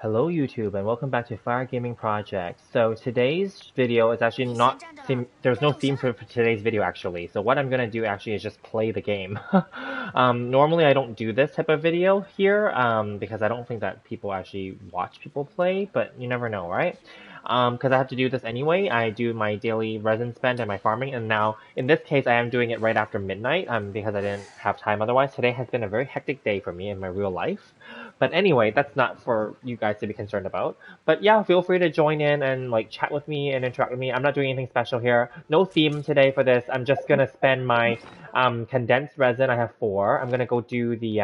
Hello YouTube and welcome back to Fire Gaming Project. So today's video is actually not there's no theme for today's video actually. So what I'm gonna do actually is just play the game. Normally I don't do this type of video here because I don't think that people actually watch people play, but you never know, right? Because I have to do this anyway. I do my daily resin spend and my farming, and now in this case I am doing it right after midnight because I didn't have time otherwise. Today has been a very hectic day for me in my real life. But anyway, that's not for you guys to be concerned about. But yeah, feel free to join in and like chat with me and interact with me. I'm not doing anything special here. No theme today for this. I'm just gonna spend my condensed resin. I have 4. I'm gonna go do the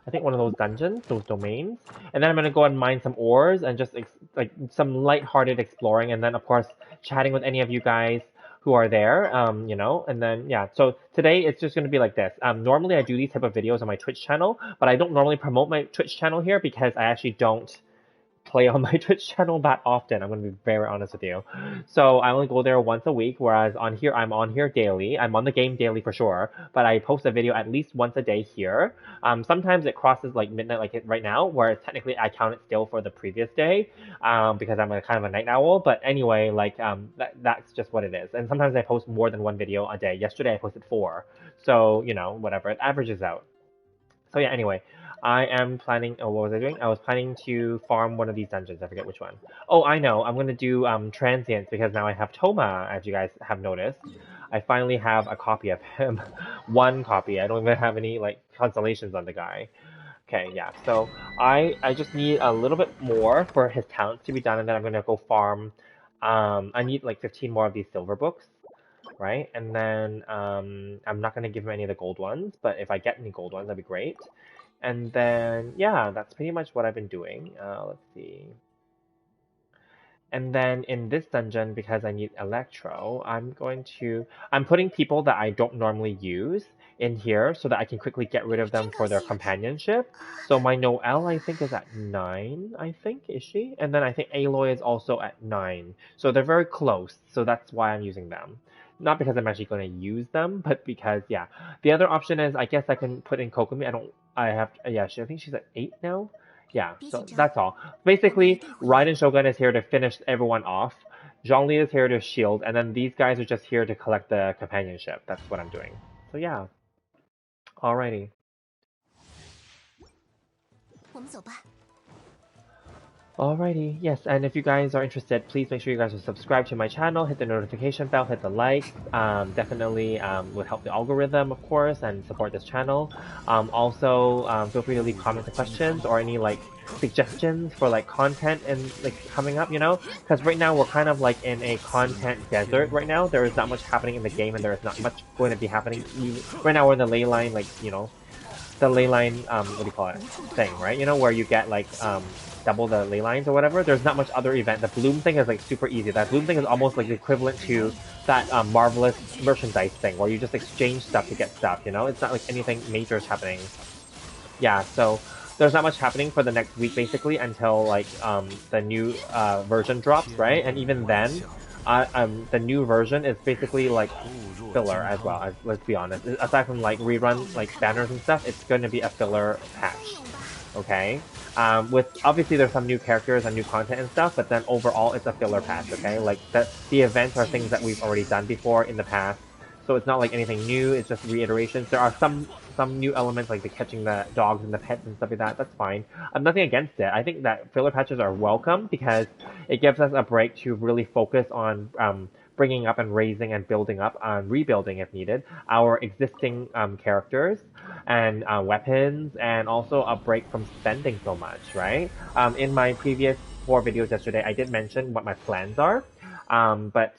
I think one of those dungeons, those domains, and then I'm gonna go and mine some ores and just like some light-hearted exploring, and then of course chatting with any of you guys who are there, and then yeah. So today it's just gonna be like this. Normally I do these type of videos on my Twitch channel, but I don't normally promote my Twitch channel here because I actually don't play on my Twitch channel that often. I'm going to be very honest with you. So I only go there once a week, whereas on here, I'm on here daily. I'm on the game daily for sure, but I post a video at least once a day here. Sometimes it crosses like midnight, like right now, where technically I count it still for the previous day, because I'm a kind of a night owl. But anyway, like that's just what it is. And sometimes I post more than one video a day. Yesterday I posted 4. So, whatever, it averages out. So yeah, anyway, I am planning. Oh, what was I doing? I was planning to farm one of these dungeons. I forget which one. Oh, I know. I'm gonna do transients because now I have Toma, as you guys have noticed. I finally have a copy of him. One copy. I don't even have any like constellations on the guy. Okay, yeah. So I just need a little bit more for his talents to be done, and then I'm gonna go farm. I need like 15 more of these silver books, right? And then I'm not gonna give him any of the gold ones, but if I get any gold ones, that'd be great. And then yeah, that's pretty much what I've been doing. Let's see. And then in this dungeon, because I need Electro, I'm putting people that I don't normally use in here so that I can quickly get rid of them for their companionship. So my Noelle, I think, is at 9, I think, is she? And then I think Aloy is also at 9. So they're very close, so that's why I'm using them. Not because I'm actually going to use them, but because, yeah. The other option is, I guess I can put in Kokomi. I think she's at 8 now. Yeah, so that's all. Basically, Raiden Shogun is here to finish everyone off. Zhongli is here to shield, and then these guys are just here to collect the companionship. That's what I'm doing. So yeah. Alrighty. Alrighty, yes, and if you guys are interested, please make sure you guys are subscribed to my channel, hit the notification bell, hit the like. Definitely would help the algorithm, of course, and support this channel. Also, feel free to leave comments and questions or any like suggestions for like content and like coming up, because right now we're kind of like in a content desert right now. There is not much happening in the game, and there is not much going to be happening. Right now we're in the ley line, like the ley line, what do you call it, thing, right? Where you get like double the ley lines or whatever. There's not much other event. The bloom thing is like super easy. That bloom thing is almost like equivalent to that marvelous merchandise thing where you just exchange stuff to get stuff. It's not like anything major is happening. Yeah, so there's not much happening for the next week basically until like the new version drops, right? And even then, the new version is basically like filler as well. Let's be honest. Aside from like rerun like banners and stuff, it's going to be a filler patch. Okay. With obviously there's some new characters and new content and stuff, but then overall it's a filler patch. Okay. Like the events are things that we've already done before in the past, so it's not like anything new. It's just reiterations. There are some new elements like the catching the dogs and the pets and stuff like that. That's fine. I'm nothing against it. I think that filler patches are welcome because it gives us a break to really focus on bringing up and raising and building up and rebuilding if needed our existing characters and weapons, and also a break from spending so much, right? In my previous 4 videos yesterday, I did mention what my plans are, but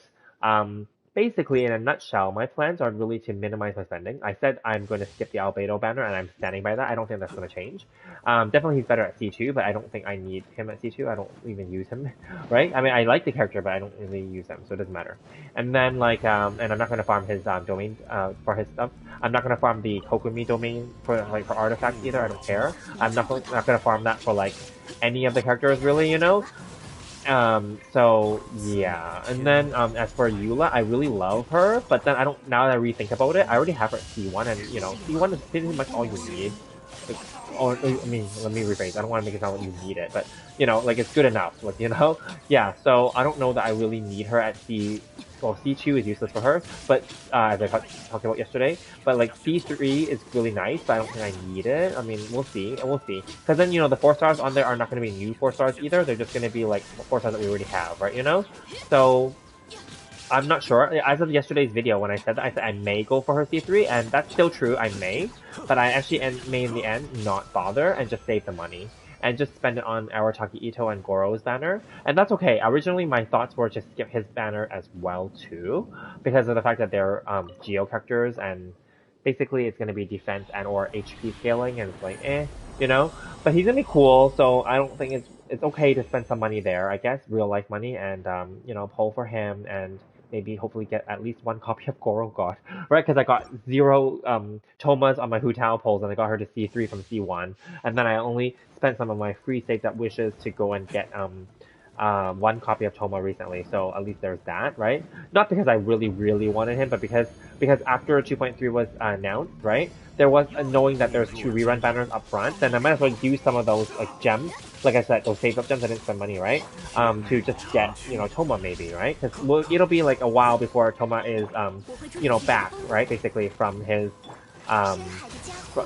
basically, in a nutshell, my plans are really to minimize my spending. I said I'm going to skip the Albedo banner, and I'm standing by that. I don't think that's going to change. Definitely he's better at C2, but I don't think I need him at C2. I don't even use him, right? I mean, I like the character, but I don't really use him, so it doesn't matter. And then, like, and I'm not going to farm his domain for his stuff. I'm not going to farm the Kokomi domain for artifacts either. I don't care. I'm not going to farm that for, like, any of the characters, really, so yeah, and then as for Eula, I really love her, but then I don't. Now that I rethink about it, I already have her at C1, and C1 is pretty much all you need. Like, or I mean, let me rephrase. I don't want to make it sound like you need it, but you know, like it's good enough. Like you know, yeah. So I don't know that I really need her at C. Well, C2 is useless for her, but as I talked about yesterday. But like C3 is really nice, but I don't think I need it. I mean, we'll see, and we'll see. Because then you know the 4 stars on there are not going to be new 4 stars either. They're just going to be like 4 stars that we already have, right? You know, so I'm not sure. As of yesterday's video, when I said that, I said I may go for her C3, and that's still true. I may, but I actually may in the end not bother and just save the money and just spend it on Arataki Ito and Goro's banner, and that's okay. Originally, my thoughts were just skip his banner as well too, because of the fact that they're Geo characters, and basically it's going to be defense and or HP scaling, and it's like you know. But he's gonna be cool, so I don't think it's okay to spend some money there. I guess real life money, and you know, pull for him and maybe hopefully get at least one copy of Goro God, right? Because I got 0 Tomas on my Hu Tao polls, and I got her to C3 from C1, and then I only spent some of my free saved up wishes to go and get 1 copy of Toma recently, so at least there's that, right? Not because I really, really wanted him, but because after 2.3 was announced, right? There was a knowing that there's 2 rerun banners up front, then I might as well use some of those like gems, like I said, those save up gems. I didn't spend money, right? To just get Toma maybe, right? Because it'll be like a while before Toma is back, right? Basically from his um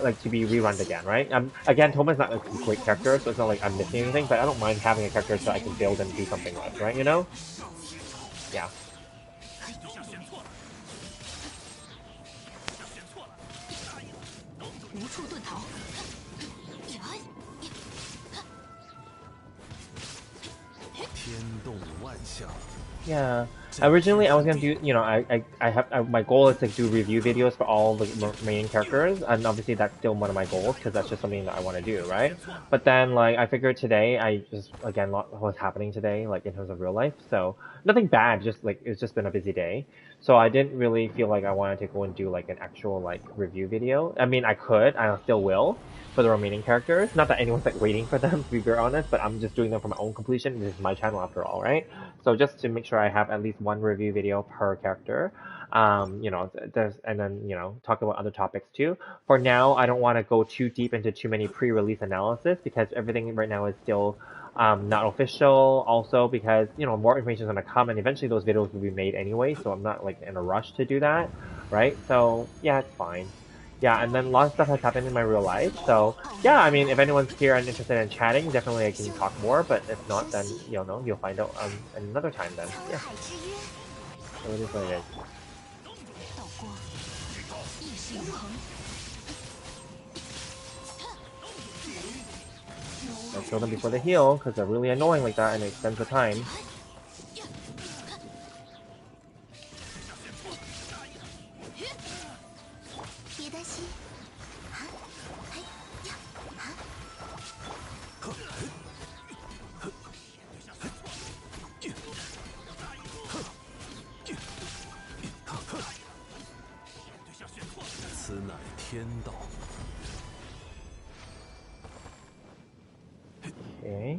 like to be rerun again, right? Again, Toma's not a great character, so it's not like I'm missing anything, but I don't mind having a character so I can build and do something with, right? You know? Yeah. Yeah. Originally, I was gonna do, my goal is to do review videos for all the remaining characters, and obviously that's still one of my goals because that's just something that I want to do, right? But then, like, I figured today, again, lot was happening today, like in terms of real life, so nothing bad, just like it's just been a busy day, so I didn't really feel like I wanted to go and do like an actual like review video. I mean, I still will for the remaining characters. Not that anyone's like waiting for them, to be very honest, but I'm just doing them for my own completion. This is my channel after all, right? So just to make sure I have at least one review video per character. And then, talk about other topics too. For now, I don't want to go too deep into too many pre-release analysis because everything right now is still not official. Also because, more information is going to come and eventually those videos will be made anyway. So I'm not like in a rush to do that, right? So yeah, it's fine. Yeah, and then a lot of stuff has happened in my real life. So yeah, I mean, if anyone's here and interested in chatting, definitely I can talk more. But if not, then you'll find out another time. Then yeah, so it is what it is. Let's kill them before they heal because they're really annoying like that and it extends the time. Okay.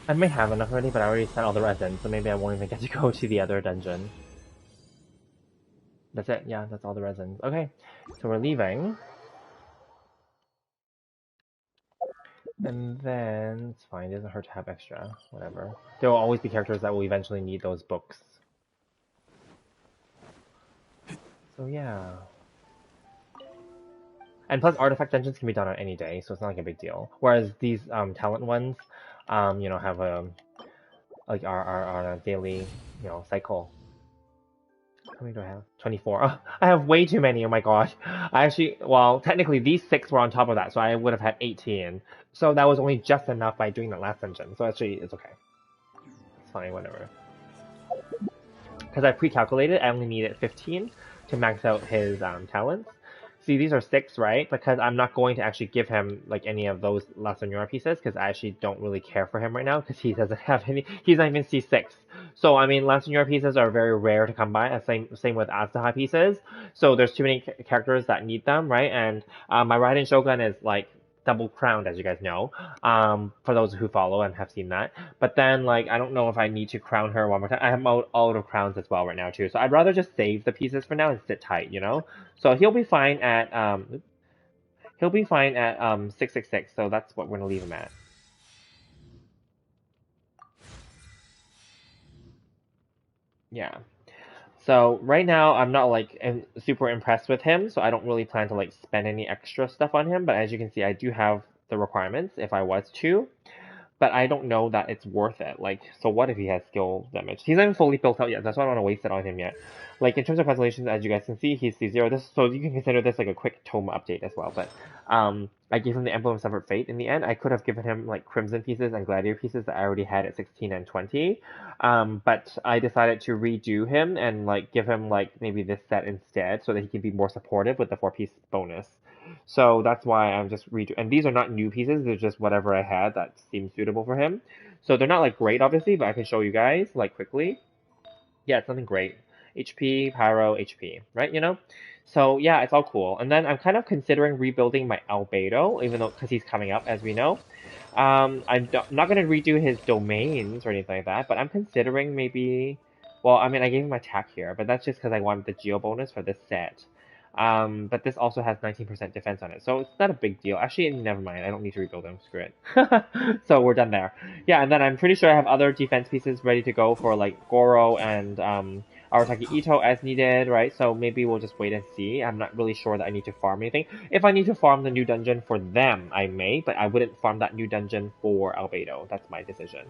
I may have enough already, but I already spent all the resin, so maybe I won't even get to go to the other dungeon. That's it, yeah, that's all the resin. Okay, so we're leaving. And then, it's fine, it doesn't hurt to have extra, whatever. There will always be characters that will eventually need those books. So yeah. And plus, artifact dungeons can be done on any day, so it's not like a big deal. Whereas these talent ones, have are on a daily, cycle. How many do I have? 24. Oh, I have way too many. Oh my gosh. Technically these 6 were on top of that, so I would have had 18. So that was only just enough by doing the last dungeon. So actually, it's okay. It's fine, whatever. Because I pre-calculated, I only needed 15 to max out his talents. See, these are 6, right? Because I'm not going to actually give him like any of those La Senora pieces because I actually don't really care for him right now because he doesn't have any. He's not even C6. So I mean, La Senora pieces are very rare to come by. Same with Asahi pieces. So there's too many characters that need them, right? And my Raiden Shogun is like double crowned, as you guys know. For those who follow and have seen that. But then, like, I don't know if I need to crown her one more time. I have out of crowns as well right now too. So I'd rather just save the pieces for now and sit tight, you know. So he'll be fine at 666. So that's what we're gonna leave him at. Yeah. So right now I'm not like super impressed with him, so I don't really plan to like spend any extra stuff on him. But as you can see, I do have the requirements if I was to. But I don't know that it's worth it. Like, so what if he has skill damage? He's not even fully built out yet. That's why I don't want to waste it on him yet. Like, in terms of constellations, as you guys can see, he's C0. This, so you can consider this like a quick tome update as well. But I gave him the Emblem of Severed Fate in the end. I could have given him like Crimson pieces and Gladiator pieces that I already had at 16 and 20. But I decided to redo him and like give him like maybe this set instead so that he can be more supportive with the 4-piece bonus. So that's why I'm just redo. And these are not new pieces. They're just whatever I had that seemed suitable for him. So they're not like great, obviously, but I can show you guys like quickly. Yeah, it's nothing great. HP, Pyro, HP, right? You know? So yeah, it's all cool. And then I'm kind of considering rebuilding my Albedo, even though because he's coming up, as we know. Not gonna redo his domains or anything like that, but I'm considering maybe. Well, I mean, I gave him attack here, but that's just because I wanted the geo bonus for this set. But this also has 19% defense on it, so it's not a big deal. Actually, never mind. I don't need to rebuild them. Screw it. So we're done there. Yeah, and then I'm pretty sure I have other defense pieces ready to go for like Goro and Arataki Ito as needed, right? So maybe we'll just wait and see. I'm not really sure that I need to farm anything. If I need to farm the new dungeon for them, I may, but I wouldn't farm that new dungeon for Albedo. That's my decision.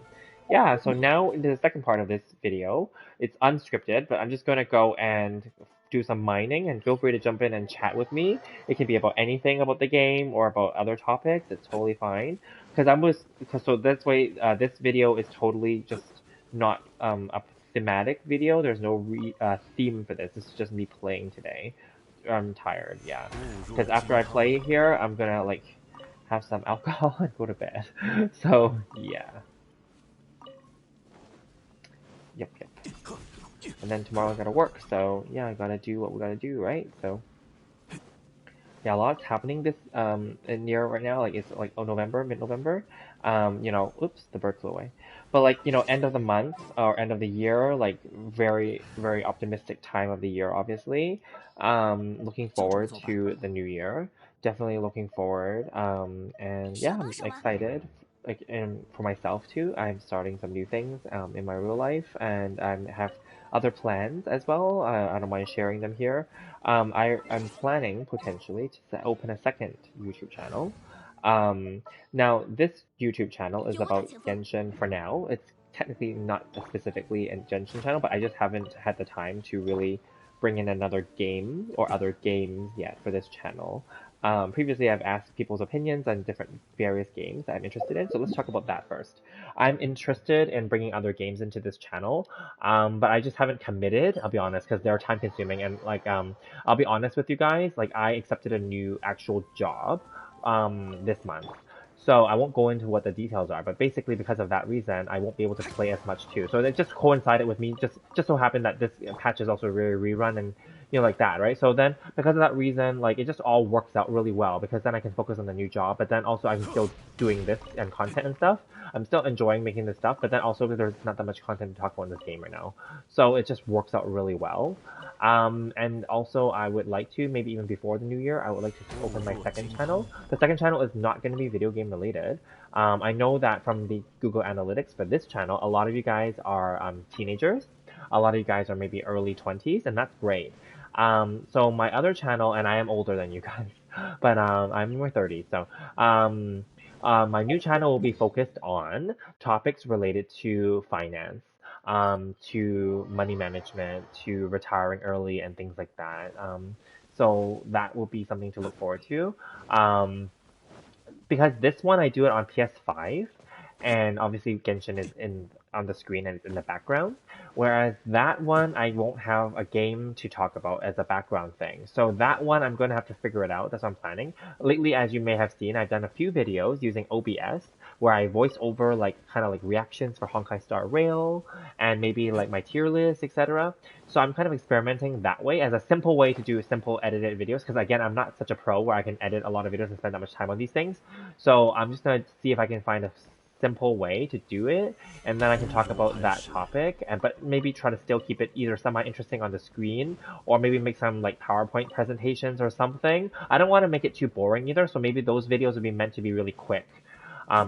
Yeah, so now into the second part of this video. It's unscripted, but I'm just gonna go and do some mining, and feel free to jump in and chat with me. It can be about anything about the game or about other topics. It's totally fine. Because so that's why this video is totally just not a thematic video. There's no theme for this. This is just me playing today. I'm tired, yeah. Because after I play here, I'm gonna like have some alcohol and go to bed. So yeah. Yep. And then tomorrow I gotta work, so yeah, I gotta do what we gotta do, right? So yeah, a lot's happening this in year right now. Like it's like November, mid-November. You know, oops, the bird flew away. But like, you know, end of the month or end of the year, like very, very optimistic time of the year, obviously. Looking forward to the new year. Definitely looking forward. And yeah, I'm excited. Like, and for myself too, I'm starting some new things in my real life, and I have other plans as well. I don't mind sharing them here. I'm planning potentially to open a second YouTube channel. Now, this YouTube channel is about Genshin for now. It's technically not specifically a Genshin channel, but I just haven't had the time to really bring in another game or other games yet for this channel. Previously, I've asked people's opinions on different various games that I'm interested in, so let's talk about that first. I'm interested in bringing other games into this channel, but I just haven't committed, I'll be honest, because they're time consuming, and like, I'll be honest with you guys, like, I accepted a new actual job this month. So I won't go into what the details are, but basically because of that reason, I won't be able to play as much too. So it just coincided with me, just so happened that this patch is also really rerun and like that, right? So then because of that reason, like it just all works out really well because then I can focus on the new job, but then also I'm still doing this and content and stuff. I'm still enjoying making this stuff, but then also there's not that much content to talk about in this game right now. So it just works out really well. And also I would like to, maybe even before the new year, I would like to open my second channel. The second channel is not going to be video game related. I know that from the Google Analytics for this channel, a lot of you guys are teenagers. A lot of you guys are maybe early 20s, and that's great. So my other channel, and I am older than you guys, but I'm in my 30s, so my new channel will be focused on topics related to finance, to money management, to retiring early and things like that. So that will be something to look forward to. Because this one I do it on PS5, and obviously Genshin is in on the screen and it's in the background. Whereas that one I won't have a game to talk about as a background thing. So that one I'm going to have to figure it out. That's what I'm planning. Lately, as you may have seen, I've done a few videos using OBS where I voice over like kind of like reactions for Honkai Star Rail and maybe like my tier list, etc. So I'm kind of experimenting that way as a simple way to do simple edited videos because again, I'm not such a pro where I can edit a lot of videos and spend that much time on these things. So I'm just gonna see if I can find a simple way to do it, and then I can talk about that topic, and but maybe try to still keep it either semi interesting on the screen, or maybe make some like PowerPoint presentations or something. I don't want to make it too boring either, so maybe those videos would be meant to be really quick.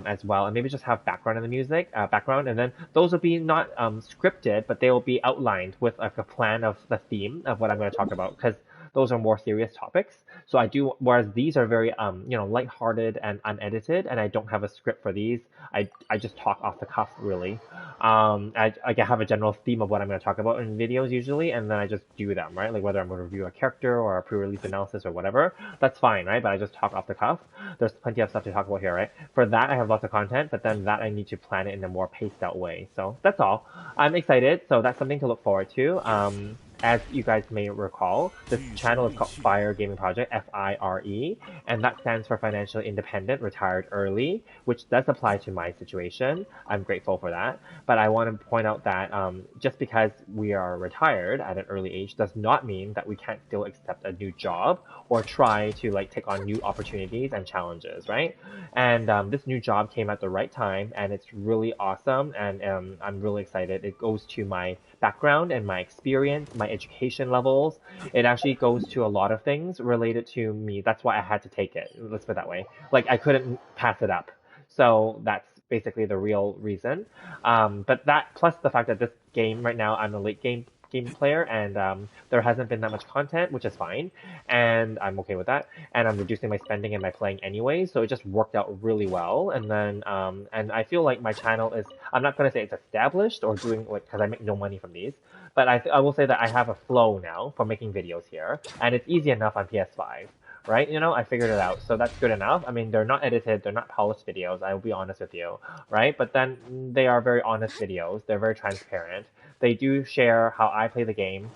As well, and maybe just have background in the music, background, and then those will be not scripted, but they will be outlined with like a plan of the theme of what I'm going to talk about, because those are more serious topics. So I do, whereas these are very lighthearted and unedited, and I don't have a script for these. I just talk off the cuff really. I have a general theme of what I'm going to talk about in videos usually, and then I just do them, right? Like whether I'm going to review a character or a pre-release analysis or whatever, that's fine, right? But I just talk off the cuff. There's plenty of stuff to talk about here, right? For that, I have lots of content, but then that I need to plan it in a more paced out way. So that's all. I'm excited, so that's something to look forward to. As you guys may recall, this channel is called Fire Gaming Project, FIRE, and that stands for Financially Independent, Retired Early, which does apply to my situation. I'm grateful for that. But I want to point out that just because we are retired at an early age does not mean that we can't still accept a new job or try to like take on new opportunities and challenges, right? And this new job came at the right time, and it's really awesome, and I'm really excited. It goes to my background and my experience, my education levels. It actually goes to a lot of things related to me. That's why I had to take it. Let's put it that way. Like I couldn't pass it up. So that's basically the real reason. But that plus the fact that this game right now, I'm a late game player, and there hasn't been that much content, which is fine, and I'm okay with that. And I'm reducing my spending and my playing anyway, so it just worked out really well. And then and I feel like my channel is, I'm not gonna say it's established or doing like, because I make no money from these, but I will say that I have a flow now for making videos here, and it's easy enough on PS5. Right? You know, I figured it out. So that's good enough. I mean, they're not edited, they're not polished videos, I will be honest with you, right? But then they are very honest videos. They're very transparent. They do share how I play the game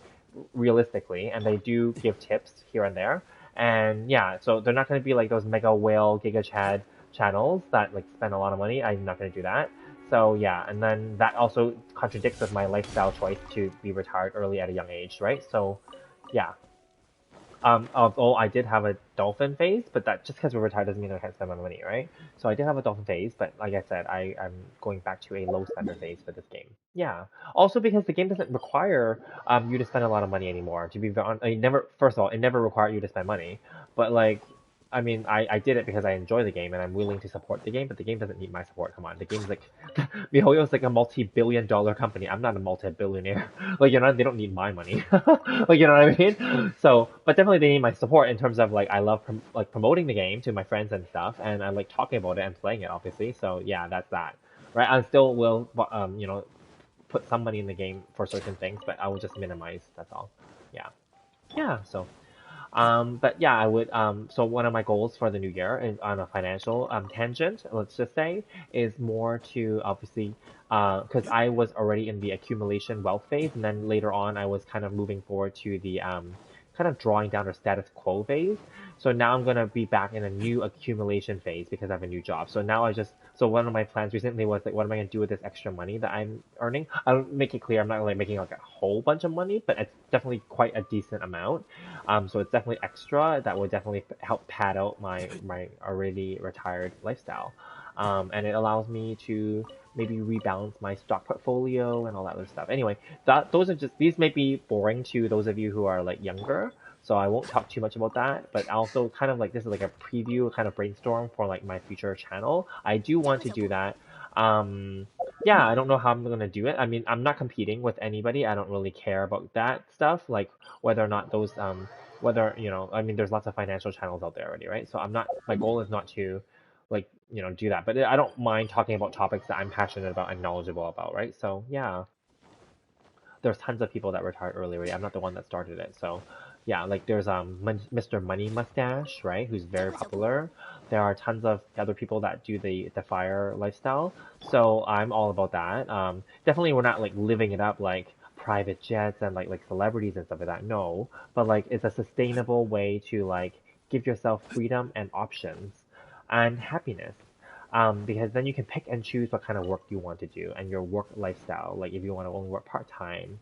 realistically, and they do give tips here and there. And yeah, so they're not going to be like those mega whale giga chad channels that like spend a lot of money. I'm not going to do that. So yeah, and then that also contradicts with my lifestyle choice to be retired early at a young age, right? So yeah, although I did have a dolphin phase, but that just because we're retired doesn't mean I can't spend my money, right? So I did have a dolphin phase, but like I said, I'm going back to a low spender phase for this game. Yeah. Also because the game doesn't require you to spend a lot of money anymore. To be very honest, never. First of all, it never required you to spend money, but like. I mean, I did it because I enjoy the game and I'm willing to support the game, but the game doesn't need my support. Come on, the game's like, MiHoYo's like a multi-billion-dollar company. I'm not a multi-billionaire. Like, you know, they don't need my money. Like, you know what I mean? So, but definitely they need my support in terms of like, I love promoting the game to my friends and stuff, and I like talking about it and playing it, obviously. So yeah, that's that. Right? I still will, put some money in the game for certain things, but I will just minimize. That's all. Yeah. Yeah. So. But yeah, I would. So one of my goals for the new year, on a financial tangent, let's just say, is more to obviously, because I was already in the accumulation wealth phase, and then later on, I was kind of moving forward to the kind of drawing down or status quo phase. So now I'm gonna be back in a new accumulation phase because I have a new job. So now so one of my plans recently was like, what am I gonna do with this extra money that I'm earning? I'll make it clear, I'm not like making like a whole bunch of money, but it's definitely quite a decent amount. So it's definitely extra that would definitely help pad out my already retired lifestyle. And it allows me to maybe rebalance my stock portfolio and all that other stuff. Anyway, those are just, these may be boring to those of you who are like younger, so I won't talk too much about that. But also kind of like, this is like a preview, kind of brainstorm for like my future channel. I do want to do that. Yeah, I don't know how I'm gonna do it. I mean, I'm not competing with anybody. I don't really care about that stuff, like whether or not those whether, I mean, there's lots of financial channels out there already, right? So I'm not, my goal is not to like, do that. But I don't mind talking about topics that I'm passionate about and knowledgeable about, right? So yeah, there's tons of people that retired early already. I'm not the one that started it. So yeah, like there's Mr. Money Mustache, right, who's very popular. There are tons of other people that do the fire lifestyle. So I'm all about that. Definitely we're not like living it up like private jets and like celebrities and stuff like that. No, but like it's a sustainable way to like give yourself freedom and options and happiness. because then you can pick and choose what kind of work you want to do and your work lifestyle. Like if you want to only work part-time,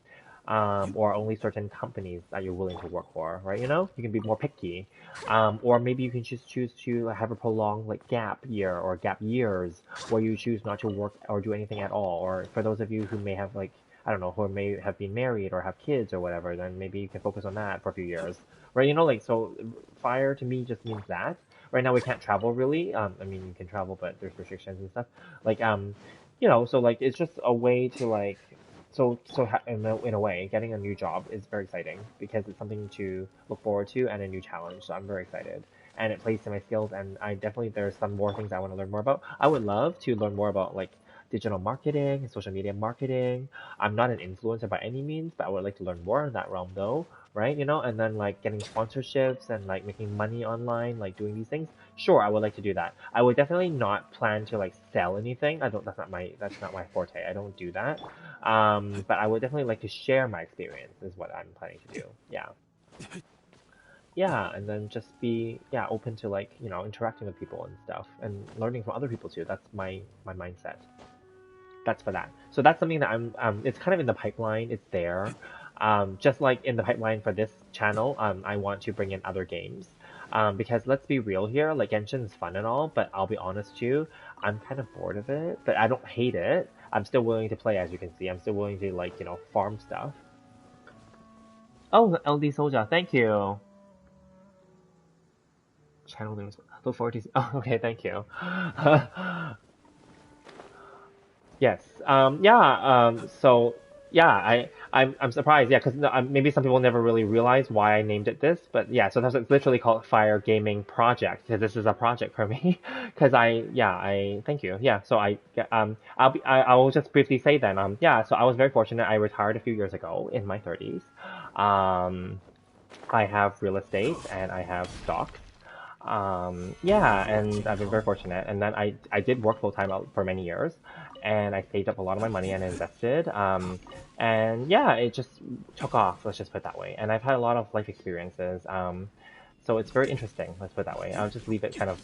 or only certain companies that you're willing to work for, right? You know, you can be more picky. Or maybe you can just choose to have a prolonged like gap year or gap years where you choose not to work or do anything at all. Or for those of you who may have like, I don't know, who may have been married or have kids or whatever, then maybe you can focus on that for a few years, right? You know, like, so fire to me just means that. Right now we can't travel really. I mean, you can travel, but there's restrictions and stuff. Like, you know, so like it's just a way to like, in a way, getting a new job is very exciting because it's something to look forward to and a new challenge. So I'm very excited, and it plays to my skills. And I definitely there's some more things I want to learn more about. I would love to learn more about like digital marketing, social media marketing. I'm not an influencer by any means, but I would like to learn more in that realm though, right? You know, and then like getting sponsorships and like making money online, like doing these things. Sure, I would like to do that. I would definitely not plan to like sell anything. I don't. That's not my forte. I don't do that. But I would definitely like to share my experience. Is what I'm planning to do. Yeah, yeah, and then just be open to like interacting with people and stuff and learning from other people too. That's my mindset. That's for that. So that's something that it's kind of in the pipeline. It's there. Just like in the pipeline for this channel, I want to bring in other games. Because let's be real here, like Genshin is fun and all, but I'll be honest too, I'm kind of bored of it, but I don't hate it. I'm still willing to play, as you can see. I'm still willing to like, farm stuff. Oh, LD Soldier, thank you. Channel names. Look forward to. Oh, okay, thank you. Yes. Yeah. So yeah, I'm surprised. Yeah, because maybe some people never really realize why I named it this, but yeah. So that's it's literally called Fire Gaming Project because this is a project for me. Because I thank you. Yeah. So I will just briefly say then. Yeah. So I was very fortunate. I retired a few years ago in my 30s. Um, I have real estate and I have stocks. Yeah, and I've been very fortunate. And then I did work full time out for many years, and I saved up a lot of my money and invested. And yeah, it just took off. Let's just put it that way. And I've had a lot of life experiences. So it's very interesting. Let's put it that way. I'll just leave it kind of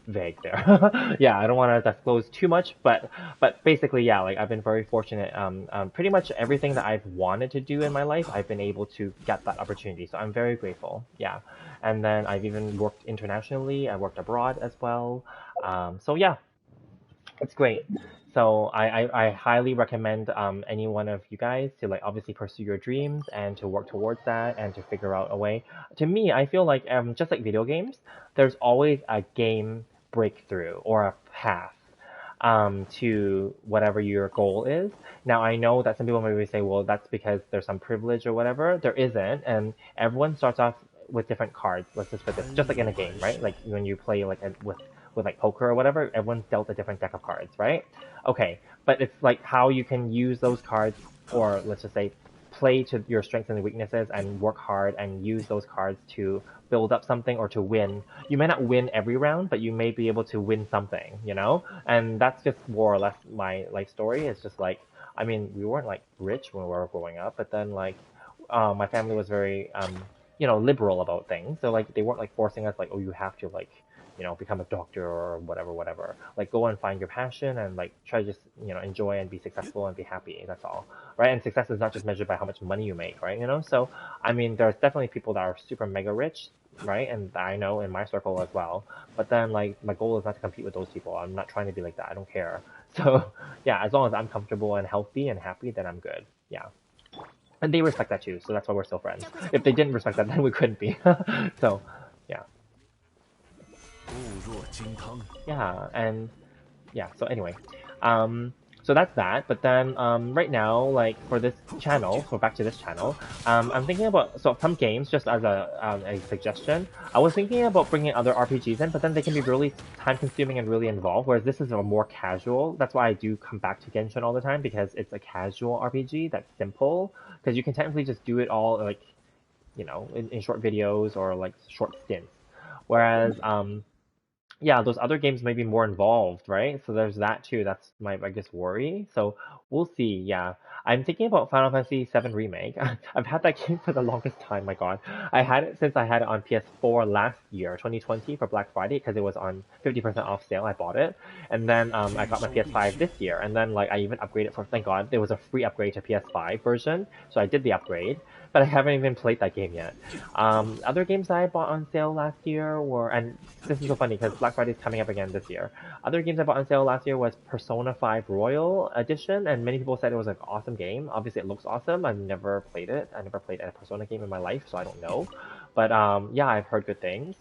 vague there. Yeah, I don't want to disclose too much, but basically, yeah, like I've been very fortunate. Pretty much everything that I've wanted to do in my life, I've been able to get that opportunity. So I'm very grateful. Yeah, and then I've even worked internationally. I worked abroad as well. So yeah, it's great. So I highly recommend any one of you guys to like obviously pursue your dreams and to work towards that and to figure out a way. To me, I feel like just like video games, there's always a game breakthrough or a path to whatever your goal is. Now I know that some people maybe say, well, that's because there's some privilege or whatever. There isn't, and everyone starts off with different cards. Let's just put this, just like in a game, right? Like when you play like with like poker or whatever, everyone's dealt a different deck of cards, right? Okay, but it's like how you can use those cards, or let's just say, play to your strengths and weaknesses and work hard and use those cards to build up something or to win. You may not win every round, but you may be able to win something, you know? And that's just more or less my life story. It's just like, I mean, we weren't like rich when we were growing up, but then like, my family was very, liberal about things. So like, they weren't like forcing us like, oh, you have to like, become a doctor or whatever, whatever. Like, go and find your passion and like try to just, enjoy and be successful and be happy. That's all, right? And success is not just measured by how much money you make, right? So, I mean, there's definitely people that are super mega rich, right? And I know in my circle as well. But then, like, my goal is not to compete with those people. I'm not trying to be like that. I don't care. So, yeah, as long as I'm comfortable and healthy and happy, then I'm good. Yeah. And they respect that too. So that's why we're still friends. If they didn't respect that, then we couldn't be. So, yeah. Yeah, and yeah, so anyway, um so that's that. But then right now, like for this channel, so back to this channel, I'm thinking about, so some games, just as a suggestion, I was thinking about bringing other RPGs in, but then they can be really time consuming and really involved, whereas this is a more casual. That's why I do come back to Genshin all the time, because it's a casual RPG that's simple, because you can technically just do it all like, in short videos or like short stints. Whereas yeah, those other games may be more involved, right? So there's that too. That's my biggest worry. So we'll see. Yeah, I'm thinking about Final Fantasy VII Remake. I've had that game for the longest time. My God, I had it since I had it on PS4 last year, 2020, for Black Friday because it was on 50% off sale. I bought it, and then I got my PS5 this year, and then like I even upgraded for. Thank God, there was a free upgrade to PS5 version, so I did the upgrade. But I haven't even played that game yet. Other games that I bought on sale last year were, and this is so funny because Black Friday is coming up again this year. Other games I bought on sale last year was Persona 5 Royal Edition, and many people said it was an awesome game. Obviously, it looks awesome. I've never played it. I never played a Persona game in my life, so I don't know. But yeah, I've heard good things.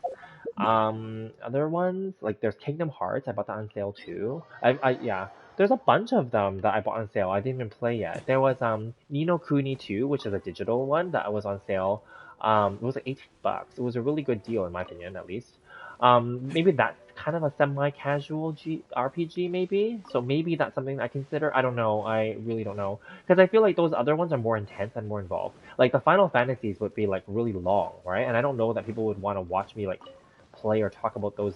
Other ones like there's Kingdom Hearts. I bought that on sale too. Yeah. There's a bunch of them that I bought on sale. I didn't even play yet. There was Ni no Kuni 2, which is a digital one that was on sale. It was like $18. It was a really good deal in my opinion, at least. Maybe that's kind of a semi-casual RPG, maybe. So maybe that's something I consider. I don't know. I really don't know because I feel like those other ones are more intense and more involved. Like the Final Fantasies would be like really long, right? And I don't know that people would want to watch me like play or talk about those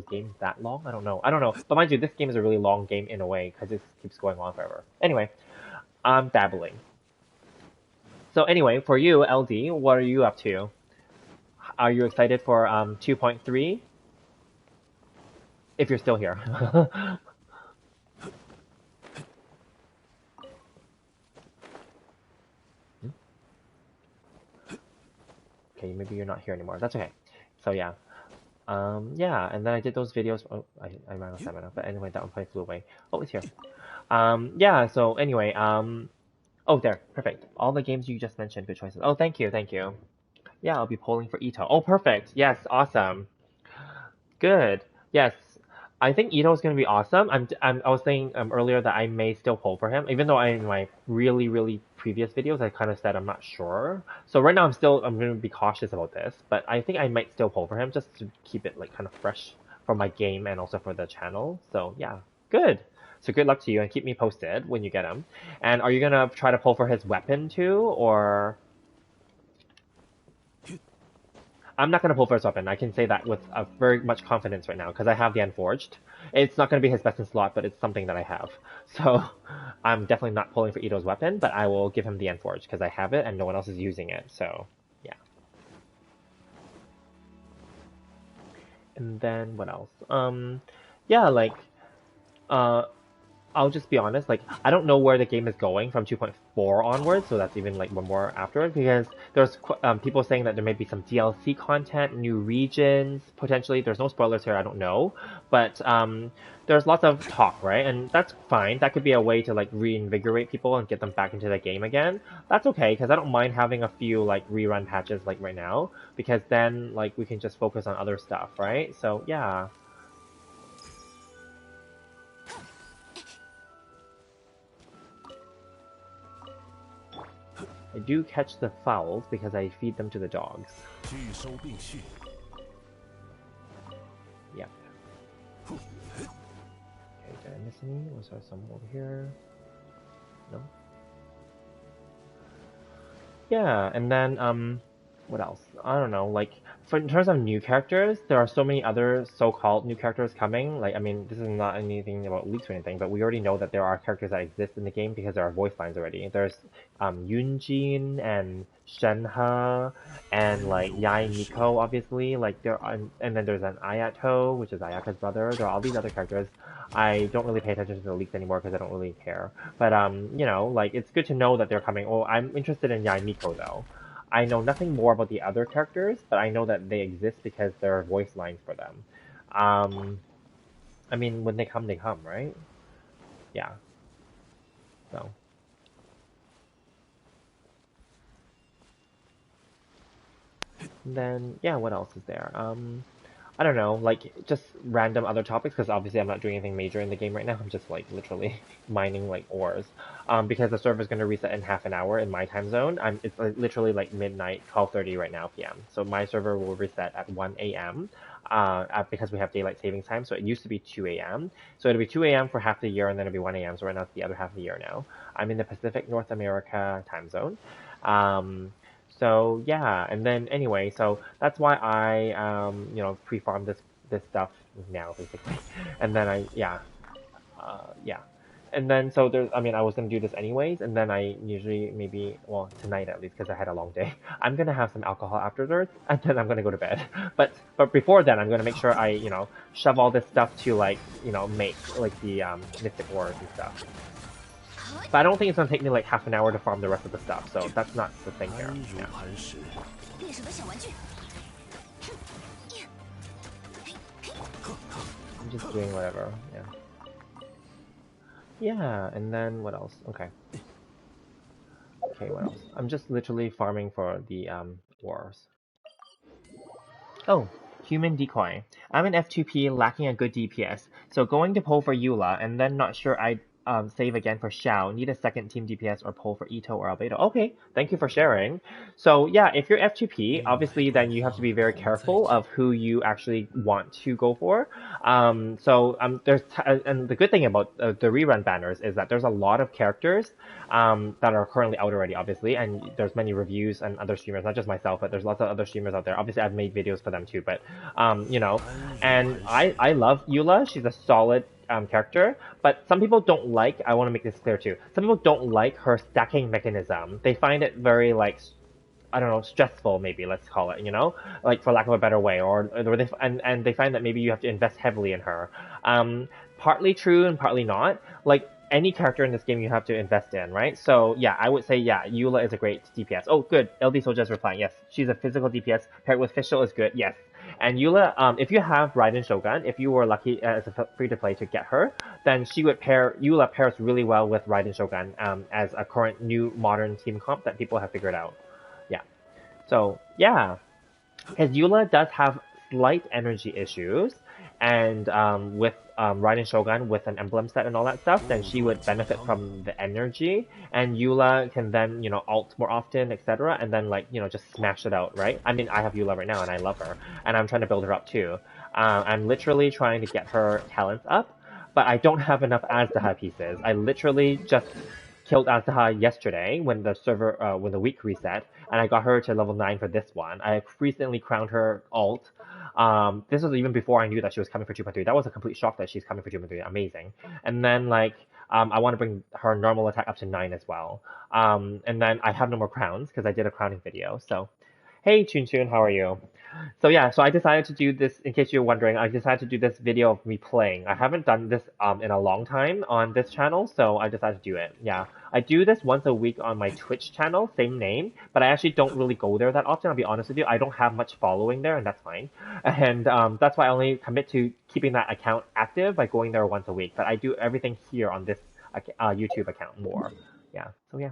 games that long. I don't know. I don't know. But mind you, this game is a really long game in a way because it keeps going on forever. Anyway, I'm dabbling. So anyway, for you, LD, what are you up to? Are you excited for 2.3? If you're still here. Okay, maybe you're not here anymore. That's okay. So yeah. Yeah, and then I did those videos. Oh, I ran out of stamina. But anyway, that one probably flew away. Oh, it's here. Yeah, so anyway, oh, there. Perfect. All the games you just mentioned, good choices. Oh, thank you, thank you. Yeah, I'll be polling for Ito. Oh, perfect. Yes, awesome. Good. Yes. I think Ito is going to be awesome. I was saying earlier that I may still pull for him, even though in my really previous videos I kind of said I'm not sure. So right now I'm going to be cautious about this, but I think I might still pull for him just to keep it like kind of fresh for my game and also for the channel. So yeah, good. So good luck to you and keep me posted when you get him. And are you going to try to pull for his weapon too, or? I'm not going to pull first weapon. I can say that with very much confidence right now because I have the Unforged. It's not going to be his best in slot, but it's something that I have. So I'm definitely not pulling for Ito's weapon, but I will give him the Unforged because I have it and no one else is using it. So yeah. And then what else? Yeah, like uh, I'll just be honest, like I don't know where the game is going from 2.4 onwards, so that's even like one more after it because there's people saying that there may be some DLC content, new regions potentially. There's no spoilers here, I don't know, but there's lots of talk, right? And that's fine. That could be a way to like reinvigorate people and get them back into the game again. That's okay because I don't mind having a few like rerun patches like right now because then like we can just focus on other stuff, right? So yeah. I do catch the fowls because I feed them to the dogs. Yep. Okay, did I miss any? Was there some over here? No? Yeah, and then, what else? I don't know, like, for in terms of new characters, there are so many other so-called new characters coming. Like, I mean, this is not anything about leaks or anything, but we already know that there are characters that exist in the game because there are voice lines already. There's Yunjin and Shenhe and like Yae Miko, obviously. Like there are, and then there's an Ayato, which is Ayaka's brother. There are all these other characters. I don't really pay attention to the leaks anymore because I don't really care. But you know, like it's good to know that they're coming. Oh, I'm interested in Yae Miko though. I know nothing more about the other characters, but I know that they exist because there are voice lines for them. Um, I mean, when they come, right? Yeah. So. Then yeah, what else is there? I don't know, like just random other topics because obviously I'm not doing anything major in the game right now. I'm just like literally mining like ores. Because the server's gonna reset in half an hour in my time zone. It's like, literally like midnight, 12:30 right now p.m. So my server will reset at 1 a.m. Because we have daylight savings time. So it used to be 2 a.m. So it'll be 2 a.m. for half the year and then it'll be 1 a.m. So right now it's the other half of the year now. I'm in the Pacific North America time zone. So yeah, and then anyway, so that's why I you know pre-farmed this this stuff now, basically. And then yeah. And then so there's, I mean, I was gonna do this anyways, and then I usually maybe, well, tonight at least, because I had a long day, I'm gonna have some alcohol afterwards, and then I'm gonna go to bed. But before then, I'm gonna make sure I, shove all this stuff to like, make like the mystic ores and stuff. But I don't think it's gonna take me like half an hour to farm the rest of the stuff, so that's not the thing here. Yeah. I'm just doing whatever, yeah. Yeah, and then what else? Okay. Okay, what else? I'm just literally farming for the wars. Oh, human decoy. I'm an F2P lacking a good DPS, so going to pull for Eula and then not sure I'd save again for Xiao. Need a second team DPS or pull for Ito or Albedo. Okay, thank you for sharing. So yeah, if you're F2P, obviously then you have to be very careful of who you actually want to go for. And the good thing about the rerun banners is that there's a lot of characters that are currently out already, obviously, and there's many reviews and other streamers, not just myself, but there's lots of other streamers out there. Obviously, I've made videos for them too, but and I love Eula. She's a solid character, but some people don't like, I want to make this clear too, some people don't like her stacking mechanism. They find it very, like, I don't know, stressful, maybe, let's call it, like, for lack of a better way, or they find that maybe you have to invest heavily in her. Partly true and partly not. Like, any character in this game you have to invest in, right? So yeah, I would say, yeah, Eula is a great DPS. Oh, good, LD Soldier is replying, yes, she's a physical DPS, paired with Fischl is good, yes. And Eula, if you have Raiden Shogun, if you were lucky as a free-to-play to get her, then Eula pairs really well with Raiden Shogun as a current new modern team comp that people have figured out. Yeah. So, yeah. Because Eula does have slight energy issues, and with Raiden Shogun with an emblem set and all that stuff, then she would benefit from the energy, and Eula can then, ult more often, etc., and then, like, just smash it out, right? I mean, I have Eula right now, and I love her, and I'm trying to build her up too. I'm literally trying to get her talents up, but I don't have enough Aztaha pieces. I literally just killed Aztaha yesterday when the server, when the week reset, and I got her to level 9 for this one. I recently crowned her ult. This was even before I knew that she was coming for 2.3. That was a complete shock that she's coming for 2.3. Amazing. And then, like, I want to bring her normal attack up to 9 as well. And then I have no more crowns because I did a crowning video. So, hey, Chun Chun, how are you? So yeah, so I decided to do this, in case you're wondering, I decided to do this video of me playing. I haven't done this in a long time on this channel, so I decided to do it. Yeah, I do this once a week on my Twitch channel, same name, but I actually don't really go there that often, I'll be honest with you. I don't have much following there, and that's fine. And that's why I only commit to keeping that account active by going there once a week. But I do everything here on this YouTube account more. Yeah, so yeah.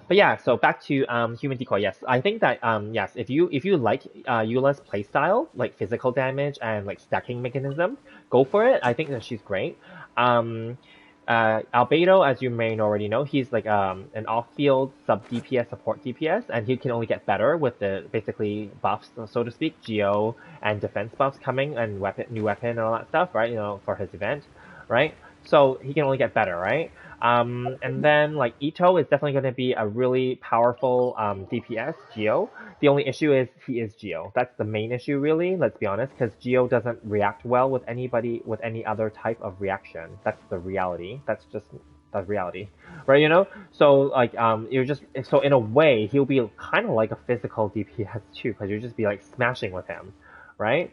But yeah, so back to human decoy. Yes, I think that yes, if you like Eula's playstyle, like physical damage and like stacking mechanism, go for it. I think that she's great. Albedo, as you may already know, he's like an off-field sub DPS support DPS, and he can only get better with the basically buffs, so to speak, Geo and defense buffs coming, and new weapon and all that stuff, right? For his event, right? So he can only get better, right? And then, like, Ito is definitely going to be a really powerful DPS, Geo. The only issue is he is Geo. That's the main issue, really, let's be honest, because Geo doesn't react well with anybody, with any other type of reaction. That's the reality. That's just the reality, right, So, like, so in a way, he'll be kind of like a physical DPS, too, because you'll just be, like, smashing with him, right?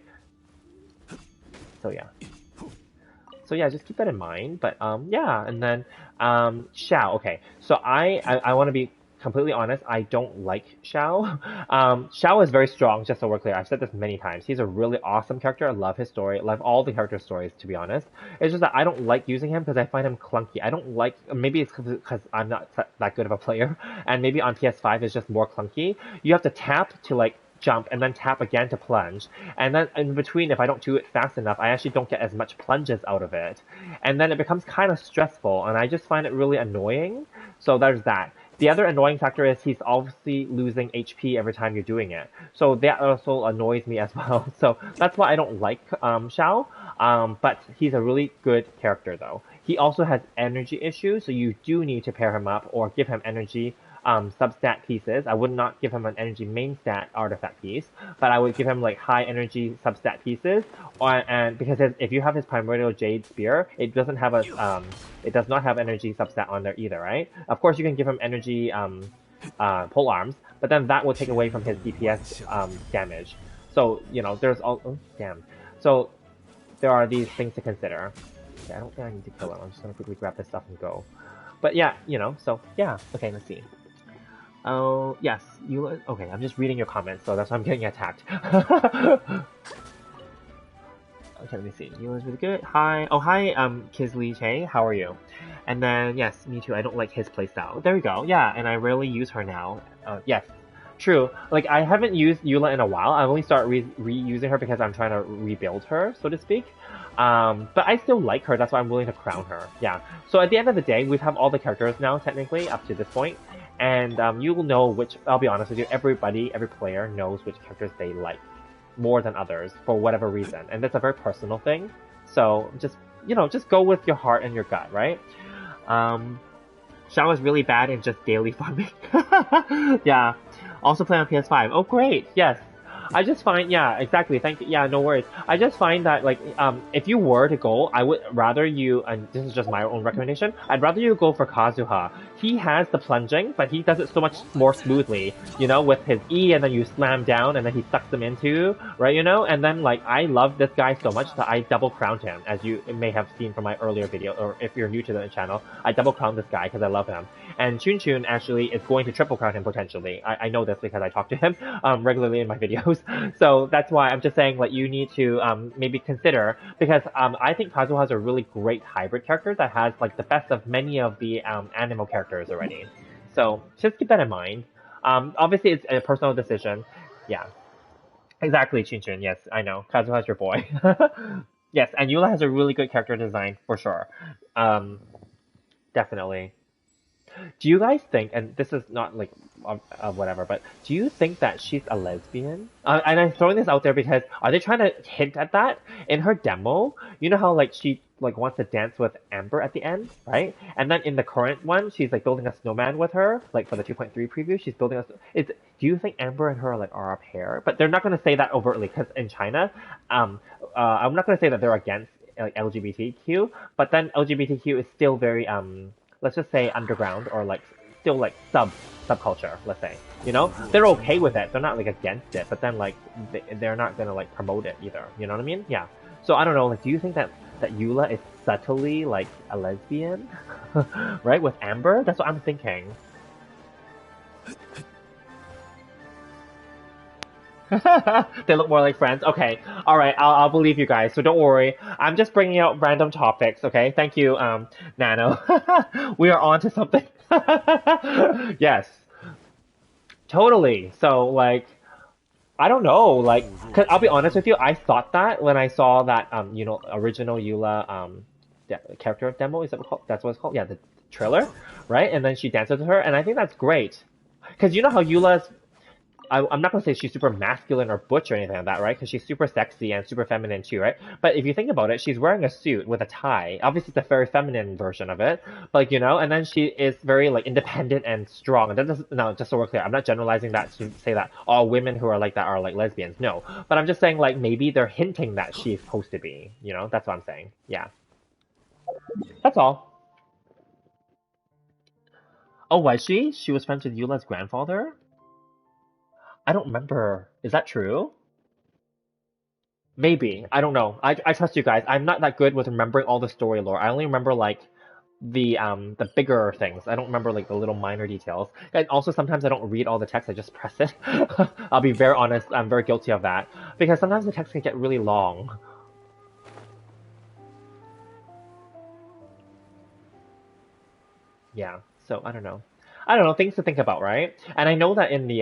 So, yeah. So yeah, just keep that in mind. But yeah, and then Xiao. Okay, so I want to be completely honest. I don't like Xiao. Xiao is very strong. Just so we're clear, I've said this many times. He's a really awesome character. I love his story. I love all the character stories, to be honest. It's just that I don't like using him because I find him clunky. I don't like. Maybe it's because I'm not that good of a player, and maybe on PS5 it's just more clunky. You have to tap to, like, jump and then tap again to plunge, and then in between, if I don't do it fast enough, I actually don't get as much plunges out of it, and then it becomes kind of stressful, and I just find it really annoying. So there's that. The other annoying factor is he's obviously losing HP every time you're doing it, so that also annoys me as well. So that's why I don't like Xiao, but he's a really good character though. He also has energy issues, so you do need to pair him up or give him energy substat pieces. I would not give him an energy main stat artifact piece, but I would give him like high energy substat pieces. And because if you have his primordial jade spear, it does not have energy substat on there either, right? Of course, you can give him energy pole arms, but then that will take away from his DPS damage. So there's all damn. So there are these things to consider. Okay, I don't think I need to kill him. I'm just gonna quickly grab this stuff and go. But yeah, so yeah. Okay, let's see. Oh, yes. Okay, I'm just reading your comments, so that's why I'm getting attacked. Okay, let me see. Eula's really good. Hi. Oh, hi, Kisley Che. How are you? And then, yes, me too. I don't like his playstyle. There we go. Yeah, and I rarely use her now. Yes. True. Like, I haven't used Eula in a while. I only start reusing her because I'm trying to rebuild her, so to speak. But I still like her. That's why I'm willing to crown her. Yeah. So at the end of the day, we have all the characters now, technically, up to this point. And you will know which, I'll be honest with you, every player knows which characters they like more than others for whatever reason. And that's a very personal thing. So just go with your heart and your gut, right? Xiao is really bad in just daily farming. Yeah. Also play on PS5. Oh, great. Yes. I just find, yeah, exactly. Thank you. Yeah, no worries. I just find that, like, if you were to go, I would rather you, and this is just my own recommendation, I'd rather you go for Kazuha. He has the plunging, but he does it so much more smoothly, with his E, and then you slam down, and then he sucks them into, right, and then, like, I love this guy so much that I double crowned him, as you may have seen from my earlier video, or if you're new to the channel, I double crowned this guy because I love him. And Chun Chun actually is going to triple crown him potentially. I know this because I talk to him regularly in my videos. So that's why I'm just saying, like, you need to maybe consider, because I think Kazuha is a really great hybrid character that has, like, the best of many of the animal characters already. So just keep that in mind. Obviously, it's a personal decision. Yeah. Exactly, Chun Chun. Yes, I know. Kazuha's your boy. Yes, and Eula has a really good character design, for sure. Definitely. Do you guys think, and this is not like whatever, but do you think that she's a lesbian? And I'm throwing this out there because are they trying to hint at that in her demo? You know how like she like wants to dance with Amber at the end, right? And then in the current one, she's like building a snowman with her, like for the 2.3 preview, she's building a. Do you think Amber and her are a pair? But they're not going to say that overtly because in China, I'm not going to say that they're against like LGBTQ, but then LGBTQ is still very let's just say underground or like still like subculture, let's say. They're okay with it. They're not like against it, but then like they're not gonna like promote it either. You know what I mean? Yeah. So I don't know. Like, do you think that Eula is subtly like a lesbian, right? With Amber? That's what I'm thinking. They look more like friends. Okay, all right. I'll believe you guys. So don't worry. I'm just bringing out random topics. Okay. Thank you, Nano. We are on to something. Yes, totally. So like, I don't know. Like, cause I'll be honest with you. I thought that when I saw that original Eula character demo. Is that called? That's what it's called. Yeah, the trailer, right? And then she dances with her, and I think that's great. Cause you know how Eula's. I'm not going to say she's super masculine or butch or anything like that, right? Because she's super sexy and super feminine too, right? But if you think about it, she's wearing a suit with a tie. Obviously, it's a very feminine version of it. Like, and then she is very, like, independent and strong. And that doesn't, no, just so we're clear, I'm not generalizing that to say that all women who are like that are, like, lesbians. No. But I'm just saying, like, maybe they're hinting that she's supposed to be. That's what I'm saying. Yeah. That's all. Oh, was she? She was friends with Eula's grandfather? I don't remember. Is that true? Maybe. I don't know. I trust you guys. I'm not that good with remembering all the story lore. I only remember like the bigger things. I don't remember like the little minor details. And also sometimes I don't read all the text, I just press it. I'll be very honest, I'm very guilty of that. Because sometimes the text can get really long. Yeah. So I don't know. I don't know, things to think about, right? And I know that in the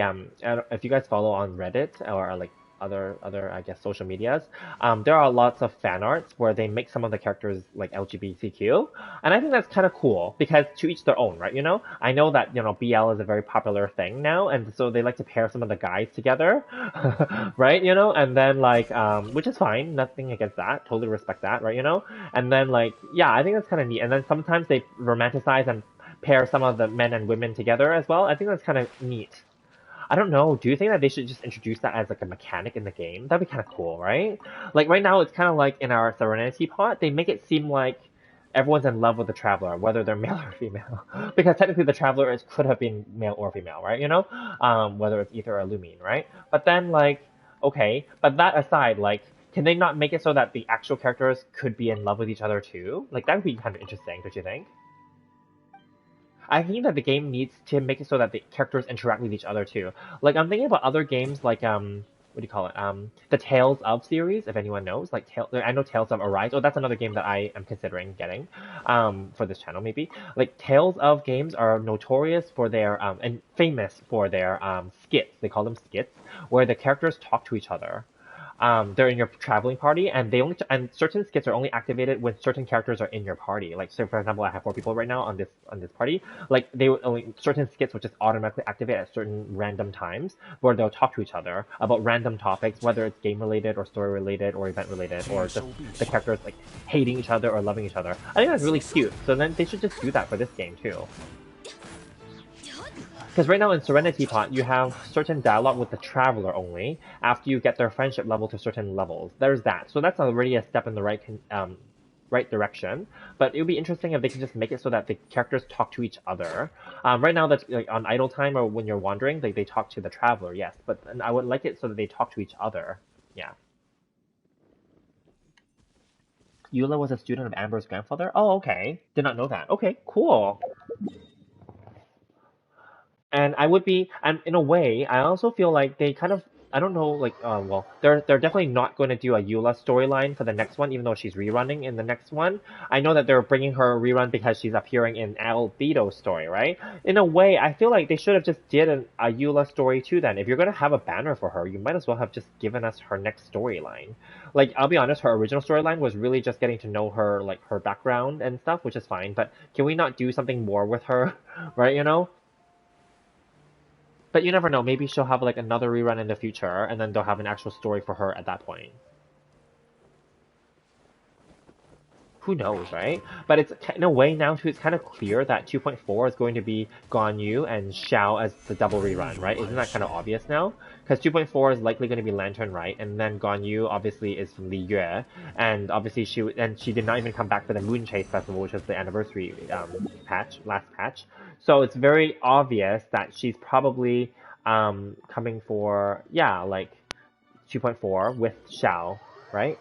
if you guys follow on Reddit or like other I guess social medias, there are lots of fan arts where they make some of the characters like LGBTQ, and I think that's kind of cool because to each their own, right? I know that BL is a very popular thing now, and so they like to pair some of the guys together, right? And then like which is fine, nothing against that, totally respect that, right? And then like yeah, I think that's kind of neat. And then sometimes they romanticize and pair some of the men and women together as well. I think that's kind of neat. I don't know. Do you think that they should just introduce that as like a mechanic in the game? That'd be kind of cool, right? Like right now, it's kind of like in our Serenity pot, they make it seem like everyone's in love with the Traveler, whether they're male or female. Because technically, the Traveler could have been male or female, right? You know, whether it's Ether or Lumine, right? But then like, okay, but that aside, like, can they not make it so that the actual characters could be in love with each other too? Like that would be kind of interesting, don't you think? I think that the game needs to make it so that the characters interact with each other too. Like I'm thinking about other games like what do you call it? The Tales of series, if anyone knows. Like I know Tales of Arise. Oh, that's another game that I am considering getting, for this channel maybe. Like Tales of games are notorious for their and famous for their skits. They call them skits, where the characters talk to each other. They're in your traveling party, and they only and certain skits are only activated when certain characters are in your party. Like, so for example, I have 4 people right now on this party. Like, they would only certain skits will just automatically activate at certain random times, where they'll talk to each other about random topics, whether it's game related or story related or event related, or just the characters like hating each other or loving each other. I think that's really cute. So then they should just do that for this game too. Because right now in Serenity Pot, you have certain dialogue with the Traveler only after you get their friendship level to certain levels. There's that. So that's already a step in the right direction. But it would be interesting if they could just make it so that the characters talk to each other. Right now, that's like on idle time or when you're wandering, they talk to the Traveler, yes. But I would like it so that they talk to each other. Yeah. Eula was a student of Amber's grandfather? Oh, okay. Did not know that. Okay, cool. And I would be, and in a way, I also feel like they kind of, I don't know, like, well, they're definitely not going to do a Eula storyline for the next one, even though she's rerunning in the next one. I know that they're bringing her a rerun because she's appearing in Albedo's story, right? In a way, I feel like they should have just did a Eula story too. Then, if you're going to have a banner for her, you might as well have just given us her next storyline. Like, I'll be honest, her original storyline was really just getting to know her, like her background and stuff, which is fine. But can we not do something more with her, right? You know? But you never know. Maybe she'll have like another rerun in the future, and then they'll have an actual story for her at that point. Who knows, right? But it's in a way now too. It's kind of clear that 2.4 is going to be Ganyu and Xiao as the double rerun, right? Isn't that kind of obvious now? Because 2.4 is likely going to be Lantern, right? And then Ganyu obviously is Li Yue, and obviously she did not even come back for the Moon Chase Festival, which was the anniversary last patch. So it's very obvious that she's probably coming for like 2.4 with Xiao, right?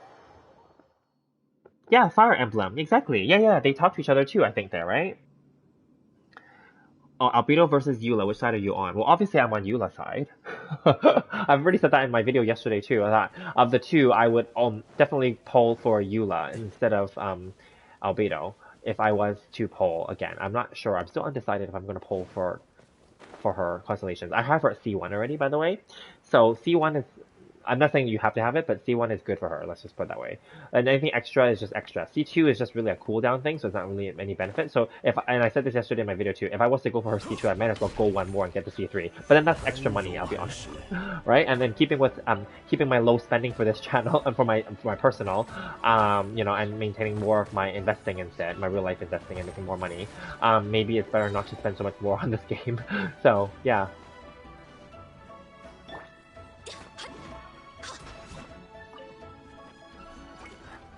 Yeah, Fire Emblem, exactly. Yeah, they talk to each other too, I think there, right? Oh, Albedo versus Eula, which side are you on? Well, obviously I'm on Eula's side. I've already said that in my video yesterday too. I thought of the two, I would definitely poll for Eula instead of Albedo if I was to poll again. I'm not sure. I'm still undecided if I'm going to poll for her constellations. I have her at C1 already, by the way. So C1 is, I'm not saying you have to have it, but C1 is good for her. Let's just put it that way. And anything extra is just extra. C2 is just really a cooldown thing, so it's not really any benefit. So and I said this yesterday in my video too, if I was to go for her C2, I might as well go one more and get the C3. But then that's extra money, I'll be honest, right? And then keeping my low spending for this channel and for my personal, and maintaining more of my investing instead, my real life investing and making more money. Maybe it's better not to spend so much more on this game. So yeah.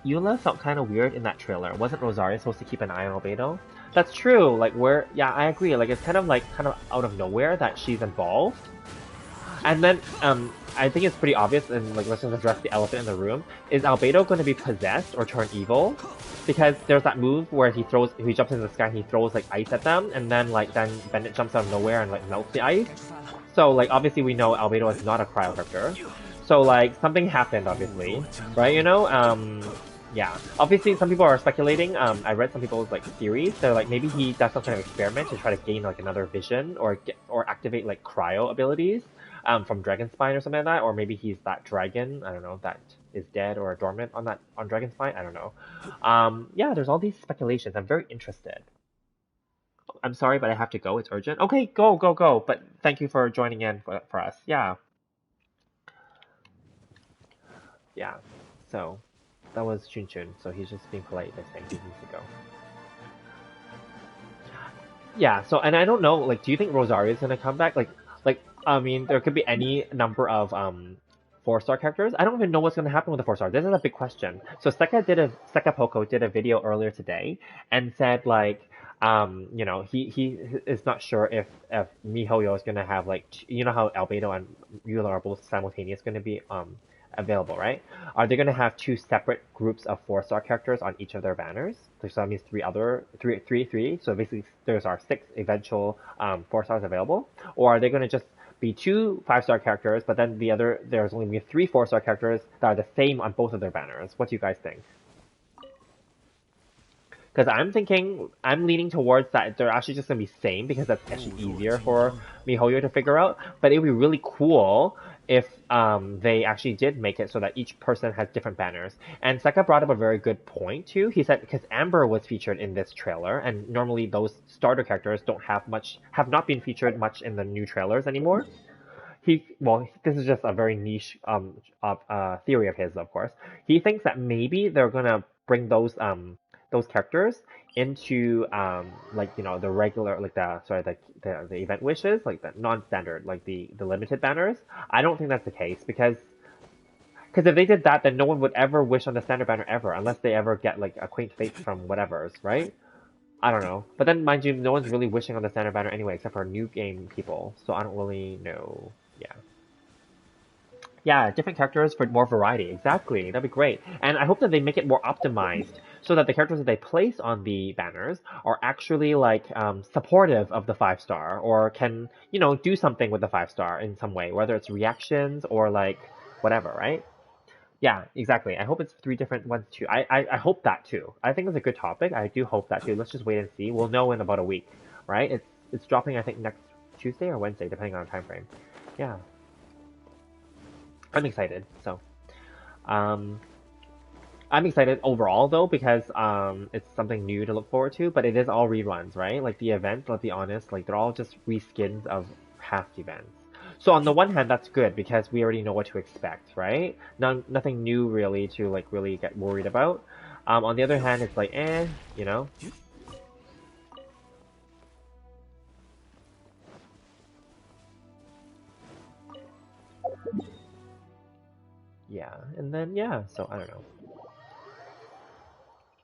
Eula felt kind of weird in that trailer. Wasn't Rosario supposed to keep an eye on Albedo? That's true. Like, yeah, I agree. Like, it's kind of out of nowhere that she's involved. And then, I think it's pretty obvious, and like, let's just address the elephant in the room. Is Albedo going to be possessed or turn evil? Because there's that move where he jumps into the sky and he throws like ice at them, and then Bennett jumps out of nowhere and like melts the ice. So like, obviously we know Albedo is not a cryo character. So like, something happened, obviously, right? Yeah. Obviously, some people are speculating. I read some people's like theories. They're like maybe he does some kind of experiment to try to gain like another vision or activate like cryo abilities, from Dragon Spine or something like that. Or maybe he's that dragon. I don't know, that is dead or dormant on Dragon Spine. I don't know. Yeah. There's all these speculations. I'm very interested. I'm sorry, but I have to go. It's urgent. Okay, go. But thank you for joining in for us. Yeah. Yeah. So. That was Chun Chun, so he's just being polite by saying he needs to go. Yeah, so and I don't know, like, do you think Rosario is gonna come back? Like I mean, there could be any number of 4-star characters. I don't even know what's gonna happen with the 4-star. This is a big question. So Seka Poco did a video earlier today and said like he is not sure if MiHoYo is gonna have like you know how Albedo and Eula are both simultaneous gonna be available, right? Are they going to have two separate groups of 4-star characters on each of their banners? So that means three. So basically, there's our 6 eventual 4-stars available. Or are they going to just be two 5-star characters, but then there's only be 3 4-star characters that are the same on both of their banners? What do you guys think? Because I'm leaning towards that they're actually just gonna be same because that's actually easier for MiHoYo to figure out. But it would be really cool if they actually did make it so that each person has different banners. And Seka brought up a very good point too. He said because Amber was featured in this trailer, and normally those starter characters have not been featured much in the new trailers anymore. This is just a very niche theory of his, of course. He thinks that maybe they're gonna bring those characters into like the regular like the event wishes like the non-standard like the limited banners. I don't think that's the case because if they did that, then no one would ever wish on the standard banner ever unless they ever get like a quaint fate from whatever's, right? I don't know. But then, mind you, no one's really wishing on the standard banner anyway, except for new game people. So I don't really know. Yeah. Yeah, different characters for more variety. Exactly. That'd be great. And I hope that they make it more optimized so that the characters that they place on the banners are actually like supportive of the 5-star or can, do something with the 5-star in some way, whether it's reactions or like whatever, right? Yeah, exactly. I hope it's 3 different ones too. I hope that too. I think it's a good topic. I do hope that too. Let's just wait and see. We'll know in about a week, right? It's dropping I think next Tuesday or Wednesday, depending on the time frame. Yeah, I'm excited. So, um, I'm excited overall though because it's something new to look forward to. But it is all reruns, right? Like the events. Let's be honest, like they're all just reskins of past events. So on the one hand, that's good because we already know what to expect, right? Nothing new really to like really get worried about. On the other hand, it's like, you know. Yeah, and then yeah, so I don't know.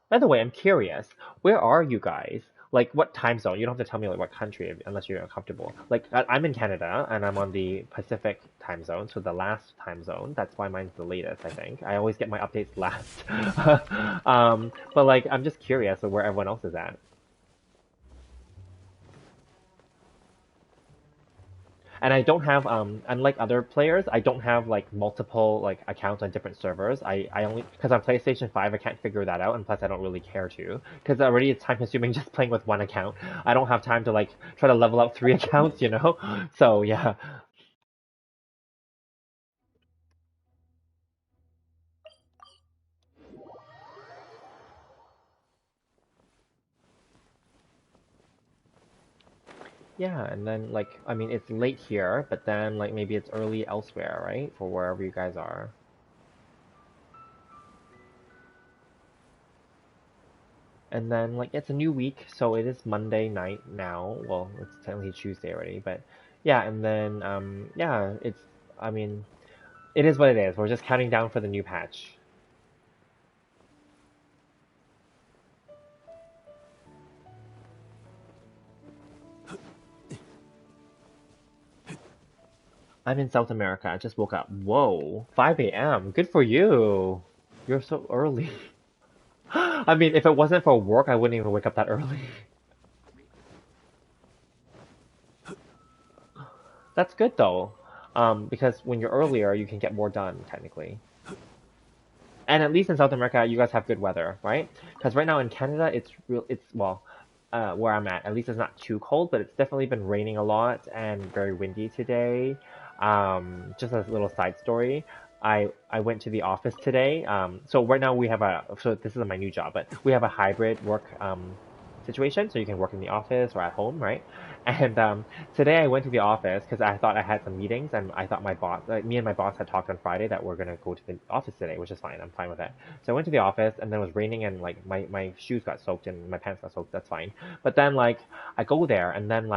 By the way, I'm curious. Where are you guys? Like, what time zone? You don't have to tell me like what country unless you're uncomfortable. Like, I'm in Canada and I'm on the Pacific time zone, so the last time zone. That's why mine's the latest, I think. I always get my updates last. But like, I'm just curious of where everyone else is at. And I don't have unlike other players, I don't have like multiple like accounts on different servers. I only because on PlayStation 5 I can't figure that out, and plus I don't really care to because already it's time consuming just playing with one account. I don't have time to like try to level up 3 accounts, you know? So yeah. Yeah, and then like I mean it's late here, but then like maybe it's early elsewhere, right? For wherever you guys are. And then like it's a new week, so it is Monday night now. Well, it's technically Tuesday already, but yeah, and then yeah, I mean, it is what it is. We're just counting down for the new patch. I'm in South America. I just woke up. Whoa, 5 a.m. Good for you. You're so early. I mean, if it wasn't for work, I wouldn't even wake up that early. That's good though, because when you're earlier, you can get more done technically. And at least in South America, you guys have good weather, right? Because right now in Canada, where I'm at least it's not too cold, but it's definitely been raining a lot and very windy today. Just as a little side story, I went to the office today. So right now so this is my new job, but we have a hybrid work situation, so you can work in the office or at home, right? And today I went to the office because I thought I had some meetings, and I thought my boss, like me and my boss, had talked on Friday that we're gonna go to the office today, which is fine. I'm fine with that. So I went to the office, and then it was raining, and like my shoes got soaked and my pants got soaked. That's fine. But then like I go there, and then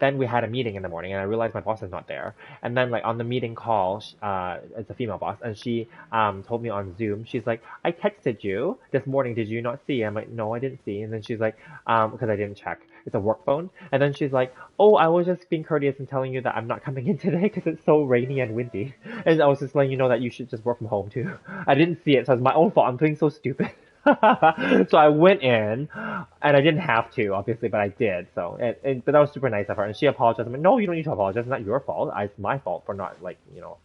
then we had a meeting in the morning, and I realized my boss is not there. And then like on the meeting call, it's a female boss, and she told me on Zoom, she's like, I texted you this morning. Did you not see? I'm like, no, I didn't see. And then she's like, because I didn't check. It's a work phone. And then she's like, oh, I was just being courteous and telling you that I'm not coming in today because it's so rainy and windy. And I was just letting you know that you should just work from home too. I didn't see it, so it's my own fault. I'm feeling so stupid. So I went in, and I didn't have to, obviously, but I did. So, but that was super nice of her. And she apologized. I'm like, no, you don't need to apologize. It's not your fault. It's my fault for not, like,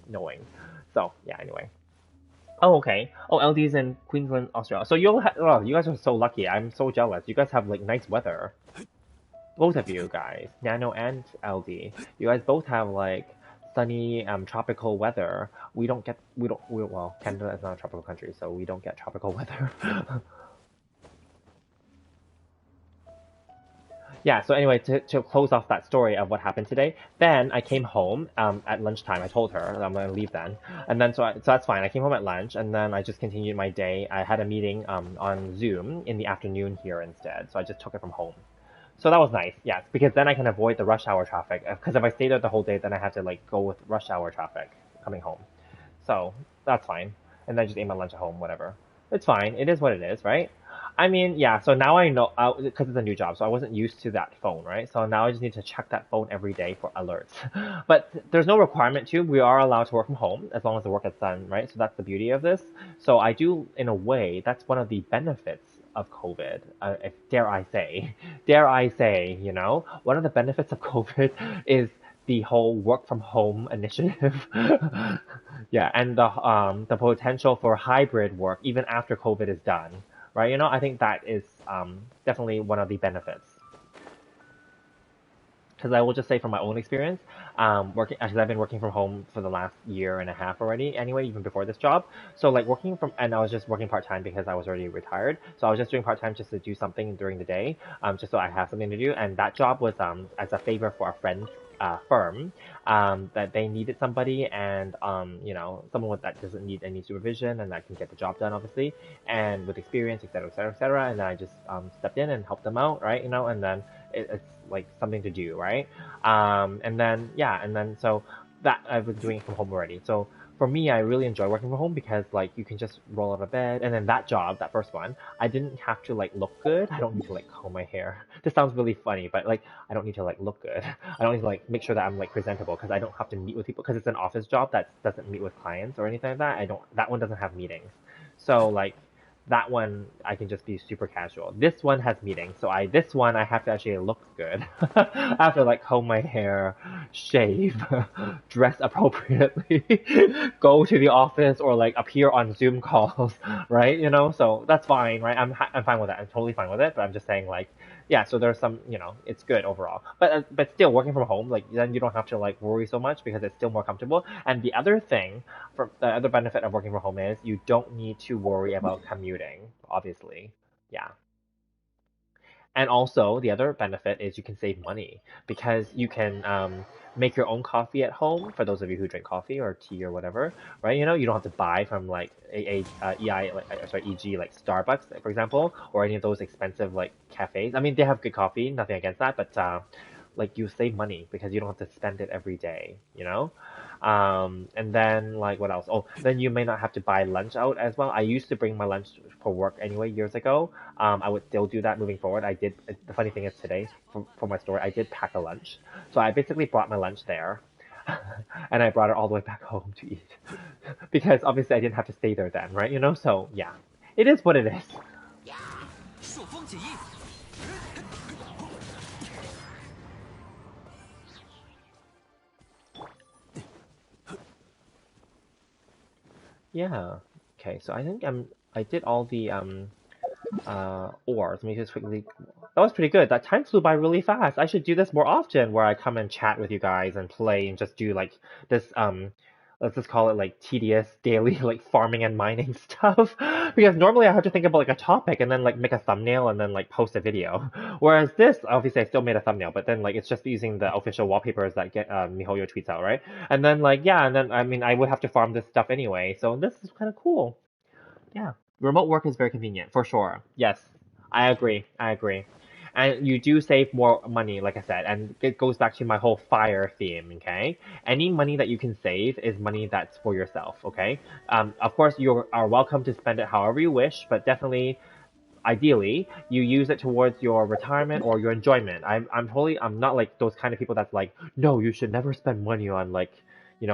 knowing. So, yeah, anyway. Oh, okay. Oh, LD's in Queensland, Australia. So oh, you guys are so lucky. I'm so jealous. You guys have, like, nice weather. Both of you guys, Nano and LD, you guys both have like sunny, tropical weather. Well, Canada is not a tropical country, so we don't get tropical weather. Yeah, so anyway, to close off that story of what happened today, then I came home at lunchtime. I told her that I'm gonna leave then, and then so that's fine. I came home at lunch, and then I just continued my day. I had a meeting on Zoom in the afternoon here instead, so I just took it from home. So that was nice, yes, because then I can avoid the rush hour traffic. Because if I stay there the whole day, then I have to like go with rush hour traffic coming home. So that's fine. And then just eat my lunch at home, whatever. It's fine. It is what it is, right? I mean, yeah. So now I know because it's a new job, so I wasn't used to that phone, right? So now I just need to check that phone every day for alerts. But there's no requirement to. We are allowed to work from home as long as the work is done, right? So that's the beauty of this. So I do, in a way, that's one of the benefits of COVID. If dare I say, one of the benefits of COVID is the whole work from home initiative. Yeah, and the potential for hybrid work even after COVID is done, right? I think that is definitely one of the benefits. Because I will just say from my own experience, working actually I've been working from home for the last year and a half already. Anyway, even before this job, so like and I was just working part time because I was already retired. So I was just doing part time just to do something during the day, just so I have something to do. And that job was as a favor for a friend's firm, that they needed somebody, and someone that doesn't need any supervision and that can get the job done, obviously, and with experience, etc., etc., etc. And then I just stepped in and helped them out, right? And then it's like something to do, right? And then yeah, and then so that I was doing it from home already. So for me, I really enjoy working from home because like you can just roll out of bed. And then that job, that first one, I didn't have to like look good. I don't need to like comb my hair. This sounds really funny, but like I don't need to like look good. I don't need to like make sure that I'm like presentable because I don't have to meet with people because it's an office job that doesn't meet with clients or anything like that. That one doesn't have meetings. So like that one I can just be super casual. This one has meetings, so this one I have to actually look good. I have to like comb my hair, shave, dress appropriately, go to the office or like appear on Zoom calls, right? So that's fine, right? I'm fine with that. I'm totally fine with it. But I'm just saying like, yeah. So there's some, it's good overall. But still working from home, like then you don't have to like worry so much because it's still more comfortable. And the other thing, for the other benefit of working from home is you don't need to worry about commuting, obviously. Yeah. And also, the other benefit is you can save money because you can make your own coffee at home. For those of you who drink coffee or tea or whatever, right? You don't have to buy from like EI, like, sorry, EG, like Starbucks, for example, or any of those expensive like cafes. I mean, they have good coffee, nothing against that, but like you save money because you don't have to spend it every day. And then like what else? Oh, then you may not have to buy lunch out as well. I used to bring my lunch for work anyway years ago. I would still do that moving forward. I did. The funny thing is today, for my story, I did pack a lunch. So I basically brought my lunch there, and I brought it all the way back home to eat, because obviously I didn't have to stay there then, right? So yeah, it is what it is. Yeah. Okay. So I think I did all the ores. Let me just quickly. That was pretty good. That time flew by really fast. I should do this more often, where I come and chat with you guys and play and just do like this let's just call it like tedious daily like farming and mining stuff. Because normally I have to think about like a topic and then like make a thumbnail and then like post a video. Whereas this, obviously I still made a thumbnail, but then like it's just using the official wallpapers that get MiHoYo tweets out, right? And then like yeah, and then I mean I would have to farm this stuff anyway, so this is kind of cool. Yeah, remote work is very convenient for sure. Yes, I agree. I agree. And you do save more money, like I said, and it goes back to my whole fire theme, okay? Any money that you can save is money that's for yourself, okay? Of course, you are welcome to spend it however you wish, but definitely ideally you use it towards your retirement or your enjoyment. I'm not like those kind of people that's like, no, you should never spend money on like,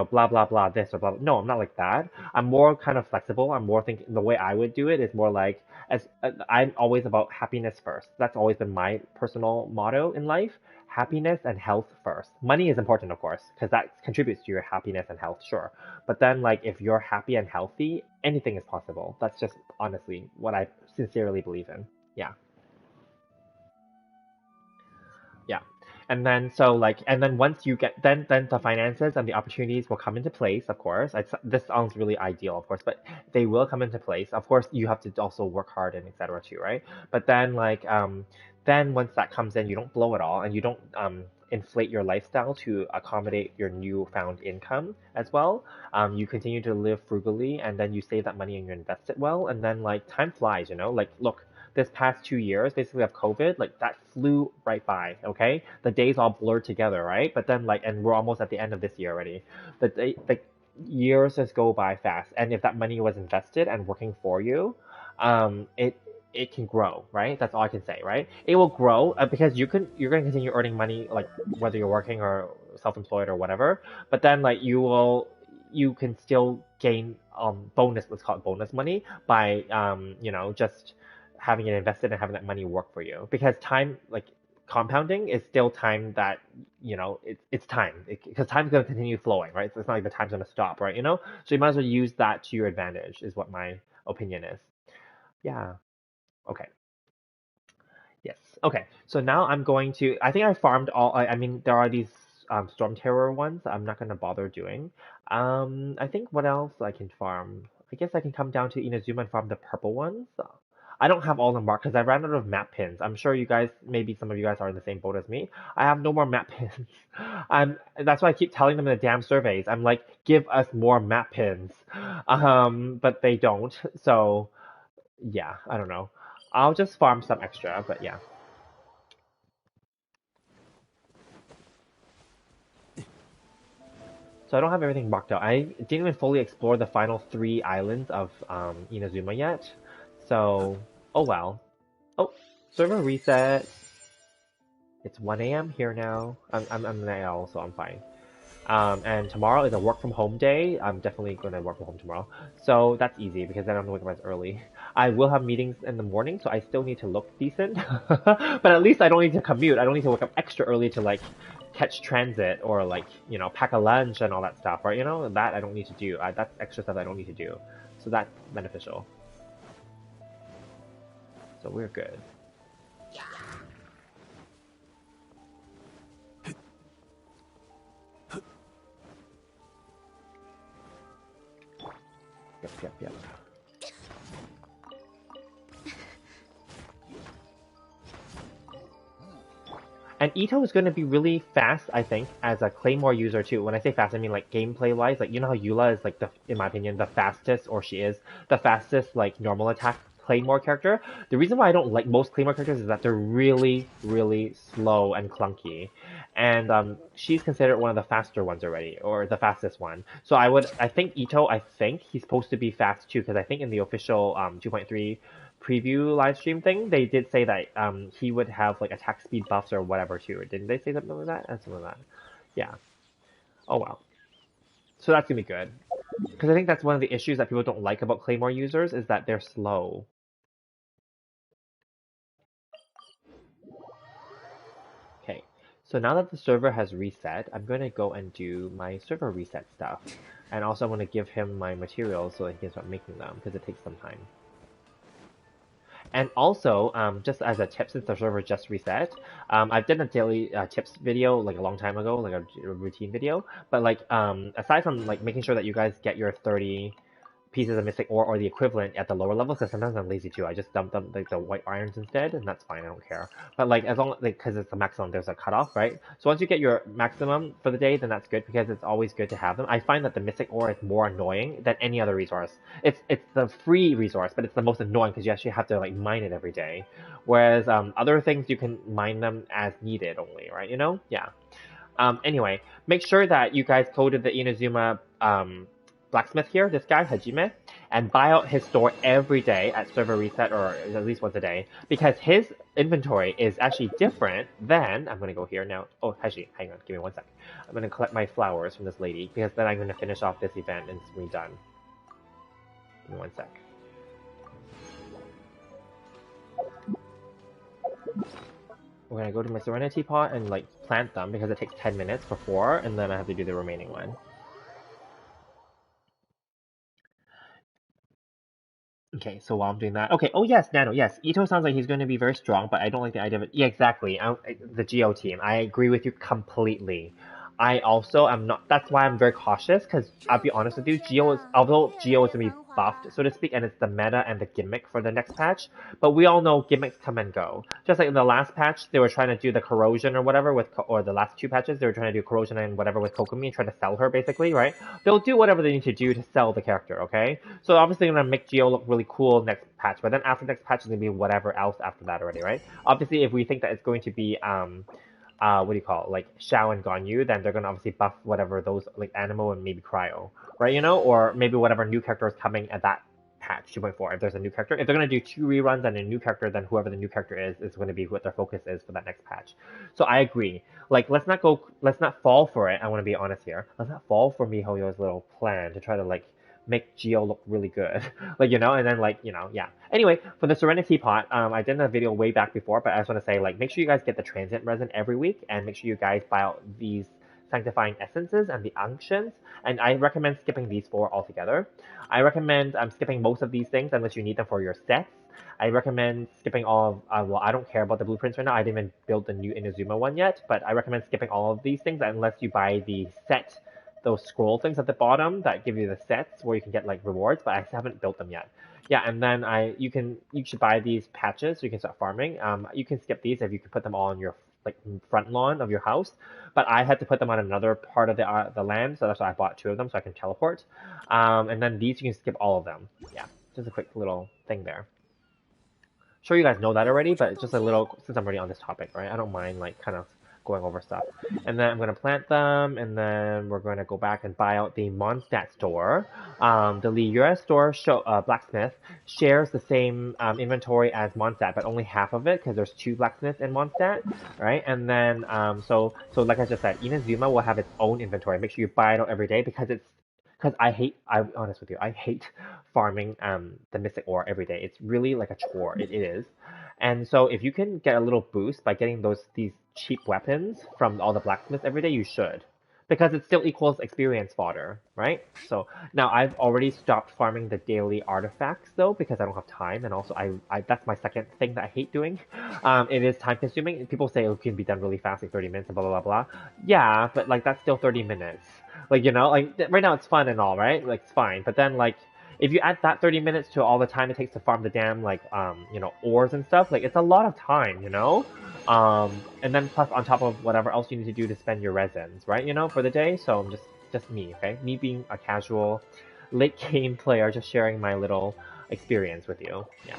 blah blah blah this or blah, blah. No, I'm not like that. I'm more kind of flexible. I'm more thinking the way I would do it is more like as I'm always about happiness first. That's always been my personal motto in life. Happiness and health first. Money is important, of course, because that contributes to your happiness and health, sure. But then, like, if you're happy and healthy, anything is possible. That's just honestly what I sincerely believe in. Yeah, yeah. And then so like, and then once you get, then the finances and the opportunities will come into place. Of course, this sounds really ideal, of course, but they will come into place. Of course, you have to also work hard and etc. too, right? But then like, then once that comes in, you don't blow it all, and you don't inflate your lifestyle to accommodate your newfound income as well. You continue to live frugally, and then you save that money and you invest it well, and then like time flies, Like, look, this past 2 years, basically of COVID, like that flew right by. Okay, the days all blurred together, right? But then like, and we're almost at the end of this year already. The years just go by fast, and if that money was invested and working for you, it can grow, right? That's all I can say, right? It will grow because you're gonna continue earning money like whether you're working or self-employed or whatever. But then like you can still gain bonus, let's call it bonus money by just having it invested and having that money work for you, because time like compounding is still time that it's time, because time's going to continue flowing, right? So it's not like the time's going to stop, right? So you might as well use that to your advantage is what my opinion is. Yeah. Okay. Yes. Okay. So now I'm going to. I think I farmed all. I mean, there are these storm terror ones that I'm not gonna bother doing. I think what else I can farm? I guess I can come down to Inazuma and farm the purple ones. I don't have all the marked because I ran out of map pins. I'm sure you guys, maybe some of you guys are in the same boat as me. I have no more map pins. That's why I keep telling them in the damn surveys. I'm like, give us more map pins. But they don't. So yeah, I don't know. I'll just farm some extra, but yeah. So I don't have everything marked out. I didn't even fully explore the final three islands of Inazuma yet. So, oh well. Oh, server reset. It's 1 a.m. here now. I'm an AL, so I'm fine. And tomorrow is a work from home day. I'm definitely going to work from home tomorrow. So that's easy because then I'm going to wake up as early. I will have meetings in the morning, so I still need to look decent. But at least I don't need to commute. I don't need to wake up extra early to like catch transit or like, pack a lunch and all that stuff, right? That I don't need to do. That's extra stuff I don't need to do. So that's beneficial. So we're good. Yep, yep, yep. And Ito is going to be really fast, I think, as a Claymore user too. When I say fast, I mean like gameplay-wise. Like, how Eula is like in my opinion, the fastest, or she is the fastest like normal attack Claymore character. The reason why I don't like most Claymore characters is that they're really, really slow and clunky. And she's considered one of the faster ones already, or the fastest one. So I think Ito, I think he's supposed to be fast too, because I think in the official 2.3 preview live stream thing, they did say that he would have like attack speed buffs or whatever too. Didn't they say something like that? Something like that. Yeah. Oh well. So that's gonna be good. Because I think that's one of the issues that people don't like about Claymore users is that they're slow. Okay. So now that the server has reset, I'm gonna go and do my server reset stuff. And also I'm gonna give him my materials so he can start making them, because it takes some time. And also, just as a tip, since the server just reset, I've done a daily tips video like a long time ago, like a routine video. But like, aside from like making sure that you guys get your 30 pieces of mystic ore or the equivalent at the lower levels, because sometimes I'm lazy too. I just dump them like the white irons instead, and that's fine. I don't care. But like as long like because it's the maximum, there's a cutoff, right? So once you get your maximum for the day, then that's good because it's always good to have them. I find that the mystic ore is more annoying than any other resource. It's the free resource, but it's the most annoying because you actually have to like mine it every day. Whereas other things you can mine them as needed only, right? You know? Yeah. Anyway, make sure that you guys go to the Inazuma blacksmith here, this guy, Hajime, and buy out his store every day at server reset or at least once a day because his inventory is actually different than, I'm going to go here now. Oh, actually, hang on, give me 1 sec. I'm going to collect my flowers from this lady because then I'm going to finish off this event and we're done. Give me 1 sec. We're going to go to my Serenity pot and like plant them because it takes 10 minutes for 4 and then I have to do the remaining one. Okay, so while I'm doing that, okay. Oh yes, Nano. Yes, Ito sounds like he's going to be very strong, but I don't like the idea of it. Yeah, exactly. The Geo team. I agree with you completely. I also am not. That's why I'm very cautious because I'll be honest with you. Geo is although Geo is going to be buffed, so to speak, and it's the meta and the gimmick for the next patch. But we all know gimmicks come and go. Just like in the last patch, they were trying to do the corrosion or whatever with, or the last two patches, they were trying to do corrosion and whatever with Kokomi and try to sell her basically, right? They'll do whatever they need to do to sell the character, okay? So obviously they're gonna make Geo look really cool next patch, but then after next patch is gonna be whatever else after that already, right? Obviously, if we think that it's going to be what do you call it, like Shao and Ganyu, then they're gonna obviously buff whatever those like Animo and maybe Cryo, right? You know, or maybe whatever new character is coming at that patch 2.4. If there's a new character, if they're gonna do 2 reruns and a new character, then whoever the new character is going to be what their focus is for that next patch. So I agree. Like let's not fall for it. I want to be honest here. Let's not fall for MiHoYo's little plan to try to like make Geo look really good, like you know, and then like you know, yeah. Anyway, for the Serenity pot, I did a video way back before, but I just want to say like make sure you guys get the transient resin every week, and make sure you guys buy out these sanctifying essences and the unctions. And I recommend skipping these 4 altogether. I recommend skipping most of these things unless you need them for your sets. I recommend skipping all of, well, I don't care about the blueprints right now. I didn't even build the new Inazuma one yet, but I recommend skipping all of these things unless you buy the set, those scroll things at the bottom that give you the sets where you can get like rewards, but I haven't built them yet. Yeah, and then you should buy these patches so you can start farming. You can skip these if you can put them all on your like front lawn of your house, but I had to put them on another part of the land, so that's why I bought 2 of them so I can teleport. And then these you can skip all of them. Yeah, just a quick little thing there. Sure, you guys know that already, but it's just a little since I'm already on this topic, right? I don't mind like kind of going over stuff. And then I'm gonna plant them, and then we're gonna go back and buy out the Mondstadt store. The Liyue store blacksmith shares the same inventory as Mondstadt, but only half of it because there's 2 blacksmiths in Mondstadt, right? And then so like I just said, Inazuma will have its own inventory. Make sure you buy it out every day because I'm honest with you, I hate farming the mystic ore every day. It's really like a chore. It is. And so if you can get a little boost by getting these cheap weapons from all the blacksmiths every day, you should. Because it still equals experience fodder, right? So now I've already stopped farming the daily artifacts though because I don't have time, and also I that's my second thing that I hate doing. It is time consuming. People say it can be done really fast, like 30 minutes and blah blah blah blah. Yeah, but like that's still 30 minutes. Like you know, like right now it's fun and all, right? Like it's fine. But then like if you add that 30 minutes to all the time it takes to farm the damn like you know ores and stuff, like it's a lot of time, you know. And then plus on top of whatever else you need to do to spend your resins, right? You know, for the day. So I'm just me, okay? Me being a casual late game player, just sharing my little experience with you. Yeah.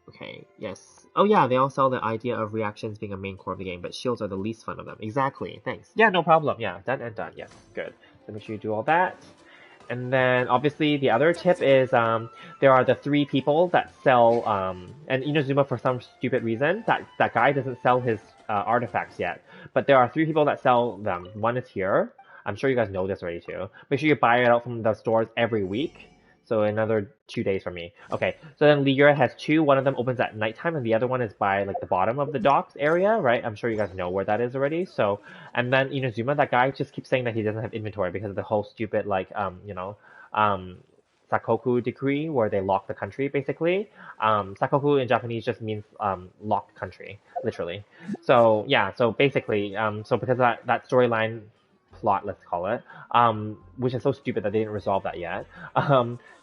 Okay, yes. Oh yeah, they all sell the idea of reactions being a main core of the game, but shields are the least fun of them. Exactly, thanks. Yeah, no problem. Yeah, done and done. Yes, good. So make sure you do all that. And then obviously the other tip is there are the 3 people that sell and Inazuma for some stupid reason that guy doesn't sell his artifacts yet, but there are 3 people that sell them. One is here. I'm sure you guys know this already too. Make sure you buy it out from the stores every week. So another 2 days for me. Okay, so then Liyue has 2. One of them opens at nighttime, and the other one is by like the bottom of the docks area, right? I'm sure you guys know where that is already. So, and then Inazuma, that guy just keeps saying that he doesn't have inventory because of the whole stupid like you know, Sakoku decree, where they lock the country, basically. Sakoku in Japanese just means locked country, literally. So yeah, so basically, so because of that storyline plot, let's call it, which is so stupid that they didn't resolve that yet.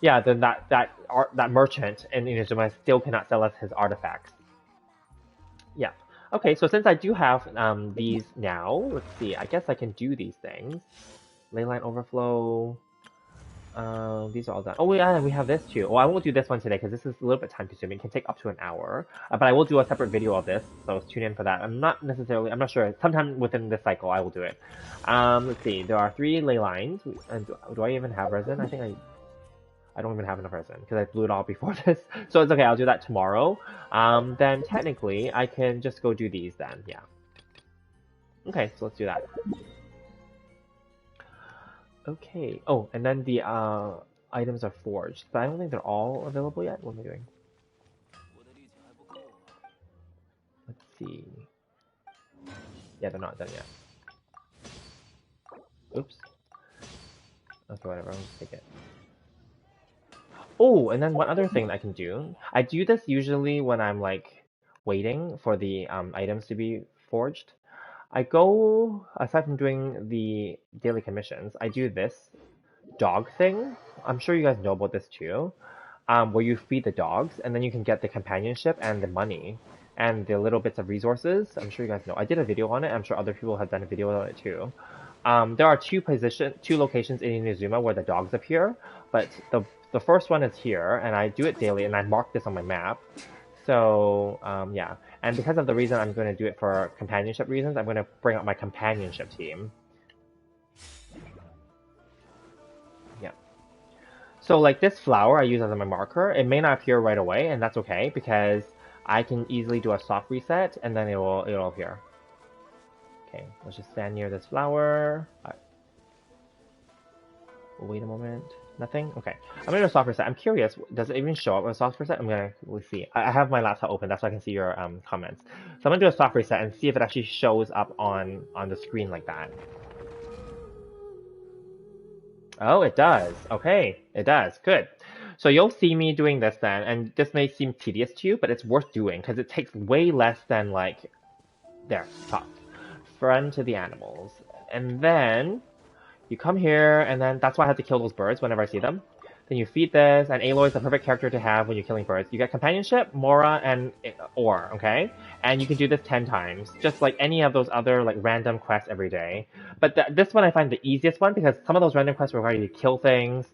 Yeah, then that merchant in Inazuma still cannot sell us his artifacts. Yeah. Okay, so since I do have these now, let's see. I guess I can do these things. Leyline overflow. These are all done. Oh, yeah, we have this too. Well, I won't do this one today because this is a little bit time consuming. It can take up to an hour. But I will do a separate video of this, so tune in for that. I'm not sure. Sometime within this cycle, I will do it. Let's see. There are 3 ley lines. And do I even have resin? I think I don't even have enough resin because I blew it all before this. So it's okay. I'll do that tomorrow. Then technically, I can just go do these then. Yeah. Okay, so let's do that. Okay. Oh, and then the items are forged, but I don't think they're all available yet. What am I doing? Let's see. Yeah, they're not done yet. Oops. Okay, whatever. I'll just take it. Oh, and then one other thing that I can do. I do this usually when I'm like waiting for the items to be forged. I go, aside from doing the daily commissions, I do this dog thing. I'm sure you guys know about this too, where you feed the dogs and then you can get the companionship and the money and the little bits of resources. I'm sure you guys know. I did a video on it. I'm sure other people have done a video on it too. There are two locations in Inazuma where the dogs appear, but the first one is here, and I do it daily, and I mark this on my map. So, yeah. And because of the reason I'm going to do it for companionship reasons, I'm going to bring up my companionship team. Yeah. So, like this flower I use as my marker, it may not appear right away, and that's okay, because I can easily do a soft reset, and then it'll appear. Okay, let's just stand near this flower. Wait a moment. Nothing? Okay. I'm gonna do a soft reset. I'm curious, does it even show up with a soft reset? Let's see. I have my laptop open, that's why I can see your comments. So I'm gonna do a soft reset and see if it actually shows up on the screen like that. Oh, it does. Okay, it does. Good. So you'll see me doing this then, and this may seem tedious to you, but it's worth doing because it takes way less than like, there, top. Friend to the animals. And then you come here, and then that's why I have to kill those birds whenever I see them. Then you feed this, and Aloy is the perfect character to have when you're killing birds. You get companionship, Mora, and Ore, okay? And you can do this 10 times, just like any of those other like random quests every day. But this one I find the easiest one because some of those random quests require you to kill things,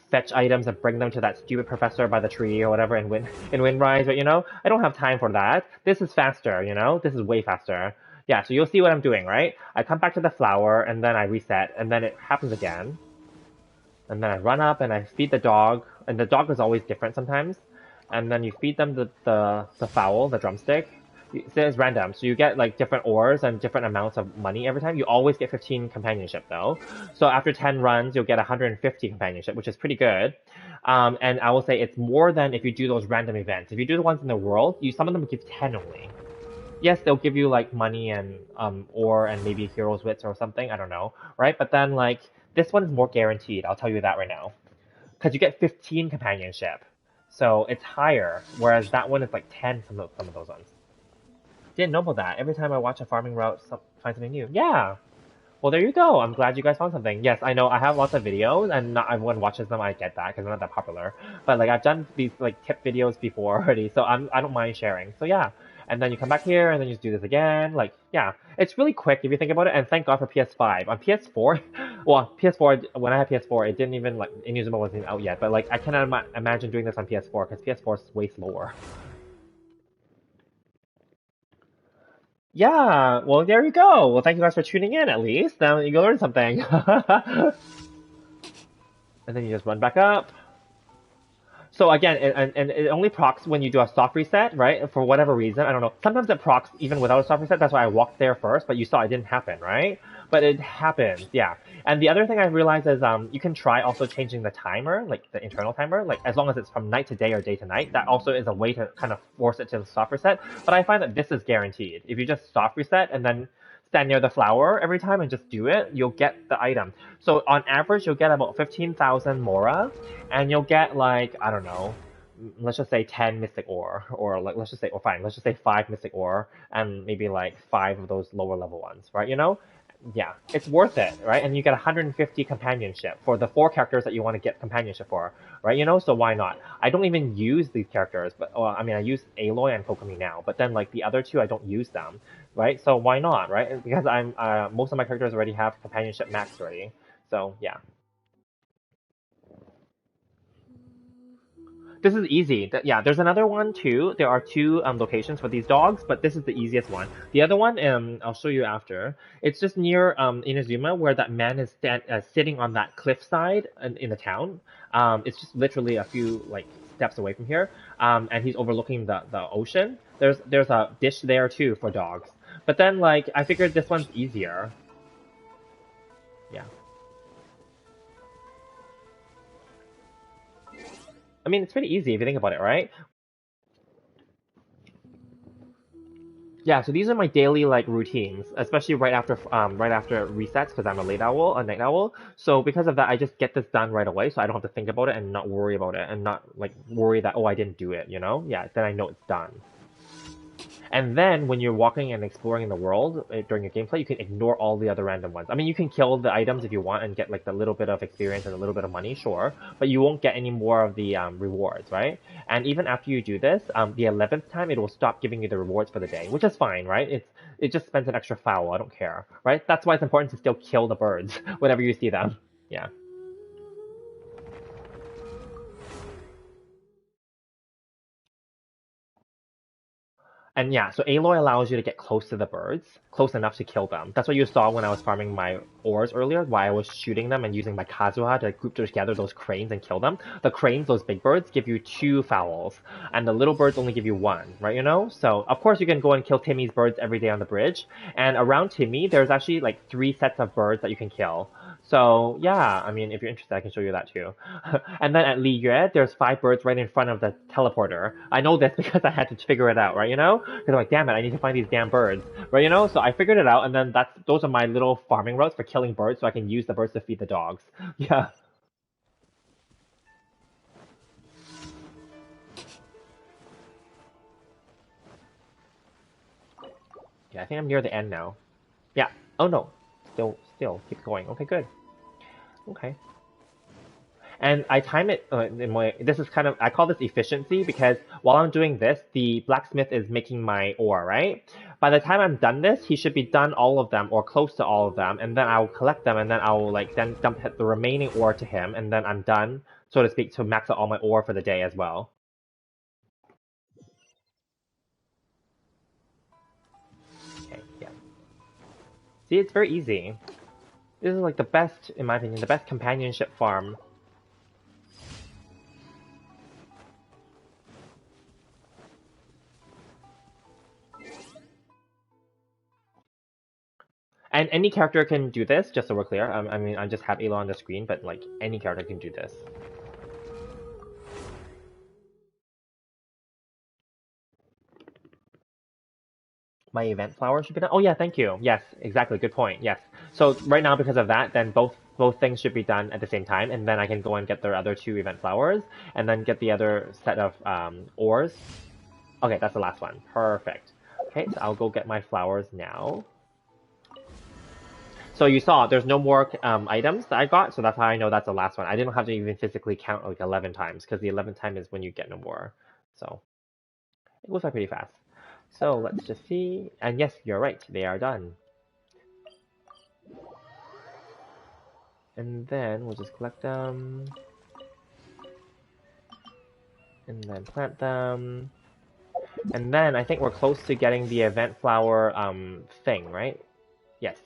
fetch items, and bring them to that stupid professor by the tree or whatever in Windrise. But you know, I don't have time for that. This is faster, you know? This is way faster. Yeah, so you'll see what I'm doing, right? I come back to the flower, and then I reset, and then it happens again. And then I run up, and I feed the dog, and the dog is always different sometimes. And then you feed them the fowl, the drumstick. It says random, so you get like different ores and different amounts of money every time. You always get 15 companionship though. So after 10 runs, you'll get 150 companionship, which is pretty good. And I will say it's more than if you do those random events. If you do the ones in the world, some of them give 10 only. Yes, they'll give you like money and ore and maybe hero's wits or something, I don't know, right? But then like this one is more guaranteed, I'll tell you that right now. Because you get 15 companionship. So it's higher, whereas that one is like 10 some of those ones. Didn't know about that. Every time I watch a farming route, find something new. Yeah. Well, there you go. I'm glad you guys found something. Yes, I know I have lots of videos, and not everyone watches them. I get that because they're not that popular. But like I've done these like tip videos before already, so I don't mind sharing. So yeah. And then you come back here, and then you just do this again. Like, yeah, it's really quick if you think about it. And thank God for PS5. On PS4, well, PS4 when I had PS4, it didn't even like Inazuma wasn't out yet. But like I cannot imagine doing this on PS4 because PS4 is way slower. Yeah, well, there you go. Well, thank you guys for tuning in, at least. Now you can learn something. And then you just run back up. So again, and it only procs when you do a soft reset, right? For whatever reason, I don't know. Sometimes it procs even without a soft reset. That's why I walked there first, but you saw it didn't happen, right? But it happens, yeah. And the other thing I realized is you can try also changing the timer, like the internal timer, like as long as it's from night to day or day to night. That also is a way to kind of force it to the soft reset. But I find that this is guaranteed. If you just soft reset and then stand near the flower every time and just do it, you'll get the item. So on average, you'll get about 15,000 Mora, and you'll get like, I don't know, let's just say 10 Mystic Ore, or like, let's just say, or fine, let's just say 5 Mystic Ore, and maybe like 5 of those lower level ones, right? You know? Yeah, it's worth it, right? And you get 150 companionship for the 4 characters that you want to get companionship for, right? You know, so why not? I don't even use these characters, but well, I mean, I use Aloy and Kokomi now, but then like the other two, I don't use them, right? So why not, right? Because I'm most of my characters already have companionship max already, so yeah. This is easy. Yeah, there's another one too. There are 2 locations for these dogs, but this is the easiest one. The other one, I'll show you after. It's just near Inazuma, where that man is sitting on that cliffside in the town. It's just literally a few like steps away from here, and he's overlooking the ocean. There's a dish there too for dogs. But then like I figured this one's easier. Yeah. I mean, it's pretty easy if you think about it, right? Yeah, so these are my daily like routines, especially right after resets because I'm a late owl, a night owl. So because of that, I just get this done right away, so I don't have to think about it and not worry about it and not like worry that oh I didn't do it, you know? Yeah, then I know it's done. And then when you're walking and exploring in the world during your gameplay, you can ignore all the other random ones. I mean, you can kill the items if you want and get like the little bit of experience and a little bit of money, sure, but you won't get any more of the rewards, right? And even after you do this, the 11th time it will stop giving you the rewards for the day, which is fine, right? It just spends an extra foul. I don't care, right? That's why it's important to still kill the birds whenever you see them. Yeah. And yeah, so Aloy allows you to get close to the birds, close enough to kill them. That's what you saw when I was farming my ores earlier, why I was shooting them and using my Kazuha to group together those cranes and kill them. The cranes, those big birds, give you 2 fowls, and the little birds only give you 1, right, you know? So, of course you can go and kill Timmy's birds every day on the bridge, and around Timmy, there's actually like 3 sets of birds that you can kill. So, yeah, I mean, if you're interested, I can show you that too. And then at Li Yue, there's 5 birds right in front of the teleporter. I know this because I had to figure it out, right, you know? Because I'm like, damn it, I need to find these damn birds, right? You know, so I figured it out, and then those are my little farming routes for killing birds, so I can use the birds to feed the dogs. Yeah, yeah, I think I'm near the end now. Yeah. Oh no, still keep going. Okay, good. Okay. And I time it this is kind of, I call this efficiency because while I'm doing this, the blacksmith is making my ore, right? By the time I'm done this, he should be done all of them or close to all of them, and then I'll collect them and then I'll like then dump the remaining ore to him, and then I'm done, so to speak, to max out all my ore for the day as well. Okay, yeah. See, it's very easy. This is like the best, in my opinion, the best companionship farm. And any character can do this, just so we're clear. I mean, I just have Elo on the screen, but like any character can do this. My event flower should be done. Oh yeah, thank you. Yes, exactly. Good point. Yes. So right now, because of that, then both things should be done at the same time, and then I can go and get the other 2 event flowers, and then get the other set of ores. Okay, that's the last one. Perfect. Okay, so I'll go get my flowers now. So you saw there's no more items that I got, so that's how I know that's the last one. I didn't have to even physically count like 11 times, because the 11th time is when you get no more. So it goes by pretty fast. So let's just see. And yes, you're right, they are done. And then we'll just collect them. And then plant them. And then I think we're close to getting the event flower thing, right? Yes,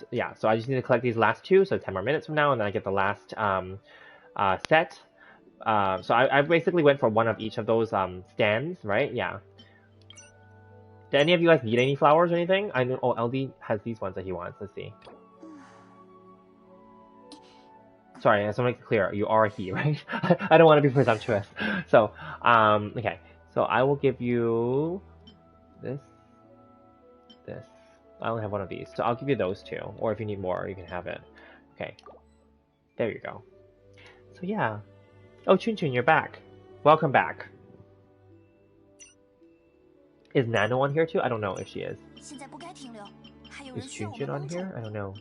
yeah, so I just need to collect these last 2, so 10 more minutes from now, and then I get the last set. So I basically went for one of each of those stands, right? Yeah. Do any of you guys need any flowers or anything? I know. Oh, LD has these ones that he wants. Let's see. Sorry, I just want to make it clear. You are he, right? I don't want to be presumptuous. So, okay. So I will give you this, this, I only have one of these, so I'll give you those two. Or if you need more, you can have it. Okay. There you go. So yeah. Oh, Chun Chun, you're back. Welcome back. Is Nano on here too? I don't know if she is. Is Chun Chun on here? I don't know.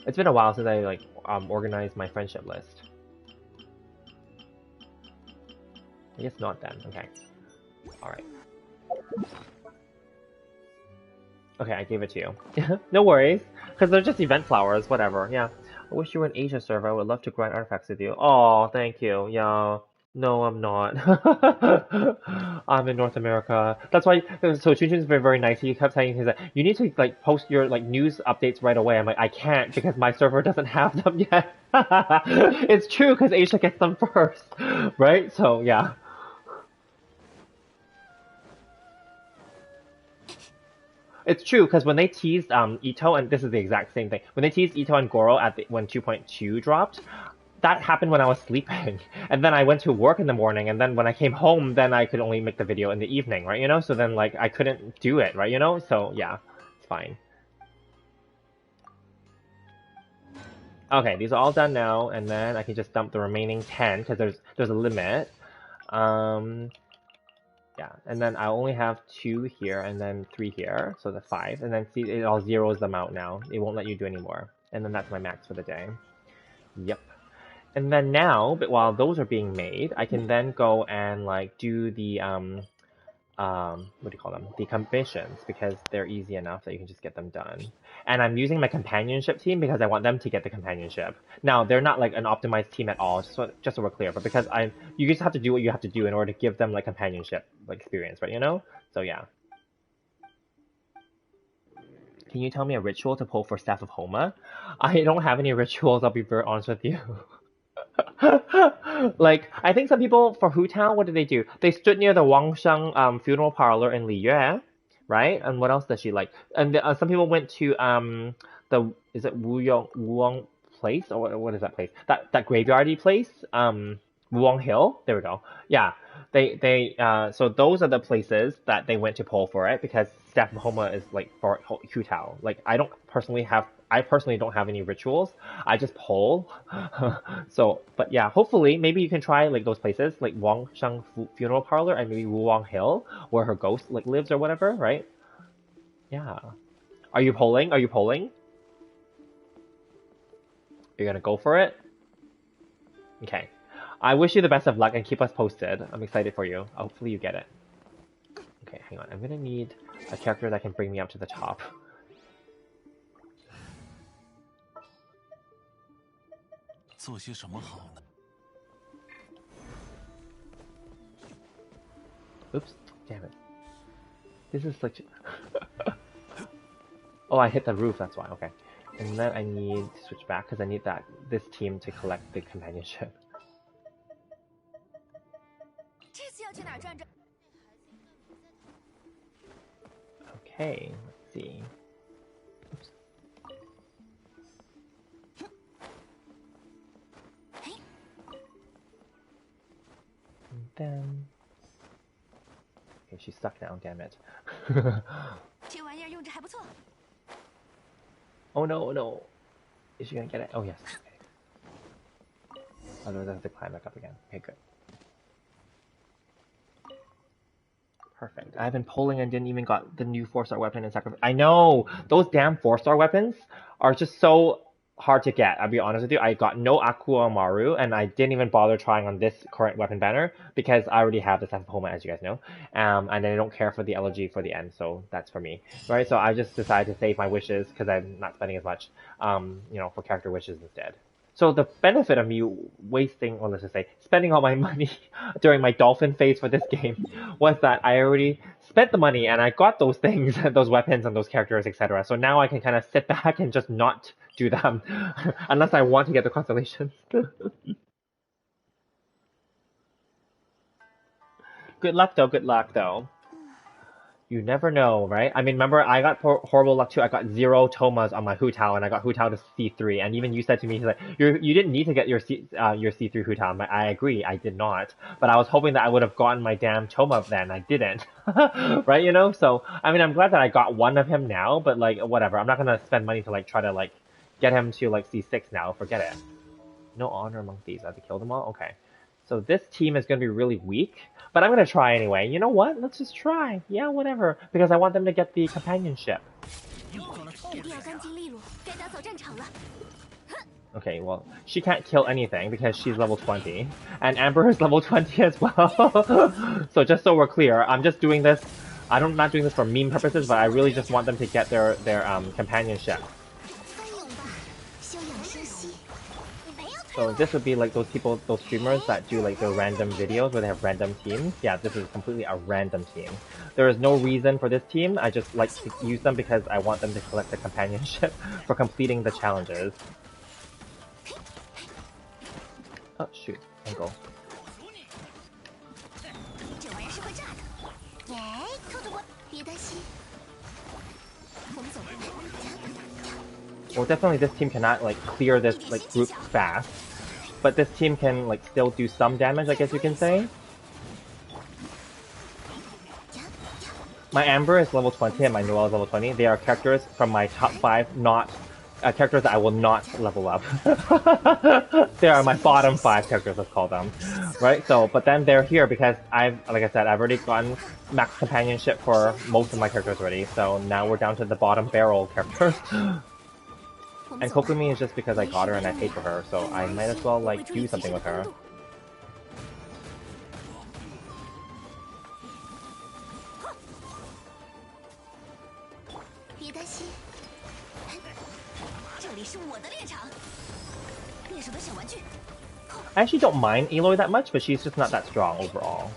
It's been a while since I like organized my friendship list. I guess not then. Okay. Alright. Okay, I gave it to you. No worries. Because they're just event flowers, whatever. Yeah. I wish you were in Asia, server. I would love to grind artifacts with you. Oh, thank you. Yeah. No, I'm not. I'm in North America. That's why. So Chunchun's been very nice. He kept saying that you need to like post your like news updates right away. I'm like, I can't because my server doesn't have them yet. It's true because Asia gets them first, right? So yeah. It's true because when they teased Ito, and this is the exact same thing. When they teased Ito and Goro at when 2.2 dropped, that happened when I was sleeping, and then I went to work in the morning, and then when I came home, then I could only make the video in the evening, right? You know, so then like I couldn't do it, right? You know, so yeah, it's fine. Okay, these are all done now, and then I can just dump the remaining 10 because there's a limit. Yeah, and then I only have 2 here and then 3 here, so that's 5. And then see, it all zeroes them out now. It won't let you do any more. And then that's my max for the day. Yep. And then now, but while those are being made, I can then go and like do the what do you call them? The commissions, because they're easy enough that you can just get them done. And I'm using my companionship team because I want them to get the companionship. Now, they're not like an optimized team at all, just so we're clear, but because you just have to do what you have to do in order to give them like companionship like experience, right? You know? So yeah. Can you tell me a ritual to pull for Staff of Homa? I don't have any rituals, I'll be very honest with you. Like, I think some people for Hu Tao, what did they do? They stood near the Wang Sheng funeral parlor in Liyue, right? And what else does she like? And some people went to is it Wuyong place, or what is that place? That graveyardy place, Wuyong Hill. There we go. Yeah, so those are the places that they went to poll for it because Staff of Homa is like for Hu Tao. Like I personally don't have any rituals. I just poll. So, but yeah, hopefully maybe you can try like those places like Wang Sheng funeral parlor and maybe Wuyong Hill where her ghost like lives or whatever, right? Yeah. Are you polling? Are you polling? You're gonna go for it? Okay. I wish you the best of luck and keep us posted. I'm excited for you. Hopefully you get it. Okay, hang on. I'm gonna need a character that can bring me up to the top. Oops, damn it. This is like... Oh, I hit the roof, that's why, okay. And then I need to switch back because I need this team to collect the companionship. Okay, let's see. Oops. And then... Okay, she's stuck now, damn it. Oh no, no. Is she gonna get it? Oh yes. Okay. Otherwise I have to climb back up again. Okay, good. Perfect. I've been polling and didn't even got the new 4-star weapon in sacrifice. I know! Those damn 4-star weapons are just so hard to get. I'll be honest with you. I got no Aqua Maru, and I didn't even bother trying on this current weapon banner because I already have the Staff of Homa, as you guys know. And I don't care for the elegy for the end, so that's for me. Right? So I just decided to save my wishes because I'm not spending as much, for character wishes instead. So the benefit of me wasting, or let's just say, spending all my money during my dolphin phase for this game was that I already spent the money and I got those things, those weapons and those characters, etc. So now I can kind of sit back and just not do them, unless I want to get the constellations. Good luck though, good luck though. You never know, right? I mean, remember, I got horrible luck too. I got 0 Tomas on my Hu Tao, and I got Hu Tao to C3. And even you said to me, he's like, you didn't need to get your C3 Hu Tao. I agree, I did not. But I was hoping that I would have gotten my damn Toma then. I didn't. Right, you know? So, I mean, I'm glad that I got one of him now, but like, whatever. I'm not gonna spend money to like try to like get him to like C6 now. Forget it. No honor among thieves. I have to kill them all? Okay. So this team is going to be really weak, but I'm going to try anyway. You know what? Let's just try. Yeah, whatever. Because I want them to get the companionship. Okay, well, she can't kill anything because she's level 20. And Amber is level 20 as well. So just so we're clear, I'm just doing this... I'm not doing this for meme purposes, but I really just want them to get their companionship. So this would be like those people, those streamers that do like the random videos where they have random teams. Yeah, this is completely a random team. There is no reason for this team. I just like to use them because I want them to collect the companionship for completing the challenges. Oh shoot, angle. Well, definitely this team cannot like clear this like group fast. But this team can like still do some damage, I guess you can say. My Amber is level 20 and my Noelle is level 20. They are characters from my top 5, not characters that I will not level up. They are my bottom 5 characters, let's call them. Right? So, but then they're here because like I said, I've already gotten max companionship for most of my characters already. So now we're down to the bottom barrel characters. And Kokumi is just because I got her and I paid for her, so I might as well like do something with her. I actually don't mind Aloy that much, but she's just not that strong overall.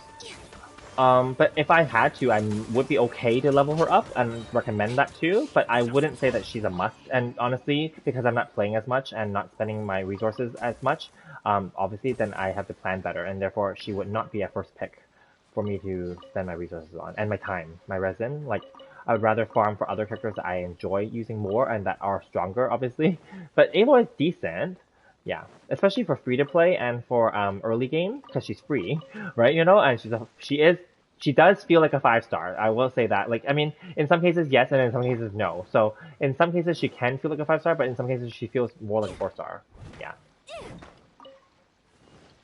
But if I had to, I would be okay to level her up and recommend that too, but I wouldn't say that she's a must. And honestly, because I'm not playing as much and not spending my resources as much, obviously then I have to plan better, and therefore she would not be a first pick for me to spend my resources on. And my time, my resin, like, I would rather farm for other characters that I enjoy using more and that are stronger, obviously. But Aloy is decent. Yeah, especially for free to play and for early game because she's free, right? You know, and she does feel like a 5-star. I will say that. Like, I mean, in some cases yes, and in some cases no. So in some cases she can feel like a 5-star, but in some cases she feels more like a 4-star. Yeah.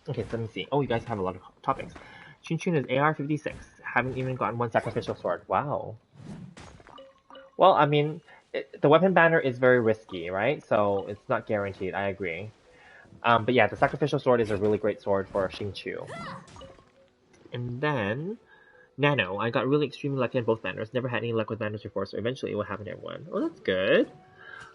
Okay, so let me see. Oh, you guys have a lot of topics. Chun Chun is AR 56. Haven't even gotten one sacrificial sword. Wow. Well, I mean, the weapon banner is very risky, right? So it's not guaranteed. I agree. But yeah, the sacrificial sword is a really great sword for Xingqiu. And then, Nano. I got really extremely lucky on both banners. Never had any luck with banners before, so eventually it will happen to everyone. Oh, that's good.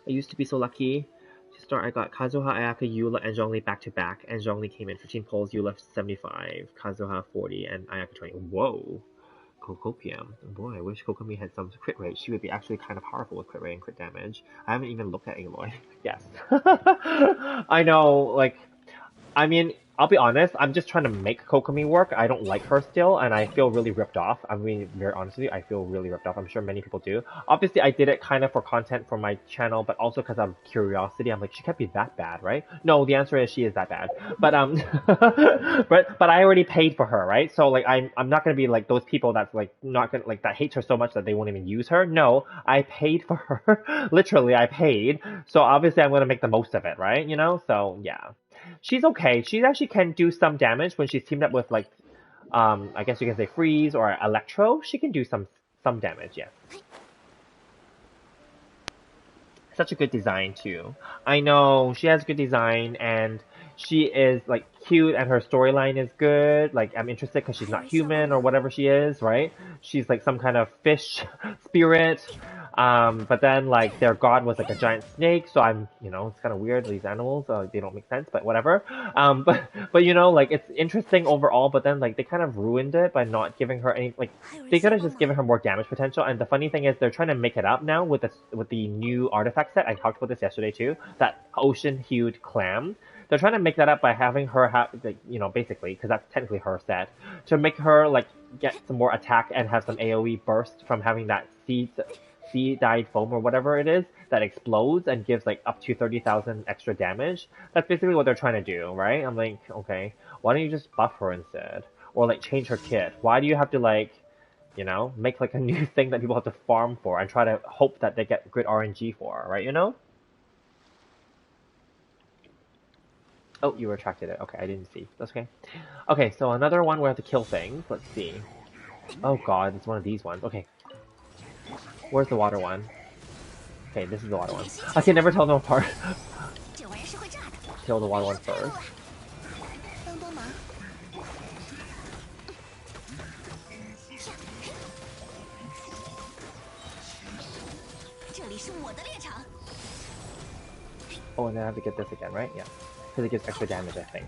I used to be so lucky. To start, I got Kazuha, Ayaka, Eula, and Zhongli back to back, and Zhongli came in 15 pulls, Eula 75, Kazuha 40, and Ayaka 20. Whoa. Cocopium. Boy, I wish Kokomi had some crit rate. She would be actually kind of powerful with crit rate and crit damage. I haven't even looked at Aloy. Yes. I know, like, I mean, I'll be honest, I'm just trying to make Kokomi work. I don't like her still, and I feel really ripped off. I mean, very honestly, I feel really ripped off. I'm sure many people do. Obviously, I did it kind of for content for my channel, but also because of curiosity. I'm like, she can't be that bad, right? No, the answer is she is that bad. But, but I already paid for her, right? So, like, I'm not gonna be like those people that's, like, not gonna, like, that hates her so much that they won't even use her. No, I paid for her. Literally, I paid. So, obviously, I'm gonna make the most of it, right? You know? So, yeah. She's okay. She actually can do some damage when she's teamed up with, like, I guess you can say Freeze or Electro. She can do some damage, yes. Such a good design, too. I know, she has good design, and she is, like, cute, and her storyline is good. Like, I'm interested because she's not human or whatever she is, right? She's, like, some kind of fish spirit. But then, like, their god was, like, a giant snake, so I'm, you know, it's kind of weird, these animals, they don't make sense, but whatever. But, you know, like, it's interesting overall, but then, like, they kind of ruined it by not giving her any, like, they could have just given her more damage potential, and the funny thing is, they're trying to make it up now with the new artifact set. I talked about this yesterday, too, that ocean-hued clam. They're trying to make that up by having her have, like, you know, basically, because that's technically her set, to make her, like, get some more attack and have some AoE burst from having that sea dyed foam or whatever it is that explodes and gives like up to 30,000 extra damage. That's basically what they're trying to do, right? I'm like, okay, why don't you just buff her instead? Or like change her kit? Why do you have to like, you know, make like a new thing that people have to farm for and try to hope that they get good RNG for, right? You know? Oh, you retracted it. Okay, I didn't see. That's okay. Okay, so another one where I have to kill things. Let's see. Oh god, it's one of these ones. Okay. Where's the water one? Okay, this is the water one. I can never tell them apart. Kill the water one first. Oh, and then I have to get this again, right? Yeah. Because it gives extra damage, I think.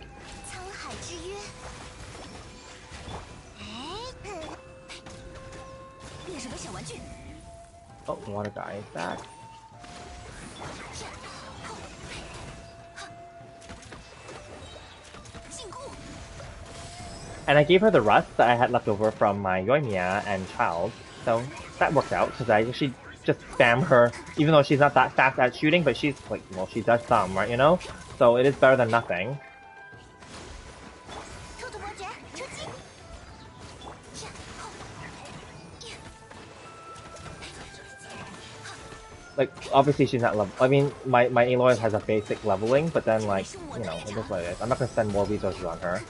Oh, the water guy is back. And I gave her the rust that I had left over from my Yoimiya and Child, so that worked out, because I actually just spam her, even though she's not that fast at shooting, but she's like, well, she does some, right, you know? So it is better than nothing. Like, obviously she's not level. I mean, my Aloy has a basic leveling, but then, like, you know, it is what it is. I'm not gonna spend more resources on her.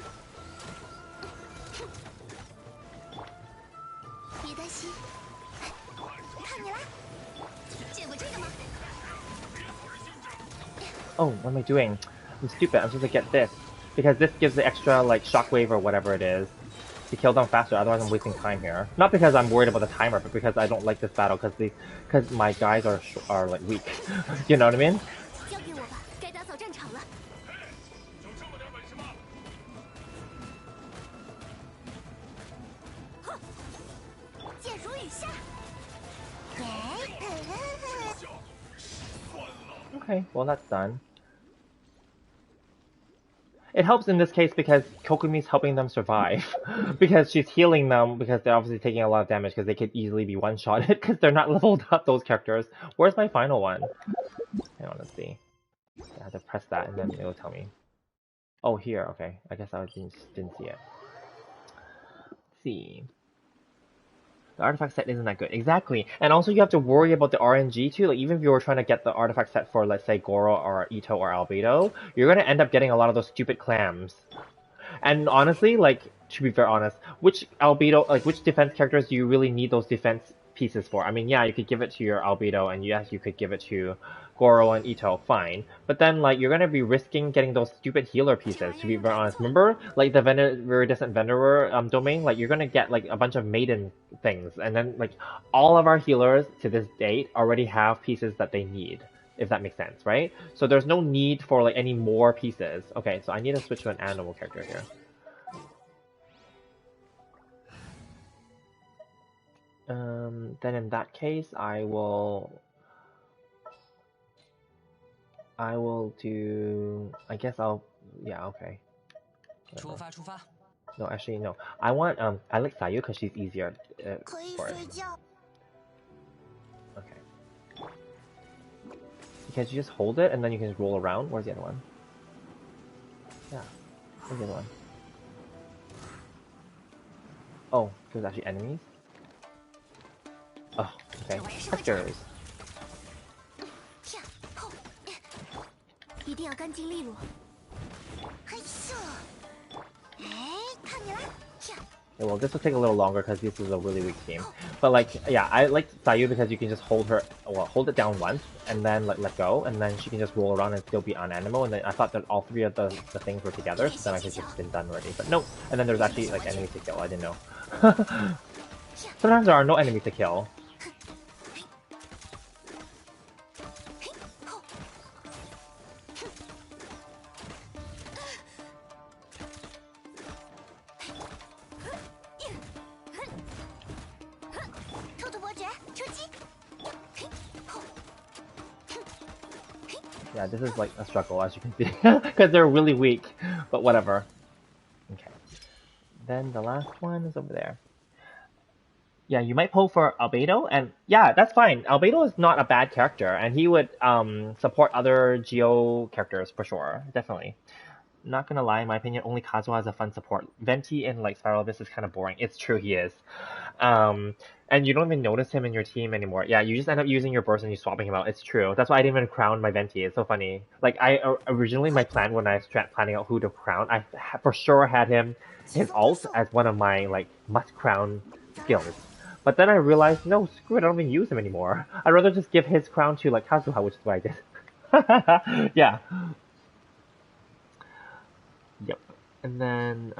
Oh, what am I doing? I'm stupid. I'm supposed to get this. Because this gives the extra, like, shockwave or whatever it is to kill them faster. Otherwise, I'm wasting time here. Not because I'm worried about the timer, but because I don't like this battle because my guys are like weak. You know what I mean? Okay, well that's done. It helps in this case because Kokumi's helping them survive. Because she's healing them because they're obviously taking a lot of damage because they could easily be one-shotted because they're not leveled up, those characters. Where's my final one? Hang on, let's see. I have to press that and then it'll tell me. Oh, here, okay. I guess I didn't see it. Let's see. The artifact set isn't that good. Exactly. And also you have to worry about the RNG too. Like even if you were trying to get the artifact set for, let's say, Goro or Ito or Albedo, you're gonna end up getting a lot of those stupid clams. And honestly, like, to be very honest, which Albedo, like, which defense characters do you really need those defense pieces for? I mean, yeah, you could give it to your Albedo, and yes, you could give it to Goro and Ito, fine. But then, like, you're gonna be risking getting those stupid healer pieces, to be very honest. Remember, like, the Viridescent Venerer domain? Like, you're gonna get, like, a bunch of maiden things, and then, like, all of our healers, to this date, already have pieces that they need. If that makes sense, right? So there's no need for like any more pieces. Okay, so I need to switch to an animal character here. Then in that case, I will do. I guess I'll. Yeah, okay. No, actually, no. I want I like Sayu because she's easier for it. Okay. Because you just hold it and then you can just roll around. Where's the other one? Yeah. Where's the other one? Oh, there's actually enemies? Oh, okay. Sectors. Yeah, well, this will take a little longer because this is a really weak team. But like, yeah, I like Sayu because you can just hold her, well, hold it down once and then like let go, and then she can just roll around and still be on animal. And then I thought that all three of the things were together, so then I could just been done already. But no, and then there's actually like enemies to kill. I didn't know. Sometimes there are no enemies to kill. Yeah, this is like a struggle, as you can see, because they're really weak, but whatever. Okay. Then the last one is over there. Yeah, you might pull for Albedo, and yeah, that's fine. Albedo is not a bad character, and he would support other Geo characters for sure, definitely. Not gonna lie, in my opinion, only Kazuha has a fun support. Venti and like Spiral Abyss is kind of boring. It's true, he is. Um, and you don't even notice him in your team anymore. Yeah, you just end up using your burst and you swapping him out. It's true. That's why I didn't even crown my Venti. It's so funny. Like originally my plan when I was planning out who to crown, for sure had him his alt as one of my like must crown skills. But then I realized, no, screw it, I don't even use him anymore. I'd rather just give his crown to like Kazuha, which is what I did. Yeah. Yep. And then,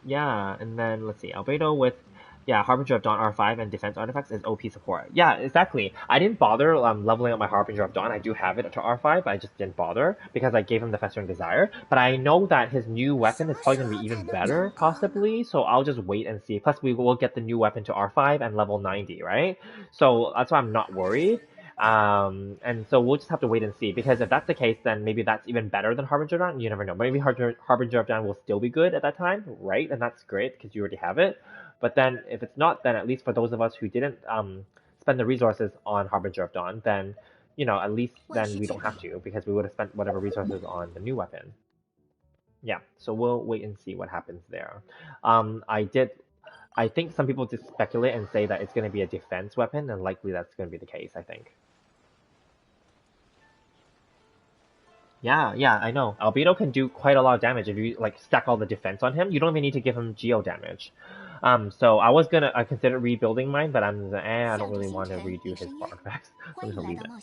yeah, and then let's see, Albedo with, yeah, Harbinger of Dawn R5 and Defense Artifacts is OP support. Yeah, exactly. I didn't bother leveling up my Harbinger of Dawn. I do have it to R5, but I just didn't bother because I gave him the Festering Desire. But I know that his new weapon is probably going to be even better, possibly, so I'll just wait and see. Plus, we will get the new weapon to R5 and level 90, right? So that's why I'm not worried. And so we'll just have to wait and see, because if that's the case, then maybe that's even better than Harbinger of Dawn. You never know. Maybe Harbinger of Dawn will still be good at that time, right? And that's great because you already have it. But then if it's not, then at least for those of us who didn't spend the resources on Harbinger of Dawn, then at least then we don't have to, because we would have spent whatever resources on the new weapon. Yeah, so we'll wait and see what happens there. I think some people just speculate and say that it's going to be a defense weapon, and likely that's going to be the case, I think. Yeah, I know. Albedo can do quite a lot of damage if you like stack all the defense on him. You don't even need to give him geo damage. So I considered rebuilding mine, but I don't really want to redo his artifacts. I'm just gonna leave it. You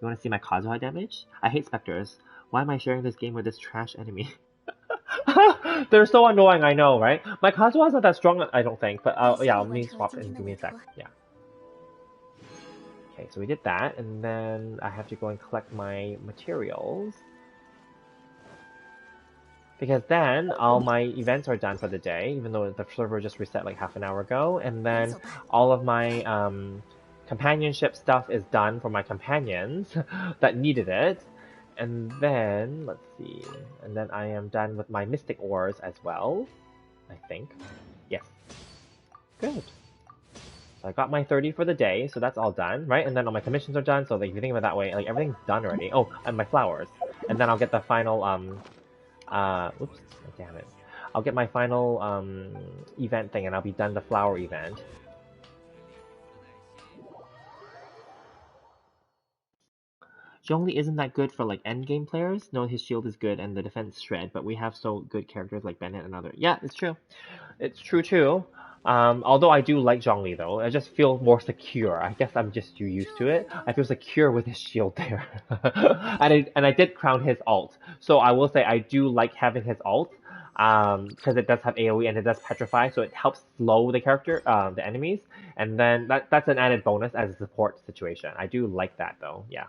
want to see my Kazuha damage? I hate specters. Why am I sharing this game with this trash enemy? They're so annoying, I know, right? My Kazuha's not that strong, I don't think, but yeah, let me swap it and give me a sec. Yeah. Okay, so we did that, and then I have to go and collect my materials. Because then all my events are done for the day, even though the server just reset like half an hour ago, and then all of my companionship stuff is done for my companions that needed it. And then, let's see, and then I am done with my mystic ores as well, I think. Yes. Good. So I got my 30 for the day, so that's all done, right? And then all my commissions are done, so like, if you think of it that way, like everything's done already. Oh, and my flowers. And then I'll get the final, oops, damn it. I'll get my final, event thing, and I'll be done the flower event. Zhongli isn't that good for like endgame players. No, his shield is good and the defense shred, but we have so good characters like Bennett and other. Yeah, it's true. It's true too. Although I do like Zhongli though, I just feel more secure. I guess I'm just too used to it. I feel secure with his shield there, and I did crown his alt. So I will say I do like having his alt, because it does have AOE and it does petrify, so it helps slow the character, the enemies, and then that's an added bonus as a support situation. I do like that though. Yeah.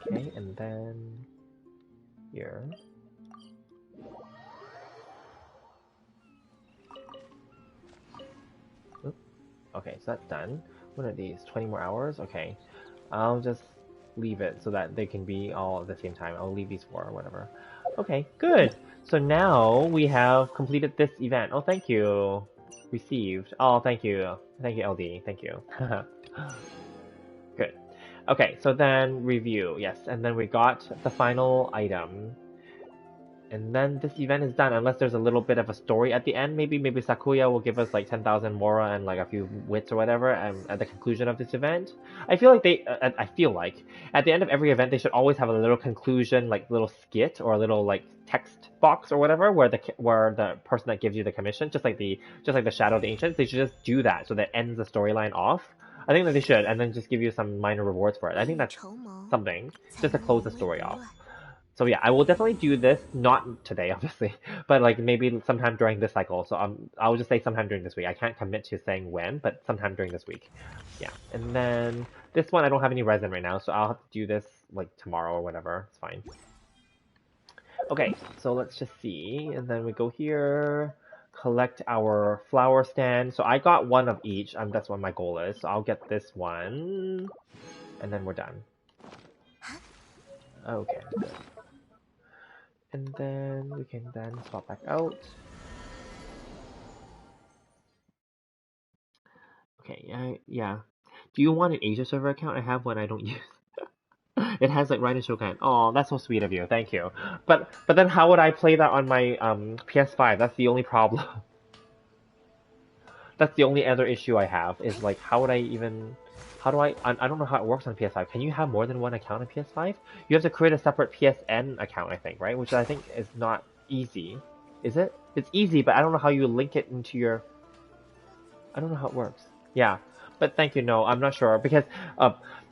Okay, and then here. Oop. Okay, so that's done. What are these? 20 more hours? Okay. I'll just leave it so that they can be all at the same time. I'll leave these for or whatever. Okay, good. So now we have completed this event. Oh, thank you. Received. Oh, thank you. Thank you, LD. Thank you. Good. Okay, so then review. Yes, and then we got the final item. And then this event is done, unless there's a little bit of a story at the end. Maybe Sakuya will give us like 10,000 Mora and like a few wits or whatever at the conclusion of this event. I feel like at the end of every event they should always have a little conclusion, like little skit or a little like text box or whatever, where the person that gives you the commission, just like the Shadow of the Ancients, they should just do that so that ends the storyline off. I think that they should, and then just give you some minor rewards for it. I think that's something, just to close the story off. So yeah, I will definitely do this, not today, obviously, but like maybe sometime during this cycle. So I'll just say sometime during this week. I can't commit to saying when, but sometime during this week. Yeah, and then this one I don't have any resin right now, so I'll have to do this like tomorrow or whatever. It's fine. Okay, so let's just see, and then we go here, collect our flower stand. So I got one of each. That's what my goal is. So I'll get this one, and then we're done. Okay. And then we can then swap back out. Okay, yeah. Do you want an Asia server account? I have one I don't use. It has like Rhino Shogun. Oh, that's so sweet of you. Thank you. But then how would I play that on my PS5? That's the only problem. That's the only other issue I have is like how would I even how do I don't know how it works on PS5. Can you have more than one account on PS5? You have to create a separate PSN account, I think, right? Which I think is not easy. Is it? It's easy, but I don't know how you link it into your I don't know how it works. Yeah. But thank you, no, I'm not sure because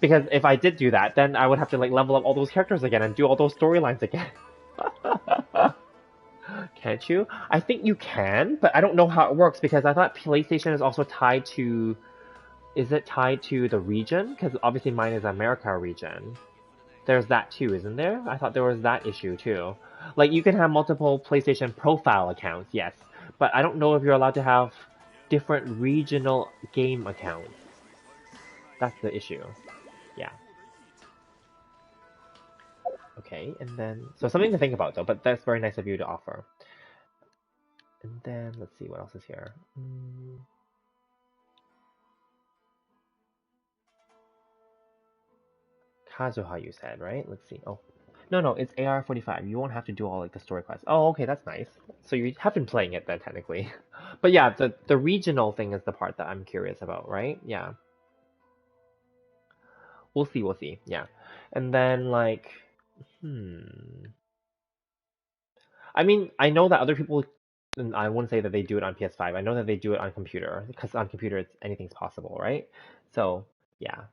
if I did do that, then I would have to like level up all those characters again and do all those storylines again. Can't you? I think you can, but I don't know how it works because I thought PlayStation is also tied to. Is it tied to the region? Because obviously mine is America region. There's that too, isn't there? I thought there was that issue too. Like you can have multiple PlayStation profile accounts, yes, but I don't know if you're allowed to have different regional game accounts. That's the issue. Yeah. Okay, and then so something to think about though, but that's very nice of you to offer. And then let's see what else is here. Kazuha, you said, right? Let's see. Oh, no, it's AR-45. You won't have to do all like the story quests. Oh, okay, that's nice. So you have been playing it then, technically. But yeah, the regional thing is the part that I'm curious about, right? Yeah. We'll see, we'll see. Yeah. And then like, I mean, I know that other people, and I wouldn't say that they do it on PS5. I know that they do it on computer because on computer it's anything's possible, right? So yeah.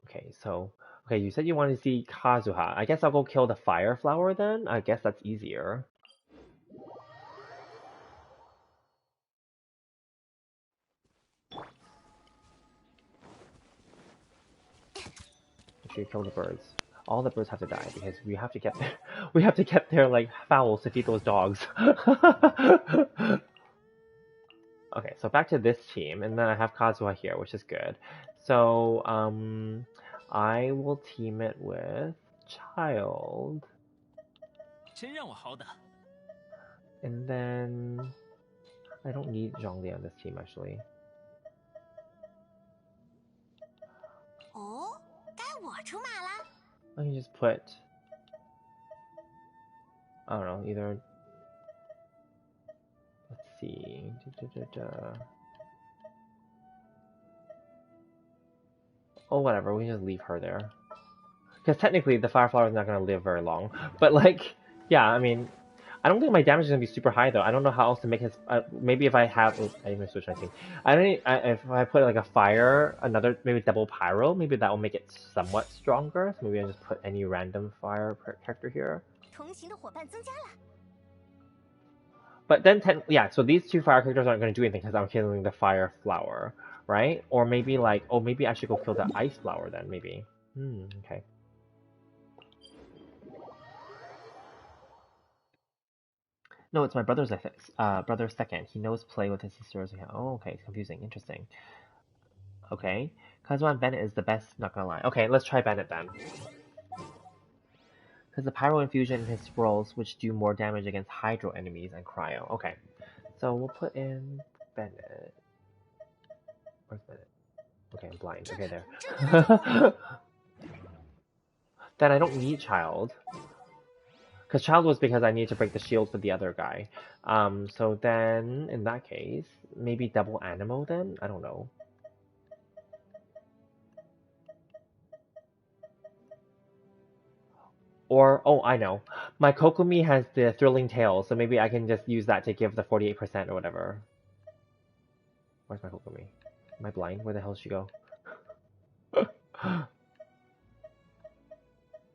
Okay, you said you wanted to see Kazuha. I guess I'll go kill the fire flower then. I guess that's easier. Make sure you kill the birds. All the birds have to die because we have to get there. We have to get their like fowls to feed those dogs. Okay, so back to this team, and then I have Kazuha here, which is good. So I will team it with Child, and then I don't need Zhongli on this team actually. I can just put, I don't know, either, let's see, oh whatever, we can just leave her there. Because technically the Fire Flower is not going to live very long, but like, yeah, I mean, I don't think my damage is going to be super high though. I don't know how else to make his, maybe if I have, oh, I even switch my team. I don't, if I put like a fire, another, maybe double pyro, maybe that will make it somewhat stronger. So maybe I just put any random fire character here. But then, yeah, so these two fire characters aren't going to do anything because I'm killing the fire flower, right? Or maybe like, oh, maybe I should go kill the ice flower then, maybe. Okay. No, it's my brother's brother's second. He knows play with his sisters. Oh, okay, it's confusing. Interesting. Okay. Kazuha Bennett is the best, not gonna lie. Okay, let's try Bennett then. Because the Pyro Infusion in his rolls, which do more damage against Hydro enemies and Cryo. Okay. So we'll put in Bennett. Where's Bennett? Okay, I'm blind. Okay, there. Then I don't need Child. Because Child was because I need to break the shield for the other guy. So then, in that case, maybe double Animo then? I don't know. Or, oh, I know. My Kokomi has the Thrilling Tail, so maybe I can just use that to give the 48% or whatever. Where's my Kokomi? Am I blind? Where the hell did she go?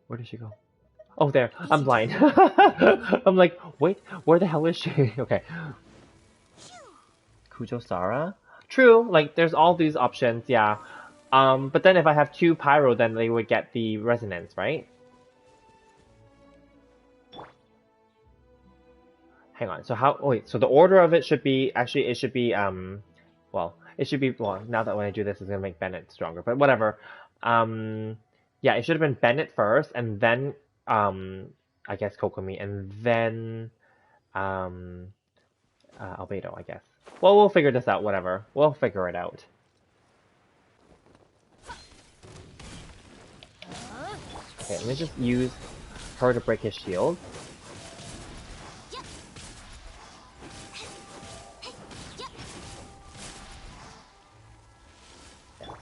Where did she go? Oh, there. I'm blind. I'm like, wait, where the hell is she? Okay. Kujo Sara? True, like, there's all these options, yeah. But then if I have two Pyro, then they would get the Resonance, right? Hang on, so how, oh wait, so the order of it should be, actually, it should be, well, now that when I do this, it's gonna make Bennett stronger, but whatever. Yeah, it should have been Bennett first, and then I guess Kokomi, and then Albedo, I guess. Well, we'll figure this out, whatever. We'll figure it out. Okay, let me just use her to break his shield. Yes,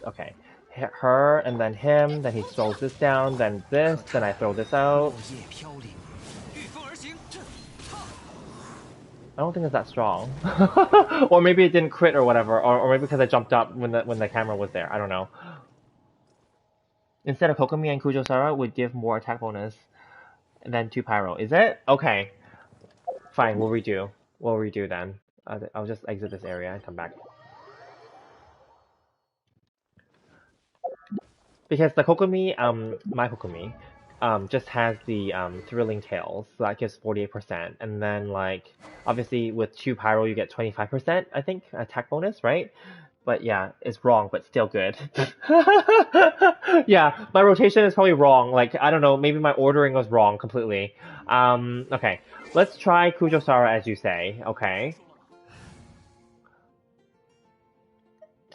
okay. Hit her, and then him, then he throws this down, then this, then I throw this out. I don't think it's that strong. Or maybe it didn't crit or whatever, or maybe because I jumped up when the camera was there. I don't know. Instead of Kokomi and Kujosara would give more attack bonus than 2 Pyro. Is it? Okay. Fine, we'll redo. We'll redo then. I'll just exit this area and come back. Because the Kokomi, my Kokomi, just has the Thrilling Tales, so that gives 48%. And then, like, obviously with 2 Pyro you get 25%, I think, attack bonus, right? But yeah, it's wrong, but still good. Yeah, my rotation is probably wrong. Like, I don't know, maybe my ordering was wrong completely. Okay. Let's try Kujosara as you say, okay?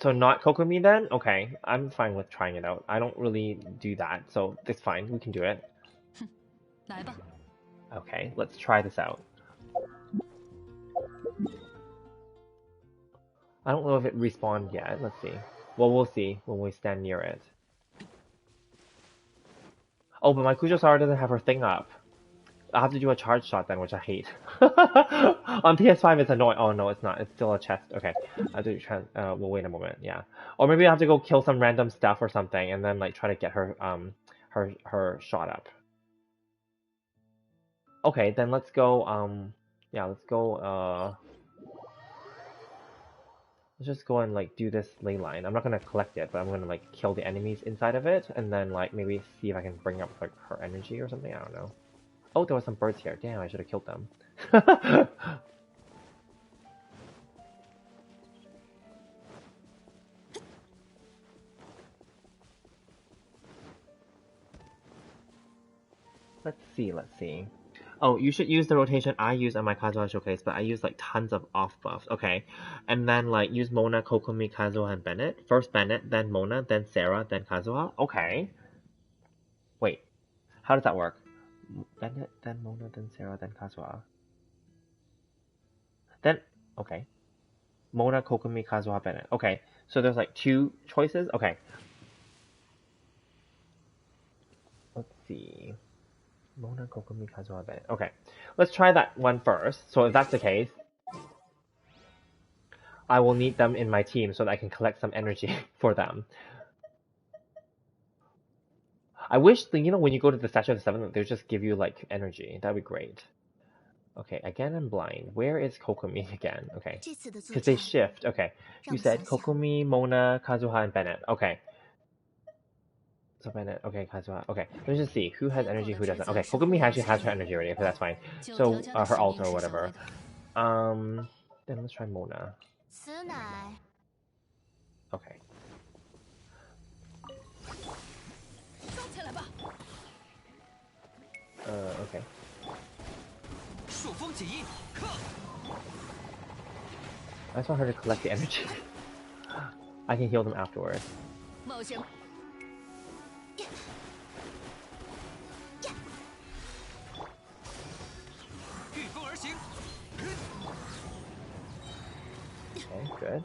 So not Kokomi then? Okay, I'm fine with trying it out. I don't really do that, so it's fine. We can do it. Okay, let's try this out. I don't know if it respawned yet. Let's see. Well, we'll see when we stand near it. Oh, but my Kujosara doesn't have her thing up. I'll have to do a charge shot then, which I hate. On PS5 it's annoying. Oh no, it's not. It's still a chest. Okay. I have to try. Well, wait a moment. Yeah. Or maybe I have to go kill some random stuff or something, and then like try to get her her shot up. Okay, then let's go. Yeah, let's go. Let's just go and like do this ley line. I'm not gonna collect it, but I'm gonna like kill the enemies inside of it, and then like maybe see if I can bring up like her energy or something. I don't know. Oh, there was some birds here. Damn, I should have killed them. Let's see, let's see. Oh, you should use the rotation I use on my Kazuha showcase, but I use like tons of off buffs. Okay. And then like use Mona, Kokomi, Kazuha, and Bennett. First Bennett, then Mona, then Sarah, then Kazuha. Okay. Wait. How does that work? Bennett, then Mona, then Sarah, then Kazuha. Then, okay. Mona, Kokomi, Kazuha, Bennett. Okay. So there's like 2 choices? Okay. Let's see. Mona, Kokomi, Kazuha, Bennett. Okay. Let's try that one first. So if that's the case, I will need them in my team so that I can collect some energy for them. I wish, you know, when you go to the Statue of the Seven, they'll just give you, like, energy. That'd be great. Okay, again I'm blind. Where is Kokomi again? Okay. Because they shift. Okay. You said Kokomi, Mona, Kazuha, and Bennett. Okay. So Bennett, okay, Kazuha. Okay, let's just see. Who has energy, who doesn't? Okay, Kokomi actually has her energy already. Okay, that's fine. So, her ult or whatever. Then let's try Mona. Okay. Okay. I just want her to collect the energy. I can heal them afterwards. Okay, good.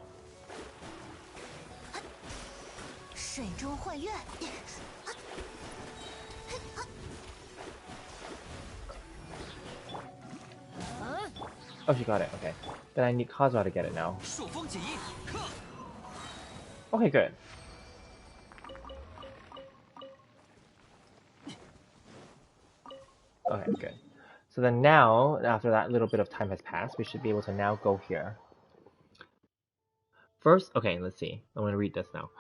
Oh, she got it. Okay. Then I need Kazuha to get it now. Okay, good. Okay, good. So then now, after that little bit of time has passed, we should be able to now go here. First, okay, let's see. I'm gonna read this now.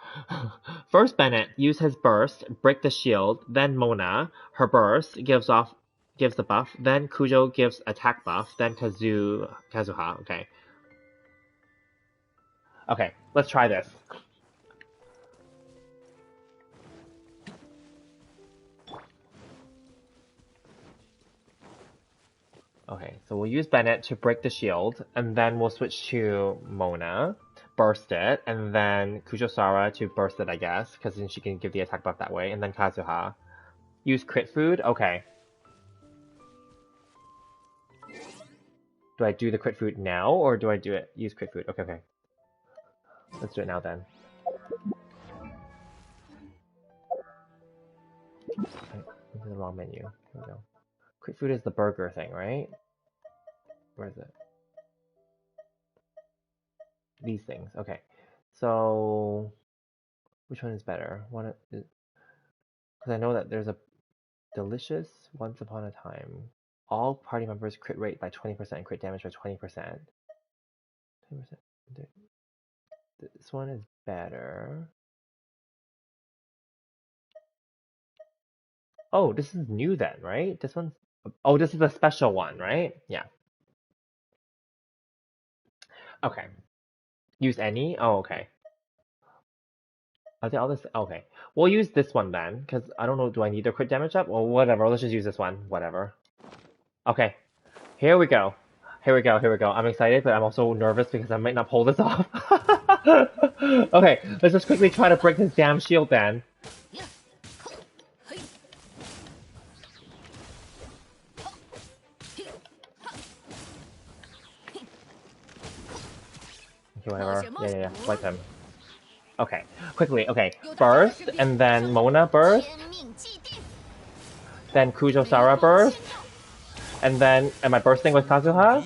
First, Bennett use his burst, break the shield. Then Mona, her burst gives the buff. Then Kujo gives attack buff. Then Kazuha. Okay. Okay, let's try this. Okay, so we'll use Bennett to break the shield, and then we'll switch to Mona, burst it, and then Kujosara to burst it, I guess, because then she can give the attack buff that way, and then Kazuha. Use crit food? Okay. Do I do the crit food now, or do I use crit food? Okay, okay. Let's do it now then. Okay, this is the wrong menu. Here we go. Crit food is the burger thing, right? Where is it? These things. Okay. So, which one is better? Because I know that there's a delicious once upon a time. All party members crit rate by 20%, crit damage by 20%. 20%. This one is better. Oh, this is new then, right? This one's... Oh, this is a special one, right? Yeah. Okay. Use any? Oh, okay. Are they all this? Okay. We'll use this one then, because I don't know, do I need the crit damage up? Well, whatever, let's just use this one. Whatever. Okay. Here we go. Here we go, here we go. I'm excited, but I'm also nervous because I might not pull this off. Okay, let's just quickly try to break this damn shield then. Okay, whatever. Yeah. Wipe him. Okay, quickly. Okay, burst, and then Mona burst. Then Kujosara burst. And then, am I bursting with Kazuha?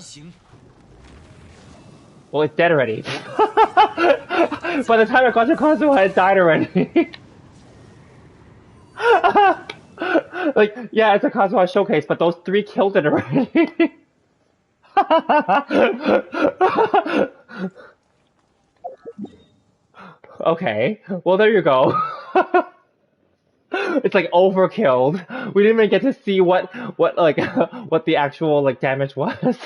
Well, it's dead already. By the time I got to Kazuha, it died already. Like, yeah, it's a Kazuha showcase, but those 3 killed it already. Okay, well there you go. It's like overkilled. We didn't even get to see what like what the actual like damage was.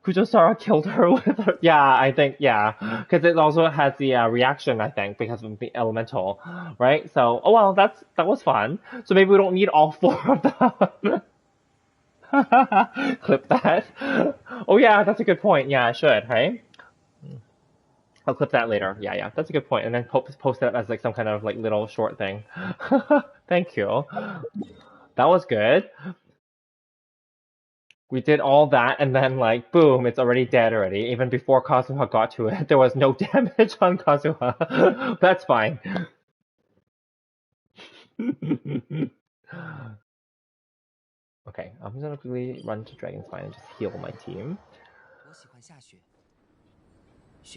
Kujosara killed her with her. Yeah, I think, yeah. Because it also has the reaction, I think, because of the elemental, right? So, oh well, that was fun. So maybe we don't need all 4 of them. Clip that. Oh yeah, that's a good point. Yeah, I should, right? I'll clip that later. Yeah, that's a good point. And then post it up as like some kind of like little short thing. Thank you. That was good. We did all that, and then like, boom, it's already dead already. Even before Kazuha got to it, there was no damage on Kazuha. That's fine. Okay, I'm just gonna quickly run to Dragon's Spine and just heal my team.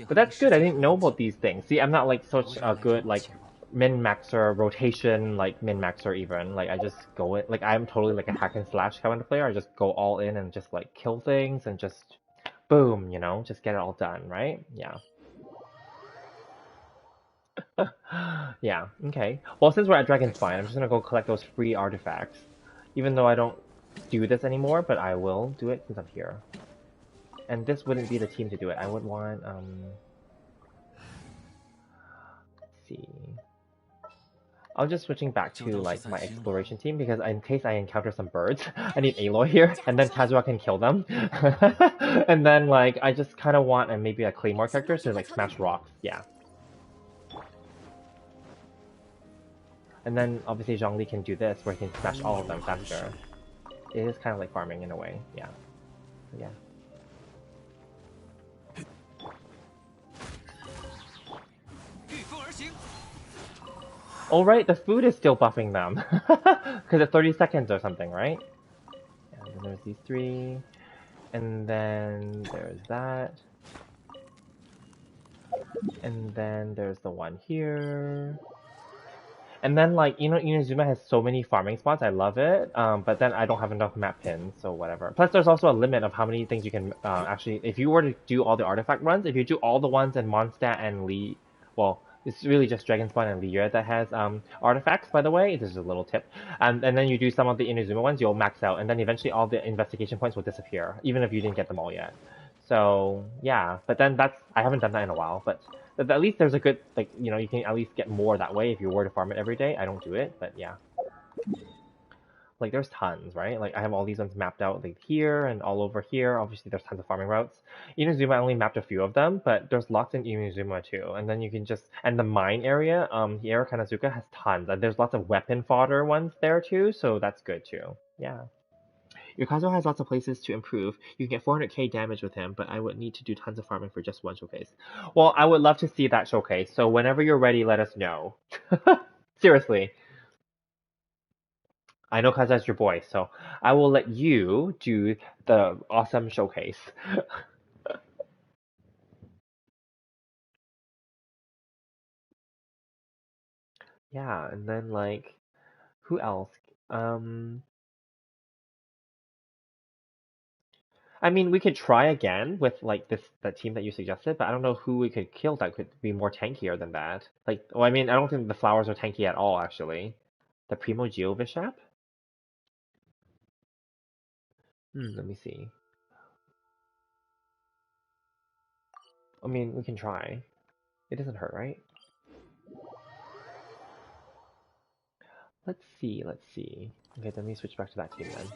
But that's good, I didn't know about these things. See, I'm not like such a good like min-maxer, rotation, like min-maxer even. Like I just go in, like I'm totally like a hack and slash kind of player. I just go all in and just like kill things and just boom, you know, just get it all done, right? Yeah. Yeah, okay. Well, since we're at Dragon's Spine, I'm just gonna go collect those free artifacts. Even though I don't do this anymore, but I will do it since I'm here. And this wouldn't be the team to do it. I would want, let's see. I'm just switching back to like my exploration team because in case I encounter some birds, I need Aloy here, and then Kazuha can kill them. And then like I just kind of want maybe a Claymore character to like smash rocks. Yeah. And then obviously Zhongli can do this where he can smash all of them faster. It is kind of like farming in a way. Yeah. Yeah. Oh right, the food is still buffing them. Because it's 30 seconds or something, right? And then there's these 3. And then there's that. And then there's the one here. And then like, you know, Inazuma has so many farming spots, I love it. But then I don't have enough map pins, so whatever. Plus there's also a limit of how many things you can actually, if you were to do all the artifact runs, if you do all the ones in Mondstadt and Li, well, it's really just Dragonspawn and Liyue that has artifacts, by the way. This is a little tip. And then you do some of the Inazuma ones, you'll max out, and then eventually all the investigation points will disappear, even if you didn't get them all yet. So, yeah. But then I haven't done that in a while, but at least there's a good, like, you know, you can at least get more that way if you were to farm it every day. I don't do it, but yeah. Like there's tons, right? Like I have all these ones mapped out like here and all over here. Obviously there's tons of farming routes. Inazuma, I only mapped a few of them, but there's lots in Inazuma too. And then you can just, and the mine area, here Kanazuka has tons. And there's lots of weapon fodder ones there too, so that's good too. Yeah. Your Kazuo has lots of places to improve. You can get 400k damage with him, but I would need to do tons of farming for just one showcase. Well, I would love to see that showcase, so whenever you're ready, let us know. Seriously. I know Kazuo's your boy, so I will let you do the awesome showcase. Yeah, and then like, who else? Um, I mean, we could try again with like that team that you suggested, but I don't know who we could kill that could be more tankier than that. Like, well, I mean, I don't think the flowers are tanky at all, actually. The Primo Geovishap? Let me see. I mean, we can try. It doesn't hurt, right? Let's see, let's see. Okay, then we switch back to that team then.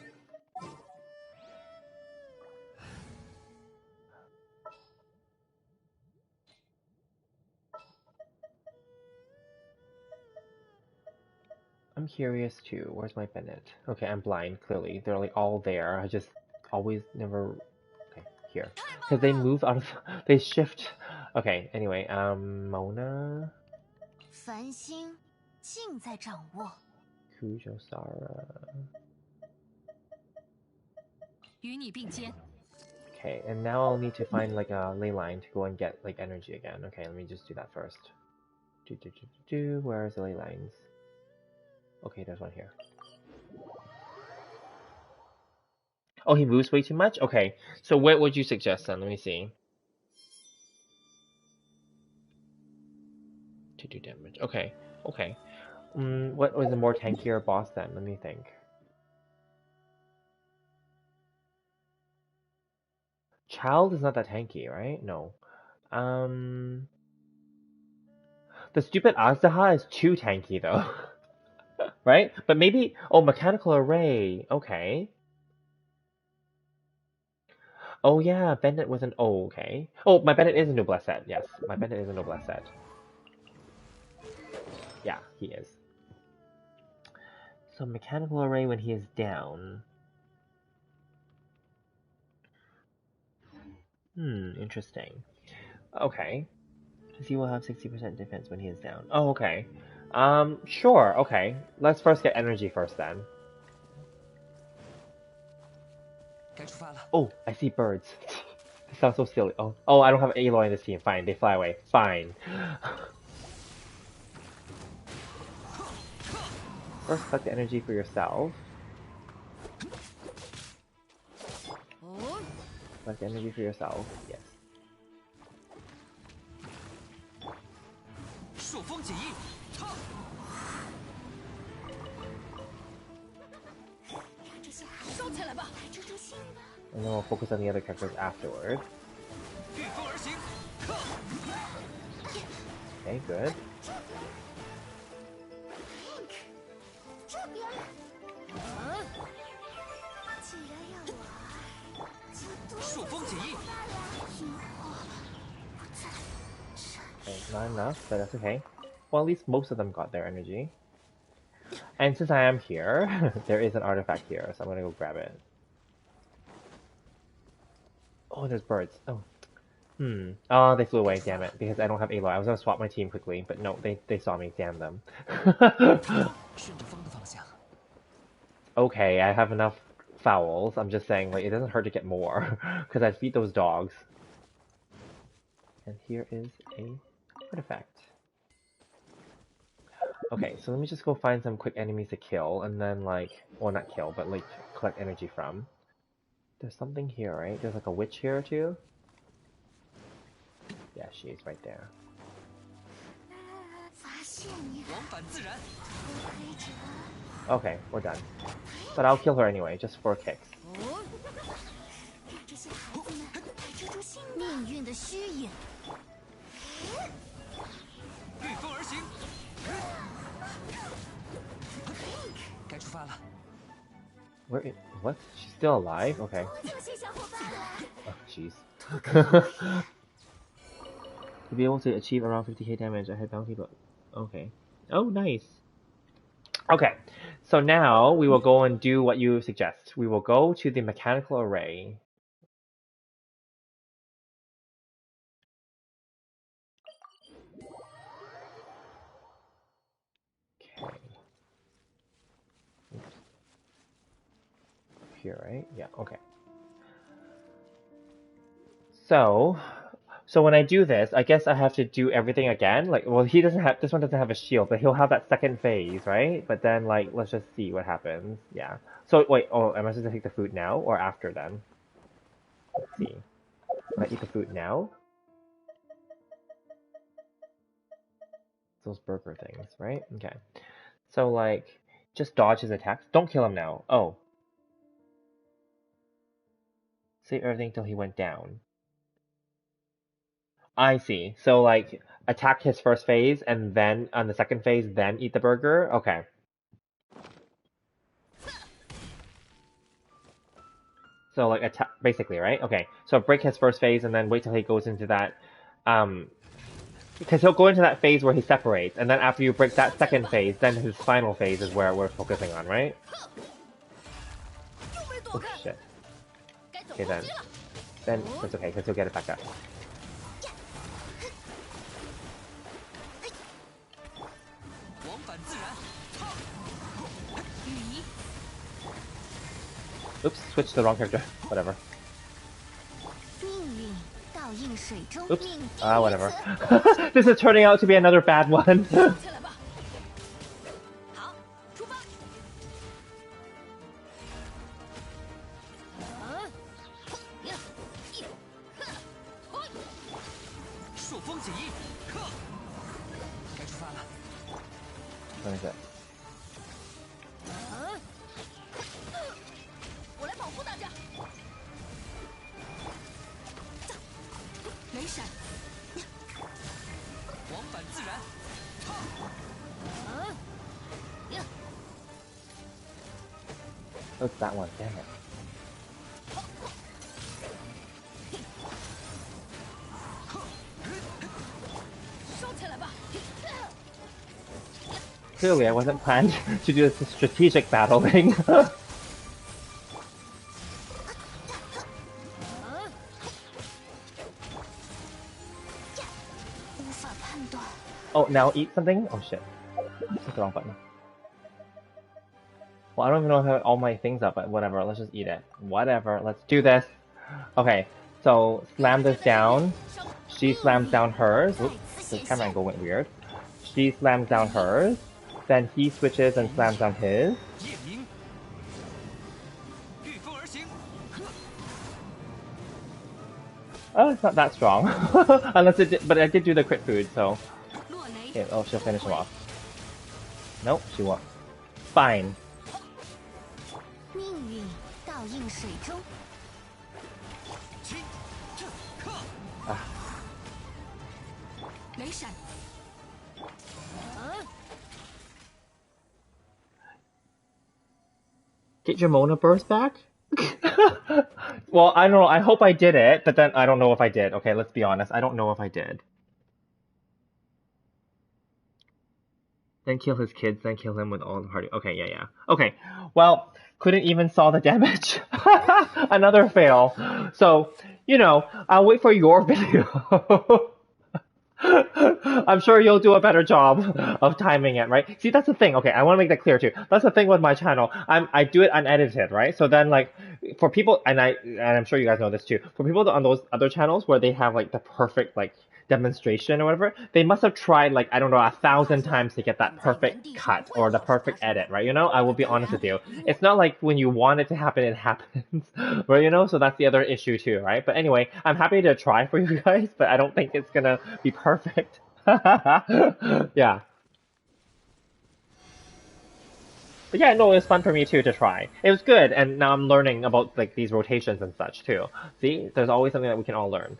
I'm curious too. Where's my Bennett? Okay, I'm blind, clearly. They're like all there. I just always never... Okay, here. Because they move out of... They shift... Okay, anyway, Mona... 繁星尽在掌握。 Kujosara... 与你并肩。 Okay, and now I'll need to find like a ley line to go and get like energy again. Okay, let me just do that first. Where is the ley lines? Okay, there's one here. Oh, he moves way too much? Okay, so what would you suggest then? Let me see. To do damage. Okay, okay. What was a more tankier boss then? Let me think. Child is not that tanky, right? No. The stupid Azdaha is too tanky though. Right? But maybe... Oh, Mechanical Array. Okay. Oh yeah, Bennett was an... Oh, okay. Oh, my Bennett is a Noblesse set. Yes, my Bennett is a Noblesse set. Yeah, he is. So Mechanical Array when he is down. Interesting. Okay. Because he will have 60% defense when he is down. Oh, okay. Sure, okay. Let's first get energy first then. Oh, I see birds. This sounds so silly. Oh, I don't have Aloy in this team. Fine, they fly away. Fine. First, collect the energy for yourself. Collect the energy for yourself. Yes. And then we'll focus on the other characters afterward. Okay, good. Okay, not enough, but that's okay. Well, at least most of them got their energy. And since I am here, there is an artifact here, so I'm gonna go grab it. Oh, there's birds. Oh. Oh, they flew away, damn it, because I don't have Aloy. I was gonna swap my team quickly, but no, they saw me, damn them. Okay, I have enough fowls. I'm just saying, like, it doesn't hurt to get more, because I'd feed those dogs. And here is a artifact. Okay, so let me just go find some quick enemies to kill, and then, like, well, not kill, but, like, collect energy from. There's something here, right? There's, like, a witch here, too? Yeah, she is right there. Okay, we're done. But I'll kill her anyway, just for kicks. What? She's still alive? Okay. 多救些小伙伴了。Oh, jeez. To be able to achieve around 50k damage, I had bounty, but okay. Oh, nice. Okay, so now we will go and do what you suggest. We will go to the mechanical array. Okay. Oops. Here, right? Yeah, okay. So when I do this, I guess I have to do everything again. Like, well, this one doesn't have a shield, but he'll have that second phase, right? But then, like, let's just see what happens. Yeah. So, wait, am I supposed to take the food now or after then? Let's see. Can I eat the food now? Those burger things, right? Okay. So, like, just dodge his attacks. Don't kill him now. Oh. Save everything till he went down. I see. So, like, attack his first phase, and then on the second phase, then eat the burger? Okay. So, like, attack, basically, right? Okay. So break his first phase, and then wait till he goes into that, because he'll go into that phase where he separates, and then after you break that second phase, then his final phase is where we're focusing on, right? Oh, shit. Okay, then that's okay, because he'll get it back up. Oops, switched to the wrong character. Whatever. Oops. Whatever. This is turning out to be another bad one. What is it? Oh, it's that one. Damn it. Clearly, I wasn't planned to do this strategic battling. Oh, now eat something? Oh shit. That's the wrong button. Well, I don't even know if I have all my things up, but whatever, let's just eat it. Whatever, let's do this. Okay, so slam this down. She slams down hers. Oops, the camera angle went weird. She slams down hers. Then he switches and slams down his. Oh, it's not that strong. Unless it did, but I did do the crit food, so. Okay, oh, she'll finish him off. Nope, she won't. Fine. Ah. Get your Mona burst back? Well, I don't know. I hope I did it, but then I don't know if I did. Okay, let's be honest. I don't know if I did. Then kill his kids, then kill him with all the party. Okay, yeah. Okay, well, couldn't even saw the damage. Another fail. So, you know, I'll wait for your video. I'm sure you'll do a better job of timing it, right? See, that's the thing. Okay, I want to make that clear too. That's the thing with my channel. I do it unedited, right? So then, like, for people, and I'm sure you guys know this too. For people on those other channels where they have like the perfect like demonstration or whatever, they must have tried like, I don't know, 1,000 times to get that perfect cut or the perfect edit, right? You know, I will be honest with you. It's not like when you want it to happen, it happens, right? You know, so that's the other issue too, right? But anyway, I'm happy to try for you guys, but I don't think it's gonna be perfect. Yeah. But yeah, no, it was fun for me too to try. It was good, and now I'm learning about like these rotations and such too. See, there's always something that we can all learn.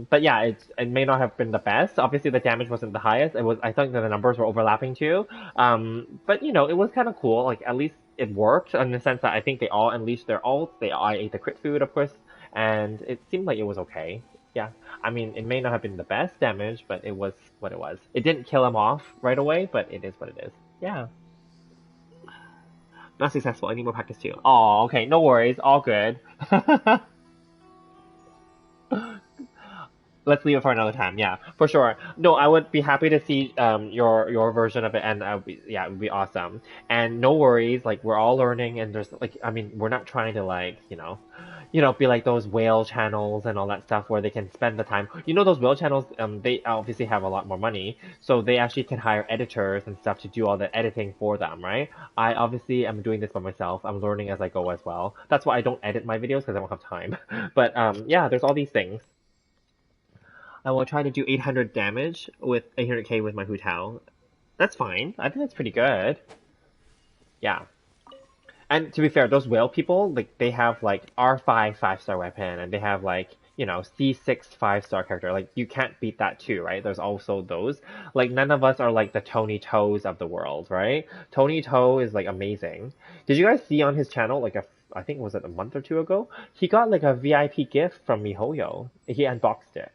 But yeah, it may not have been the best. Obviously, the damage wasn't the highest. I think that the numbers were overlapping too. But you know, it was kind of cool. Like at least it worked in the sense that I think they all unleashed their ults. I ate the crit food, of course, and it seemed like it was okay. Yeah, I mean, it may not have been the best damage, but it was what it was. It didn't kill him off right away, but it is what it is. Yeah, not successful. I need more practice too. Oh, okay, no worries, all good. Let's leave it for another time. Yeah, for sure. No, I would be happy to see your version of it, and yeah, it would be awesome. And no worries, like we're all learning, and there's like I mean, we're not trying to like be like those whale channels and all that stuff where they can spend the time. You know, those whale channels, they obviously have a lot more money, so they actually can hire editors and stuff to do all the editing for them, right? I obviously am doing this by myself. I'm learning as I go as well. That's why I don't edit my videos because I don't have time. But yeah, there's all these things. I will try to do 800 damage with 800k with my Hu Tao. That's fine. I think that's pretty good. Yeah. And to be fair, those whale people, like they have like R5 5-star weapon, and they have like C6 5-star character. Like you can't beat that too, right? There's also those. Like none of us are like the Tony Toes of the world, right? Tony Toe is like amazing. Did you guys see on his channel like I think was it a month or two ago? He got like a VIP gift from MiHoYo. He unboxed it.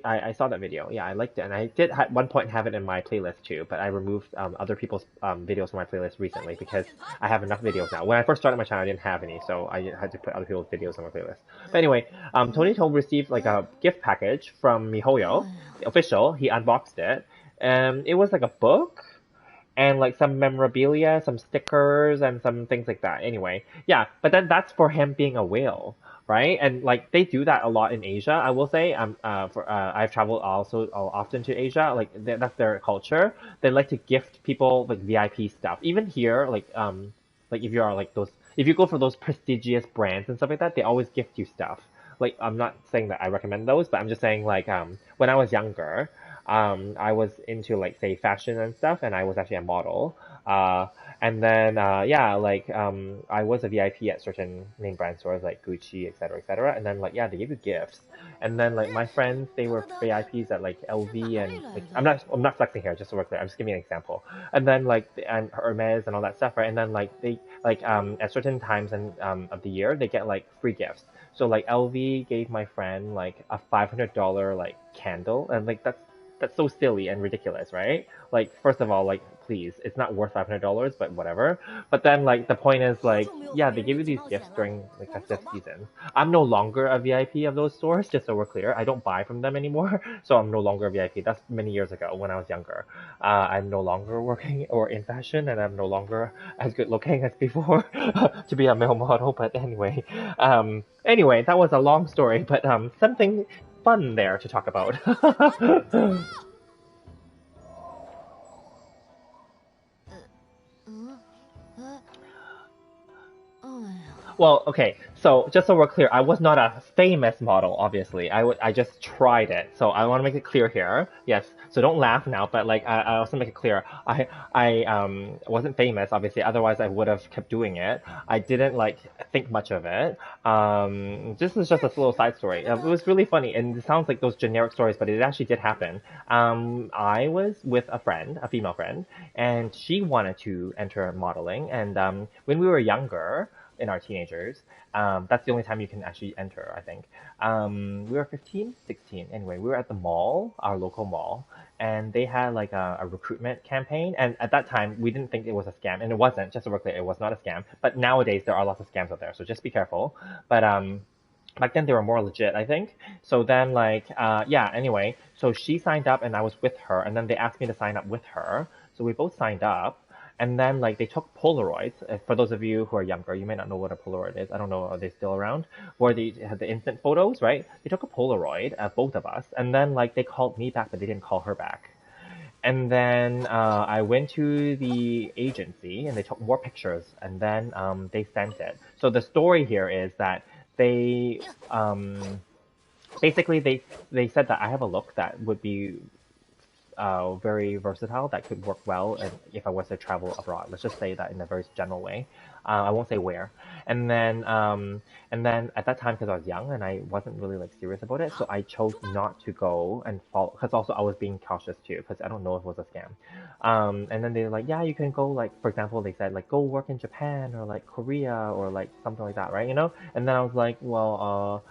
I saw that video. Yeah, I liked it, and I did at one point have it in my playlist too. But I removed other people's videos from my playlist recently because I have enough videos now. When I first started my channel, I didn't have any, so I had to put other people's videos on my playlist. But anyway, Tony Told received like a gift package from MiHoYo, official. He unboxed it, and it was like a book and like some memorabilia, some stickers, and some things like that. Anyway, yeah, but then that's for him being a whale, right? And like they do that a lot in Asia. I will say, I've traveled also often to Asia. Like that's their culture. They like to gift people like VIP stuff. Even here, like if you are like those, if you go for those prestigious brands and stuff like that, they always gift you stuff. Like I'm not saying that I recommend those, but I'm just saying like when I was younger, I was into like say fashion and stuff, and I was actually a model. And then yeah, like I was a VIP at certain name brand stores like Gucci, etc., etc. And then like yeah, they give you gifts. And then like my friends, they were VIPs at like LV and like I'm not flexing here, just so we're clear. I'm just giving an example. And then like and Hermes and all that stuff, right? And then like they like at certain times of the year they get like free gifts. So like LV gave my friend like a $500 like candle, and like that's so silly and ridiculous, right? Like, first of all, like, please, it's not worth $500, but whatever. But then, like, the point is, like, yeah, they give you these gifts during like festive season. I'm no longer a VIP of those stores, just so we're clear. I don't buy from them anymore, so I'm no longer a VIP. That's many years ago when I was younger. I'm no longer working or in fashion, and I'm no longer as good looking as before to be a male model. But anyway, that was a long story, but something fun there to talk about. Well, okay. So just so we're clear, I was not a famous model, obviously. I just tried it. So I want to make it clear here. Yes. So don't laugh now, but like I also make it clear. I wasn't famous, obviously. Otherwise, I would have kept doing it. I didn't like think much of it. This is just a little side story. It was really funny, and it sounds like those generic stories, but it actually did happen. I was with a friend, a female friend, and she wanted to enter modeling. And when we were younger in our teenagers. That's the only time you can actually enter, I think. We were 15, 16. Anyway, we were at the mall, our local mall, and they had like a recruitment campaign. And at that time, we didn't think it was a scam, and it wasn't. Just to be clear, it was not a scam. But nowadays, there are lots of scams out there, so just be careful. But back then they were more legit, I think. So then like yeah, anyway, so she signed up and I was with her, and then they asked me to sign up with her. So we both signed up. And then like they took Polaroids. For those of you who are younger, you may not know what a Polaroid is. I don't know, are they still around? Where they had the instant photos, right? They took a Polaroid of both of us, and then like they called me back, but they didn't call her back. And then I went to the agency, and they took more pictures, and then they sent it. So the story here is that they basically they said that I have a look that would be very versatile that could work well if I was to travel abroad. Let's just say that in a very general way. I won't say where. And then and then at that time, because I was young and I wasn't really like serious about it, so I chose not to go and follow. Because also I was being cautious too, because I don't know if it was a scam. And then they were like, yeah, you can go, like, for example, they said like go work in Japan or like Korea or like something like that, right? You know? And then I was like, well,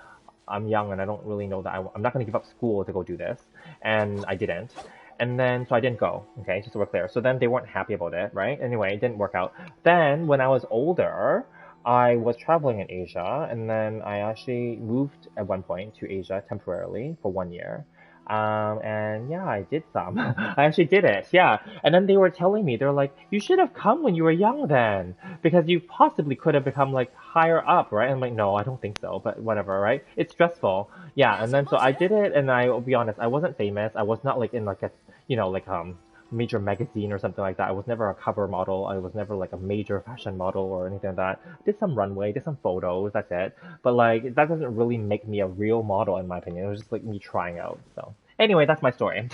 I'm young and I don't really know that I'm not going to give up school to go do this. And I didn't. And then, so I didn't go, okay, just so we're clear. So then they weren't happy about it, right? Anyway, it didn't work out. Then, when I was older, I was traveling in Asia, and then I actually moved at one point to Asia temporarily for 1 year. And yeah, I did some. I actually did it, yeah. And then they were telling me, they're like, you should have come when you were young then, because you possibly could have become like higher up, right? I'm like, no, I don't think so, but whatever, right? It's stressful, yeah. And then so I did it, and I will be honest, I wasn't famous. I was not like in like a, like major magazine or something like that. I was never a cover model. I was never like a major fashion model or anything like that. Did some runway, did some photos, that's it. But like that doesn't really make me a real model in my opinion. It was just like me trying out. So anyway, that's my story.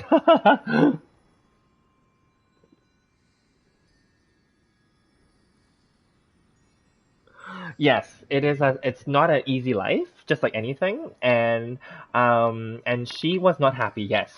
Yes, it is it's not an easy life, just like anything. And she was not happy, yes.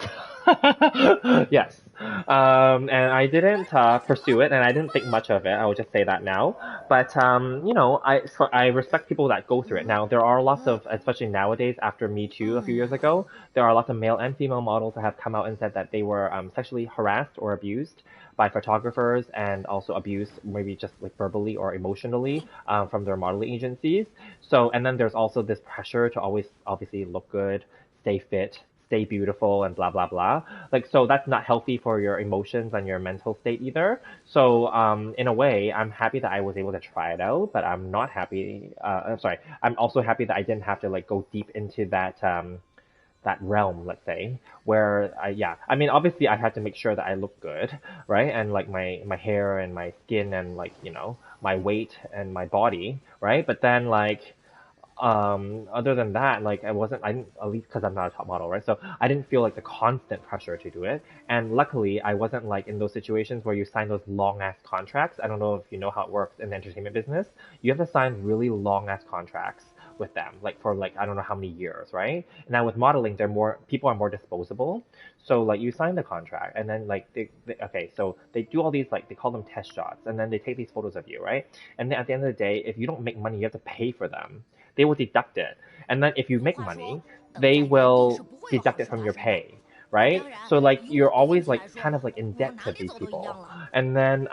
Yes. And I didn't pursue it and I didn't think much of it. I will just say that now. But I respect people that go through it. Now there are lots of, especially nowadays after Me Too a few years ago, there are lots of male and female models that have come out and said that they were sexually harassed or abused by photographers and also abused maybe just like verbally or emotionally from their modeling agencies. So, and then there's also this pressure to always obviously look good, stay fit, stay beautiful, and blah, blah, blah. Like, so that's not healthy for your emotions and your mental state either. So, in a way, I'm happy that I was able to try it out, but I'm not happy. I'm sorry. I'm also happy that I didn't have to like go deep into that realm, let's say, where yeah, I mean, obviously I had to make sure that I look good, right? And like my hair and my skin and like, my weight and my body, right? But then like, other than that, like I didn't, at least because I'm not a top model, right? So I didn't feel like the constant pressure to do it. And luckily I wasn't like in those situations where you sign those long ass contracts. I don't know if you know how it works in the entertainment business. You have to sign really long ass contracts with them, like for like, I don't know how many years, right? Now with modeling, people are more disposable. So like you sign the contract and then like okay, so they do all these, like they call them test shots, and then they take these photos of you, right? And then at the end of the day, if you don't make money, you have to pay for them. They will deduct it. And then if you make money, they will deduct it from your pay, right? So like you're always like kind of like in debt to these people. And then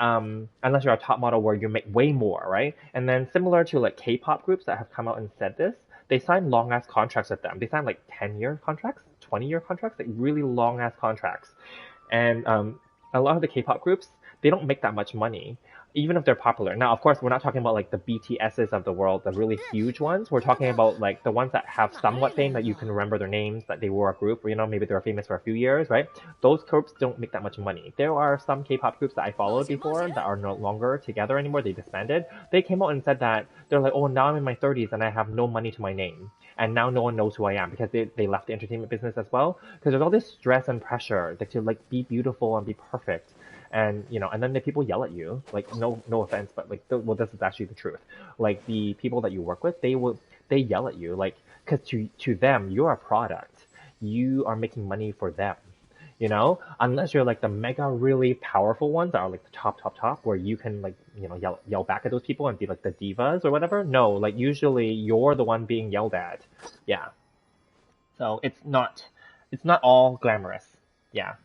unless you're a top model where you make way more, right? And then similar to like K-pop groups that have come out and said this, they sign long ass contracts with them. They sign like 10-year contracts, 20-year contracts, like really long ass contracts. And a lot of the K-pop groups, they don't make that much money, even if they're popular. Now, of course, we're not talking about like the BTSs of the world, the really huge ones. We're talking about like the ones that have somewhat fame, that you can remember their names, that they were a group, or, maybe they were famous for a few years, right? Those groups don't make that much money. There are some K-pop groups that I followed before that are no longer together anymore. They disbanded. They came out and said that they're like, oh, now I'm in my 30s and I have no money to my name. And now no one knows who I am because they left the entertainment business as well. Because there's all this stress and pressure that to like be beautiful and be perfect. And and then the people yell at you, like, no offense, but like well, this is actually the truth. Like the people that you work with, they yell at you, like, because to them you're a product. You are making money for them. Unless you're like the mega really powerful ones that are like the top, where you can like yell back at those people and be like the divas or whatever. No, like usually you're the one being yelled at. Yeah. So it's not all glamorous. Yeah.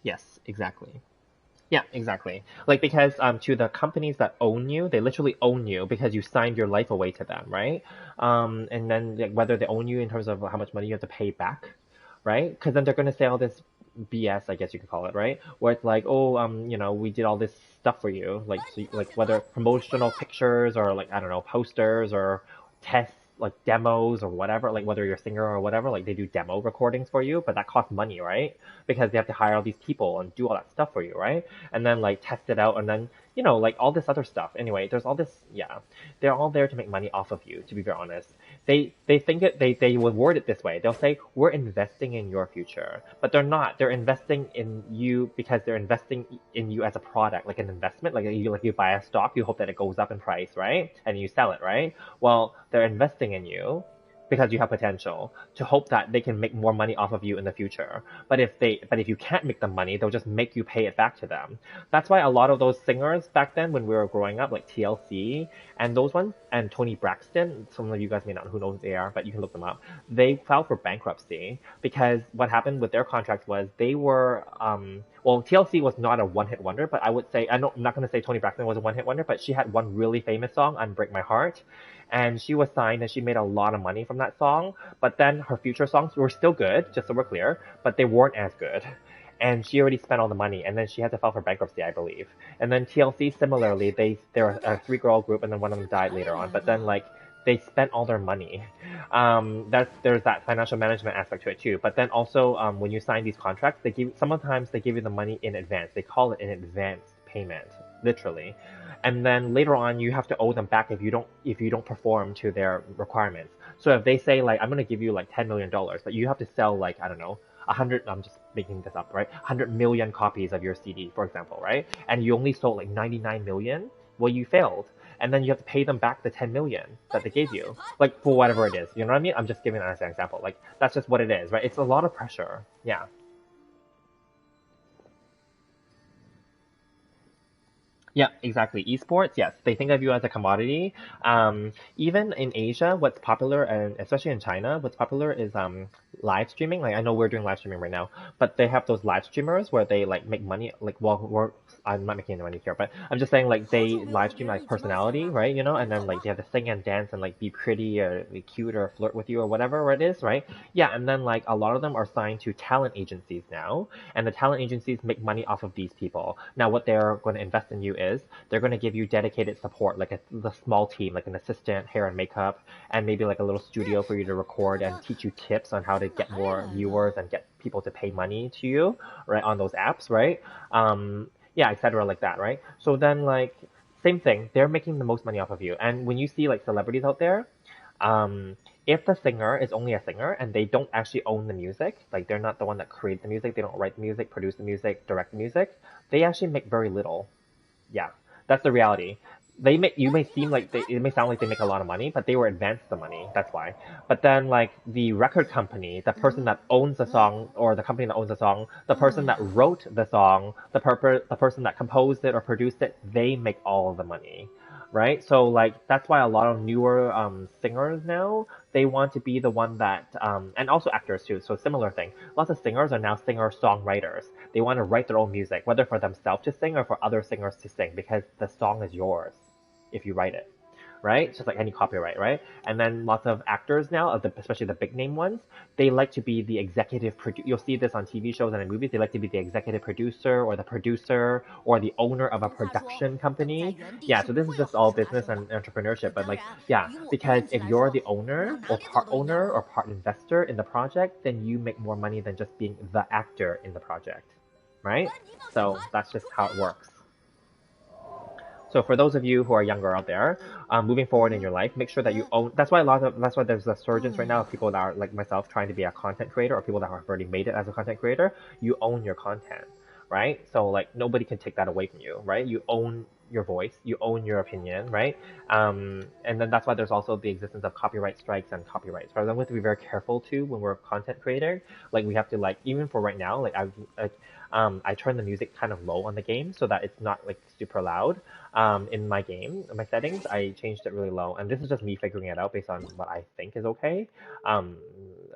Yes, exactly. Yeah, exactly. Like because to the companies that own you, they literally own you because you signed your life away to them, right? And then like, whether they own you in terms of how much money you have to pay back, right? Because then they're gonna say all this BS, I guess you could call it, right? Where it's like, oh, we did all this stuff for you, like like whether promotional pictures or like I don't know, posters or tests, like demos or whatever, like whether you're a singer or whatever, like they do demo recordings for you, but that costs money, right? Because they have to hire all these people and do all that stuff for you, right? And then like test it out and then, like all this other stuff. Anyway, there's all this, yeah. They're all there to make money off of you, to be very honest. they think it they would word it this way. They'll say we're investing in your future, but they're not. They're investing in you because they're investing in you as a product, like an investment. Like you buy a stock, you hope that it goes up in price, right? And you sell it, right? Well, they're investing in you because you have potential to hope that they can make more money off of you in the future. But if you can't make the money, they'll just make you pay it back to them. That's why a lot of those singers back then when we were growing up, like TLC and those ones, and Tony Braxton, some of you guys may not know who knows who they are, but you can look them up. They filed for bankruptcy because what happened with their contracts was they were well, TLC was not a one-hit wonder, but I would say I'm not going to say Tony Braxton was a one-hit wonder, but she had one really famous song, "Unbreak My Heart," and she was signed and she made a lot of money from that song. But then her future songs were still good, just so we're clear, but they weren't as good. And she already spent all the money, and then she had to file for bankruptcy, I believe. And then TLC similarly, they're a three-girl group, and then one of them died later on. But then like they spent all their money. There's that financial management aspect to it too. But then also when you sign these contracts, sometimes they give you the money in advance. They call it an advance payment, literally. And then later on you have to owe them back if you don't perform to their requirements. So if they say like I'm gonna give you like $10 million, but you have to sell like I don't know 100, I'm just making this up, right? 100 million copies of your CD, for example, right? And you only sold like 99 million, well, you failed. And then you have to pay them back the 10 million that they gave you, like for whatever it is. You know what I mean? I'm just giving an example. Like that's just what it is, right? It's a lot of pressure. Yeah. Yeah, exactly. Esports, yes, they think of you as a commodity. Even in Asia, what's popular, and especially in China, what's popular is live streaming. Like I know we're doing live streaming right now, but they have those live streamers where they like make money. Like, well, I'm not making any money here, but I'm just saying like they live stream like personality, right? You know, and then like they have to sing and dance and like be pretty or be cute or flirt with you or whatever it is, right? Yeah, and then like a lot of them are signed to talent agencies now, and the talent agencies make money off of these people. Now, what they're going to invest in you is they're going to give you dedicated support, like the small team, like an assistant, hair and makeup, and maybe like a little studio for you to record and teach you tips on how to get more viewers and get people to pay money to you, right, on those apps, right? Yeah, etc. like that, right? So then like same thing, they're making the most money off of you. And when you see like celebrities out there, um, if the singer is only a singer and they don't actually own the music, like they're not the one that creates the music, they don't write the music, produce the music, direct the music, they actually make very little. Yeah, that's the reality. You may seem like it may sound like they make a lot of money, but they were advanced the money. That's why. But then like the record company, the person that owns the song or the company that owns the song, the person that wrote the song, the person that composed it or produced it, they make all of the money, right? So like that's why a lot of newer singers now they want to be the one that and also actors too. So similar thing. Lots of singers are now singer songwriters. They want to write their own music, whether for themselves to sing or for other singers to sing, because the song is yours if you write it, right? Just like any copyright, right? And then lots of actors now, especially the big name ones, they like to be the executive producer. You'll see this on TV shows and in movies. They like to be the executive producer or the owner of a production company. Yeah, so this is just all business and entrepreneurship. But like, yeah, because if you're the owner or part investor in the project, then you make more money than just being the actor in the project, right? So that's just how it works. So for those of you who are younger out there, moving forward in your life, make sure that you own. That's why there's a surgence right now of people that are like myself trying to be a content creator or people that have already made it as a content creator. You own your content, right? So like nobody can take that away from you, right? You own your voice, you own your opinion, right? And then that's why there's also the existence of copyright strikes and copyrights. But then we have to be very careful too when we're content creator. Like we have to like even for right now, I turn the music kind of low on the game so that it's not like super loud in my game, in my settings, I changed it really low. And this is just me figuring it out based on what I think is okay. Um,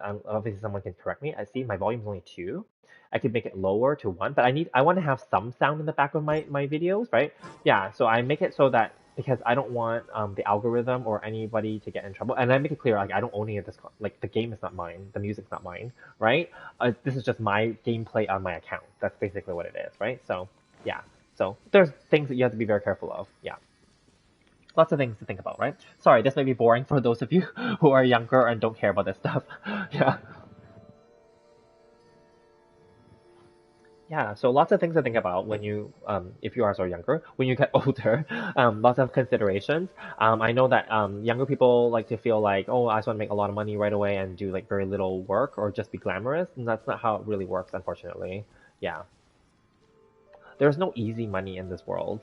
Obviously, someone can correct me. I see my volume's only 2. I could make it lower to 1, but I want to have some sound in the back of my videos, right? Yeah, so I make it so that because I don't want the algorithm or anybody to get in trouble. And I make it clear, like I don't own any of this. Like the game is not mine, the music's not mine, right? This is just my gameplay on my account. That's basically what it is, right? So yeah. So there's things that you have to be very careful of. Yeah. Lots of things to think about, right? Sorry, this may be boring for those of you who are younger and don't care about this stuff. Yeah. Yeah, so lots of things to think about when you, if you are so younger, when you get older, lots of considerations. I know that younger people like to feel like, oh, I just want to make a lot of money right away and do like very little work or just be glamorous, and that's not how it really works, unfortunately. Yeah, there's no easy money in this world.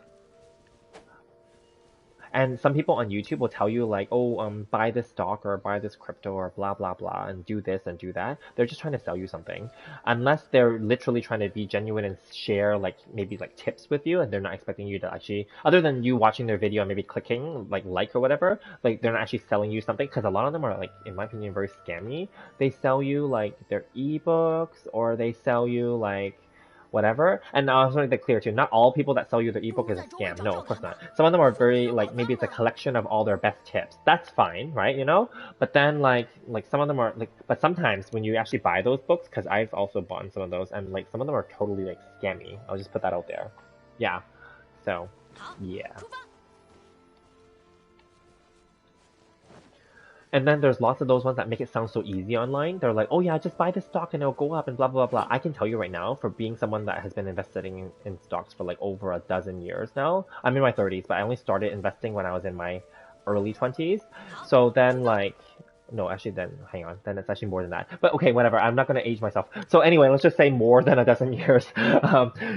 And some people on YouTube will tell you like, oh, buy this stock or buy this crypto or blah blah blah and do this and do that. They're just trying to sell you something, unless they're literally trying to be genuine and share like maybe like tips with you, and they're not expecting you to actually, other than you watching their video and maybe clicking like or whatever, like they're not actually selling you something because a lot of them are like, in my opinion, very scammy. They sell you like their ebooks or they sell you like whatever. And I also make that clear too. Not all people that sell you their ebook is a scam. No, of course not. Some of them are very like maybe it's a collection of all their best tips. That's fine, right? You know. But then like some of them are like. But sometimes when you actually buy those books, because I've also bought some of those, and like some of them are totally like scammy. I'll just put that out there. Yeah. So, yeah. And then there's lots of those ones that make it sound so easy online. They're like, oh yeah, just buy this stock and it'll go up and blah, blah, blah. I can tell you right now, for being someone that has been investing in stocks for like over a dozen years now, I'm in my 30s, but I only started investing when I was in my early 20s. So then like, no, actually then, hang on, then it's actually more than that. But okay, whatever, I'm not gonna age myself. So anyway, let's just say more than a dozen years.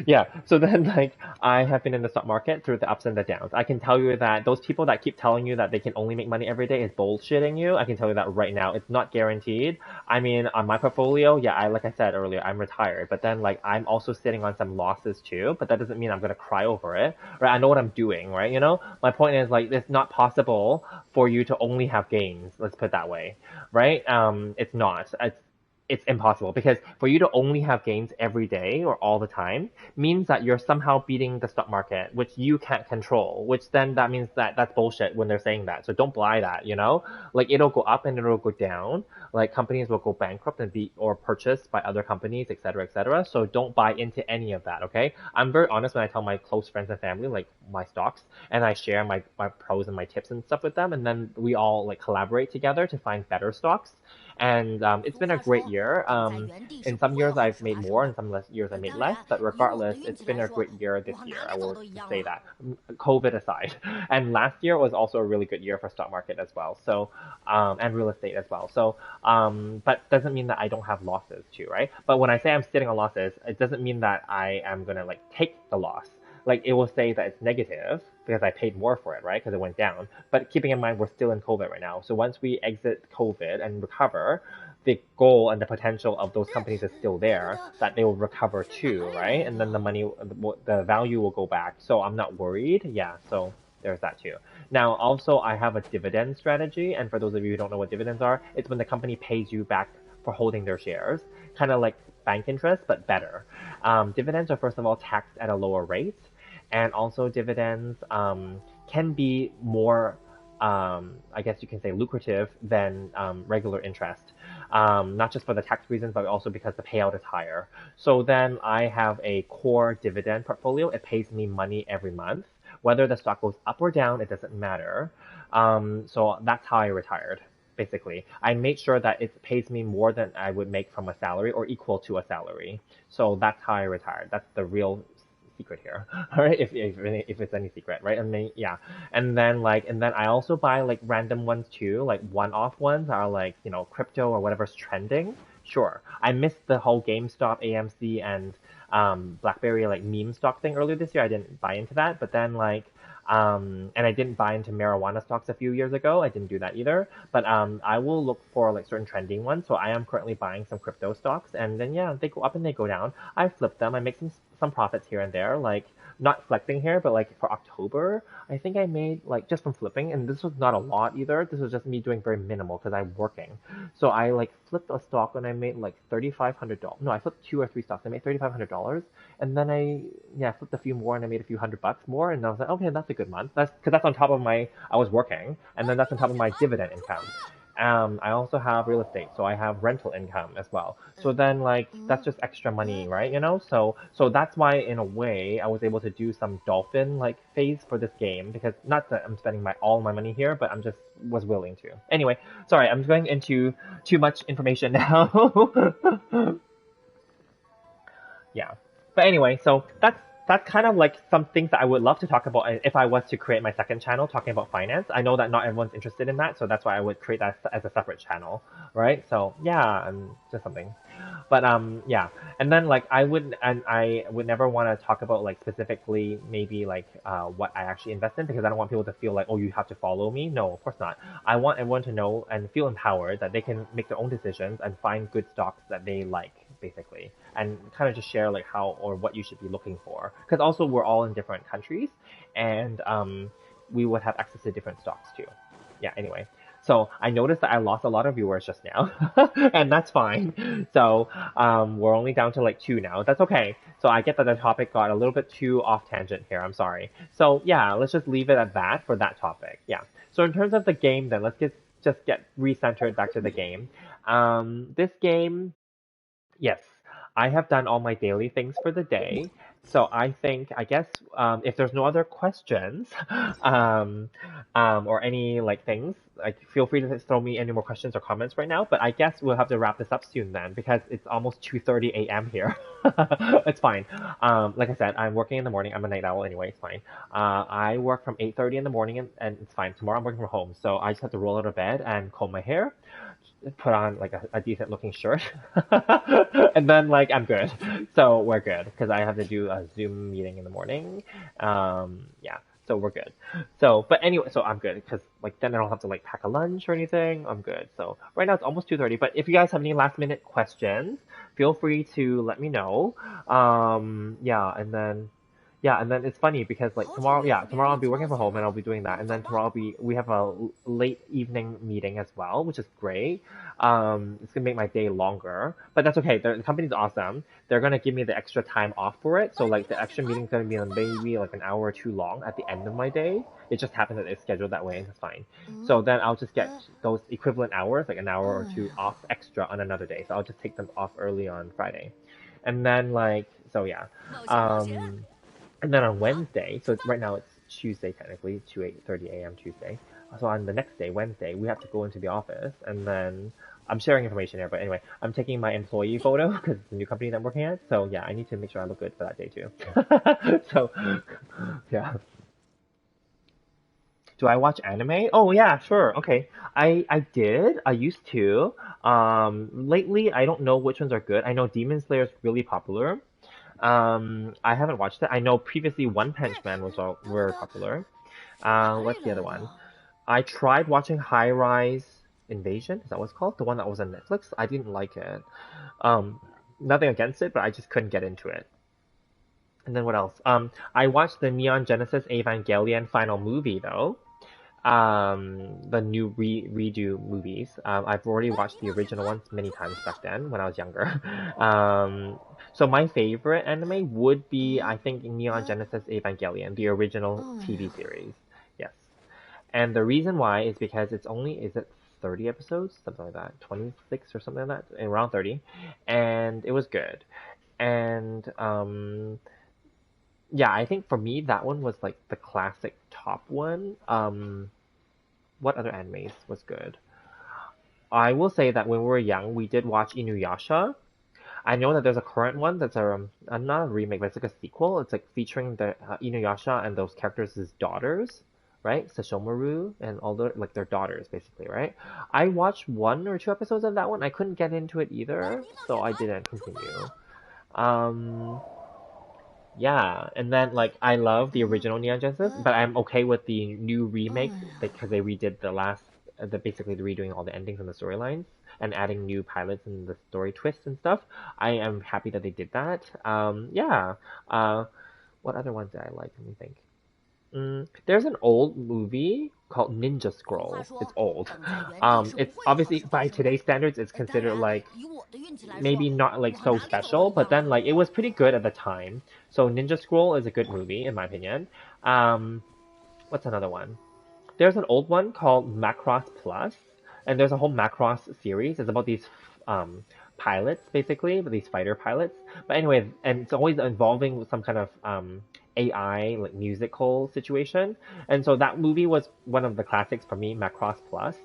Yeah, so then like, I have been in the stock market through the ups and the downs. I can tell you that those people that keep telling you that they can only make money every day is bullshitting you. I can tell you that right now. It's not guaranteed. I mean, on my portfolio, yeah, like I said earlier, I'm retired, but then like I'm also sitting on some losses too, but that doesn't mean I'm gonna cry over it, right? I know what I'm doing, right? You know, my point is like it's not possible for you to only have gains. Let's put it that way, right? It's not. It's impossible because for you to only have gains every day or all the time means that you're somehow beating the stock market, which you can't control, which then that means that that's bullshit when they're saying that. So don't buy that, you know? Like it'll go up and it'll go down. Like companies will go bankrupt and be or purchased by other companies, et cetera, et cetera. So don't buy into any of that, okay? I'm very honest when I tell my close friends and family, like my stocks, and I share my pros and my tips and stuff with them, and then we all like collaborate together to find better stocks. And it's been a great year. In some years I've made more, in some years I made less, but regardless, it's been a great year this year. I will say that, COVID aside. And last year was also a really good year for stock market as well. So, and real estate as well. So, but doesn't mean that I don't have losses too, right? But when I say I'm sitting on losses, it doesn't mean that I am gonna like take the loss. Like it will say that it's negative because I paid more for it, right? Because it went down. But keeping in mind, we're still in COVID right now. So once we exit COVID and recover, the goal and the potential of those companies is still there, that they will recover too, right? And then the money, the value will go back. So I'm not worried. Yeah. So there's that too. Now, also, I have a dividend strategy. And for those of you who don't know what dividends are, it's when the company pays you back for holding their shares, kind of like bank interest, but better. Dividends are, first of all, taxed at a lower rate. And also dividends can be more, I guess you can say, lucrative than regular interest. Not just for the tax reasons, but also because the payout is higher. So then I have a core dividend portfolio. It pays me money every month. Whether the stock goes up or down, it doesn't matter. So that's how I retired. Basically, I made sure that it pays me more than I would make from a salary or equal to a salary. So that's how I retired. That's the real secret here. All right, if it's any secret, right? And then yeah, and then I also buy like random ones too, like one-off ones are like, you know, crypto or whatever's trending. Sure, I missed the whole GameStop, AMC, and BlackBerry like meme stock thing earlier this year. I didn't buy into that, but then like and I didn't buy into marijuana stocks a few years ago. I didn't do that either. But I will look for like certain trending ones. So I am currently buying some crypto stocks, and then yeah, they go up and they go down. I flip them. I make some profits here and there. Like not flexing here, but like for October, I think I made like just from flipping, and this was not a lot either. This was just me doing very minimal because I'm working. So I like flipped a stock and I made like $3,500. No, I flipped two or three stocks. I made $3,500, and then I yeah flipped a few more and I made a few $100 more, and I was like, okay, that's a good month. That's because that's on top of my I was working, and then that's on top of my dividend income. I also have real estate, so I have rental income as well. So then, like, that's just extra money, right? You know, so that's why, in a way, I was able to do some dolphin like phase for this game because not that I'm spending all my money here, but I'm just was willing to. Anyway, sorry, I'm going into too much information now. Yeah. But anyway, so that's kind of like some things that I would love to talk about if I was to create my second channel talking about finance. I know that not everyone's interested in that, so that's why I would create that as a separate channel, right? So yeah, just something. But yeah, and then like I would never want to talk about like specifically maybe like what I actually invest in because I don't want people to feel like, oh, you have to follow me. No, of course not. I want everyone to know and feel empowered that they can make their own decisions and find good stocks that they like, basically, and kind of just share like how or what you should be looking for. Because also we're all in different countries, and we would have access to different stocks too. Yeah. Anyway. So I noticed that I lost a lot of viewers just now, and that's fine. So we're only down to like 2 now. That's okay. So I get that the topic got a little bit too off tangent here. I'm sorry. So yeah, let's just leave it at that for that topic. Yeah. So in terms of the game, then just get recentered back to the game. This game, yes, I have done all my daily things for the day. So I guess, if there's no other questions, um, or any like things, like feel free to throw me any more questions or comments right now. But I guess we'll have to wrap this up soon then because it's almost 2:30 a.m. here. It's fine. Like I said, I'm working in the morning. I'm a night owl anyway. It's fine. I work from 8:30 in the morning and it's fine. Tomorrow I'm working from home, so I just have to roll out of bed and comb my hair, put on like a decent looking shirt, and then like I'm good. So we're good because I have to do a Zoom meeting in the morning. Yeah, so we're good. So, but anyway, so I'm good because like then I don't have to like pack a lunch or anything. I'm good. So right now it's almost 2:30. But if you guys have any last minute questions, feel free to let me know. Yeah, and then. Yeah, and then it's funny because like tomorrow, yeah, tomorrow I'll be working from home and I'll be doing that, and then tomorrow we have a late evening meeting as well, which is great. It's gonna make my day longer, but that's okay. The company's awesome. They're gonna give me the extra time off for it, so like the extra meeting's gonna be maybe like an hour or two long at the end of my day. It just happened that it's scheduled that way, and it's fine. So then I'll just get those equivalent hours, like an hour or two off extra on another day. So I'll just take them off early on Friday, and then like so yeah. Um, and then on Wednesday, so right now it's Tuesday technically, 8:30 a.m. Tuesday. So on the next day, Wednesday, we have to go into the office, and then I'm sharing information here. But anyway, I'm taking my employee photo because it's a new company that I'm working at. So yeah, I need to make sure I look good for that day too. So yeah. Do I watch anime? Oh yeah, sure. Okay. I did. I used to. Lately I don't know which ones are good. I know Demon Slayer is really popular. I haven't watched it. I know previously One Punch Man was all very popular. What's the other one? I tried watching High Rise Invasion. Is that what it's called? The one that was on Netflix. I didn't like it. Um, Nothing against it, but I just couldn't get into it. And then what else? I watched the Neon Genesis Evangelion final movie though. The new redo movies. I've already watched the original ones many times back then when I was younger. So my favorite anime would be, I think, Neon Genesis Evangelion, the original TV series. Yes. And the reason why is because it's only, is it 30 episodes? Something like that. 26 or something like that. Around 30. And it was good. And yeah, I think for me that one was like the classic top one. What other animes was good? I will say that when we were young, we did watch Inuyasha. I know that there's a current one that's not a remake, but it's like a sequel. It's like featuring the Inuyasha and those characters as daughters, right? Sashomaru and all the like their daughters, basically, right? I watched 1 or 2 episodes of that one. I couldn't get into it either, so I didn't continue. Um, yeah, and then like I love the original Neon Genesis, but I'm okay with the new remake because they redid the last, basically the redoing all the endings and the storylines and adding new pilots and the story twists and stuff. I am happy that they did that. Yeah. What other ones did I like? Let me think. There's an old movie called Ninja Scroll. It's old. It's obviously by today's standards, it's considered like maybe not like so special, but then like it was pretty good at the time. So Ninja Scroll is a good movie in my opinion. Um, what's another one? There's an old one called Macross Plus, and there's a whole Macross series. It's about these pilots, basically, these fighter pilots. But anyway, and it's always involving some kind of AI like musical situation. And so that movie was one of the classics for me, Macross Plus.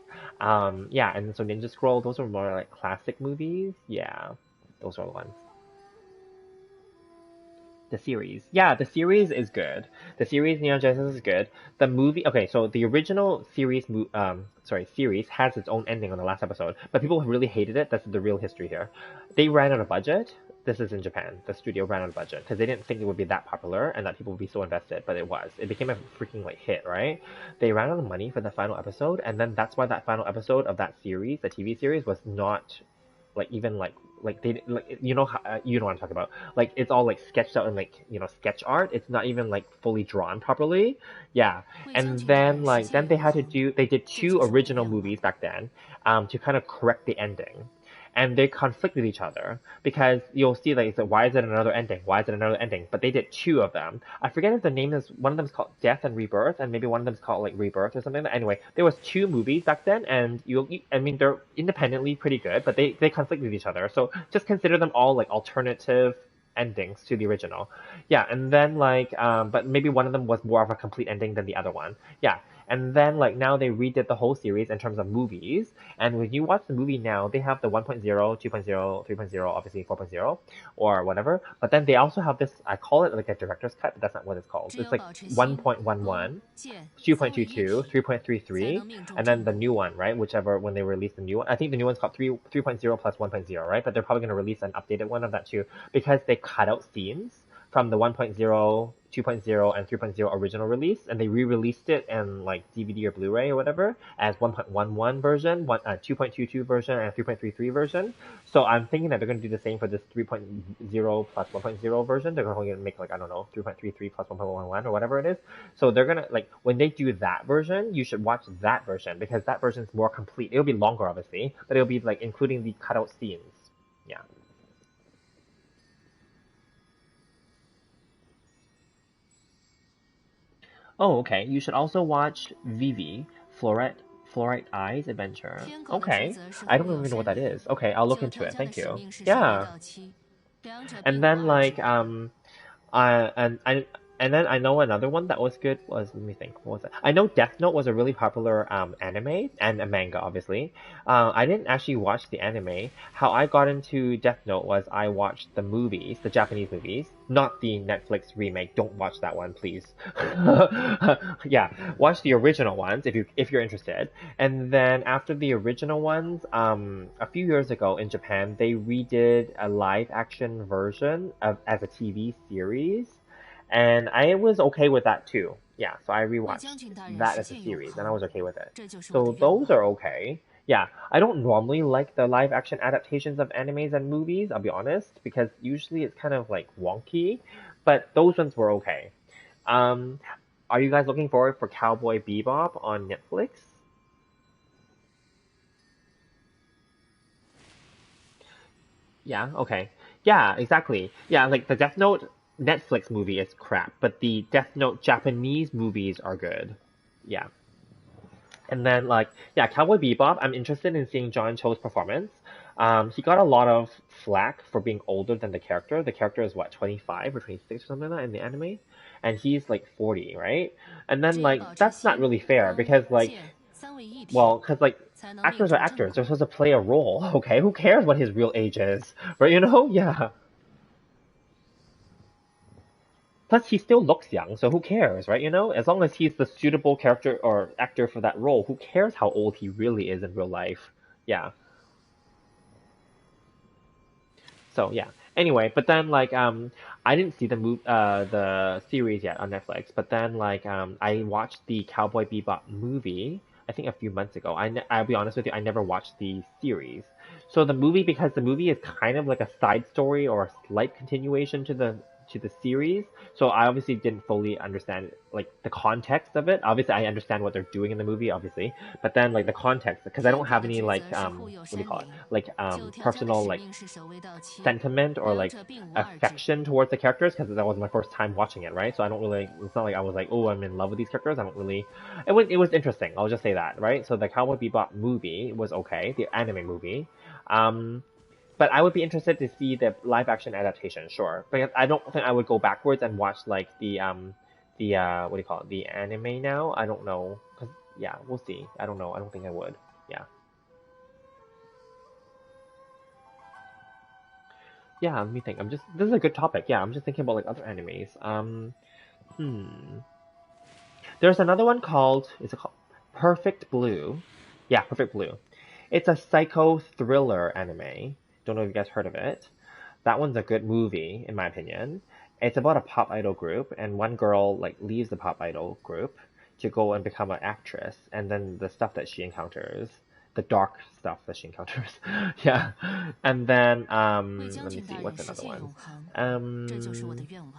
Yeah, and so Ninja Scroll, those are more like classic movies. Yeah, those are the ones. The series. Yeah, the series is good. The series Neon Genesis is good. The movie, okay, so the original series, series has its own ending on the last episode, but people really hated it. That's the real history here. They ran out of budget. This is in Japan. The studio ran out of budget because they didn't think it would be that popular and that people would be so invested, but it was. It became a freaking like hit, right? They ran out of money for the final episode, and then that's why that final episode of that series, the TV series, was not like even like they like you know how you know what I'm talking about. Like it's all like sketched out in like sketch art. It's not even like fully drawn properly. Yeah, and then like then they did two original movies back then, to kind of correct the ending. And they conflict with each other because you'll see like why is it another ending? Why is it another ending? But they did two of them. I forget if the name is one of them is called Death and Rebirth, and maybe one of them is called like Rebirth or something. Anyway, there was two movies back then, and I mean they're independently pretty good, but they conflict with each other. So just consider them all like alternative endings to the original. Yeah, and then like but maybe one of them was more of a complete ending than the other one. Yeah. And then like now they redid the whole series in terms of movies. And when you watch the movie now, they have the 1.0, 2.0, 3.0, obviously 4.0 or whatever. But then they also have this, I call it like a director's cut, but that's not what it's called. It's like 1.11, 2.22, 3.33, and then the new one, right? Whichever when they release the new one. I think the new one's called 3.0 plus 1.0, right? But they're probably going to release an updated one of that too because they cut out scenes from the 1.0, 2.0, and 3.0 original release, and they re-released it in like DVD or Blu-ray or whatever as 1.11 version, 2.22 version, and 3.33 version. So I'm thinking that they're going to do the same for this 3.0 plus 1.0 version. They're going to make like I don't know 3.33 plus 1.11 or whatever it is. So they're gonna like when they do that version, you should watch that version because that version is more complete. It'll be longer, obviously, but it'll be like including the cutout scenes. Yeah. Oh, okay. You should also watch Vivi, Fluorite Eyes Adventure. Okay. I don't even know what that is. Okay, I'll look into it. Thank you. Yeah. And then like and then I know another one that was good was let me think what was it? I know Death Note was a really popular anime and a manga obviously. I didn't actually watch the anime. How I got into Death Note was I watched the movies, the Japanese movies, not the Netflix remake. Don't watch that one, please. Yeah, watch the original ones if you're interested. And then after the original ones, a few years ago in Japan, they redid a live action version of as a TV series, and I was okay with that too. Yeah, so I rewatched that as a series, and I was okay with it. So those are okay. Yeah, I don't normally like the live action adaptations of animes and movies, I'll be honest, because usually it's kind of like wonky, but those ones were okay. Um, are you guys looking forward for Cowboy Bebop on Netflix? Yeah, okay. Yeah, exactly. Yeah, like the Death Note Netflix movie is crap, but the Death Note Japanese movies are good. Yeah. And then like yeah, Cowboy Bebop, I'm interested in seeing John Cho's performance. He got a lot of flack for being older than the character. The character is what, 25 or 26 or something like that in the anime? And he's like 40, right? And then like that's not really fair because like well, because like actors are actors. They're supposed to play a role. Okay, who cares what his real age is? Right? Yeah. Plus, he still looks young, so who cares, right? As long as he's the suitable character or actor for that role, who cares how old he really is in real life? Yeah. So yeah. Anyway, but then like I didn't see the series yet on Netflix, but then like I watched the Cowboy Bebop movie I think a few months ago. I'll be honest with you, I never watched the series. So the movie because the movie is kind of like a side story or a slight continuation to the series. So I obviously didn't fully understand like the context of it. Obviously I understand what they're doing in the movie, obviously, but then like the context because I don't have any like what do you call it? Like personal like sentiment or like affection towards the characters because that was my first time watching it, right? So I don't really. It's not like I was like, oh, I'm in love with these characters. I don't really. It was interesting. I'll just say that, right? So the Cowboy Bebop movie was okay, the anime movie. Um, but I would be interested to see the live action adaptation, sure. But I don't think I would go backwards and watch like the what do you call it, the anime now. I don't know, cause yeah, we'll see. I don't know. I don't think I would. Yeah. Yeah, let me think. This is a good topic. Yeah, I'm just thinking about like other animes. Hmm. There's another one called, is it called Perfect Blue? Yeah, Perfect Blue. It's a psycho thriller anime. Don't know if you guys heard of it. That one's a good movie, in my opinion. It's about a pop idol group, and one girl like leaves the pop idol group to go and become an actress, and then the stuff that she encounters, the dark stuff that she encounters, yeah. And then let me see, what's another one?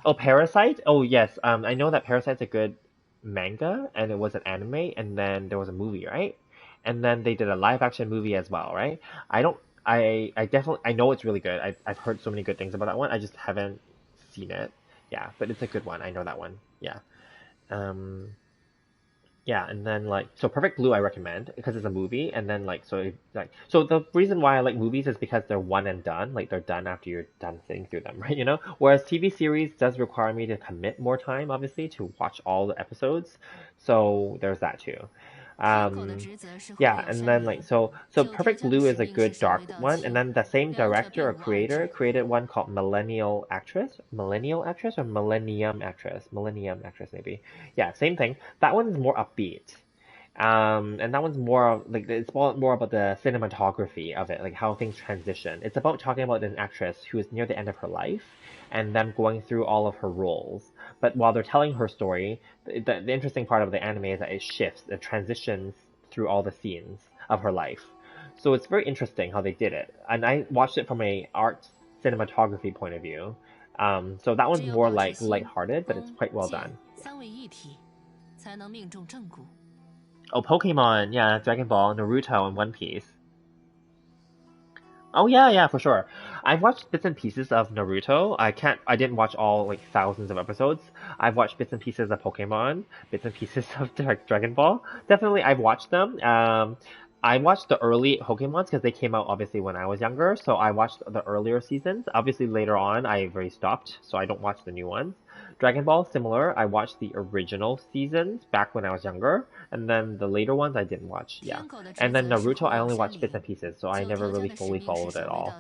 Oh, Parasite. Oh yes, I know that Parasite's a good manga, and it was an anime, and then there was a movie, right? And then they did a live action movie as well, right? I don't I definitely I know it's really good. I've heard so many good things about that one. I just haven't seen it. Yeah, but it's a good one. I know that one. Yeah. Um yeah, and then like so Perfect Blue I recommend because it's a movie and then like so the reason why I like movies is because they're one and done, like they're done after you're done sitting through them, right? You know? Whereas TV series does require me to commit more time obviously to watch all the episodes. So there's that too. Um yeah, and then like so Perfect Blue is a good dark one, and then the same director or creator created one called Millennial Actress or Millennium Actress maybe. Yeah, same thing. That one's more upbeat. And that one's like it's more about the cinematography of it, like how things transition. It's about talking about an actress who is near the end of her life and them going through all of her roles. But while they're telling her story, the interesting part of the anime is that it shifts, it transitions through all the scenes of her life. So it's very interesting how they did it. And I watched it from a art cinematography point of view. So that one's more like lighthearted, but it's quite well done. Yeah. Oh, Pokemon, yeah, Dragon Ball, Naruto, and One Piece. Oh yeah, yeah, for sure. I've watched bits and pieces of Naruto. I didn't watch all like thousands of episodes. I've watched bits and pieces of Pokemon, bits and pieces of Dragon Ball. Definitely, I've watched them. I watched the early Pokemons because they came out obviously when I was younger. So I watched the earlier seasons. Obviously later on, I've already stopped, so I don't watch the new ones. Dragon Ball, similar. I watched the original seasons back when I was younger, and then the later ones I didn't watch. Yeah. And then Naruto, I only watched bits and pieces, so I never really fully followed it all.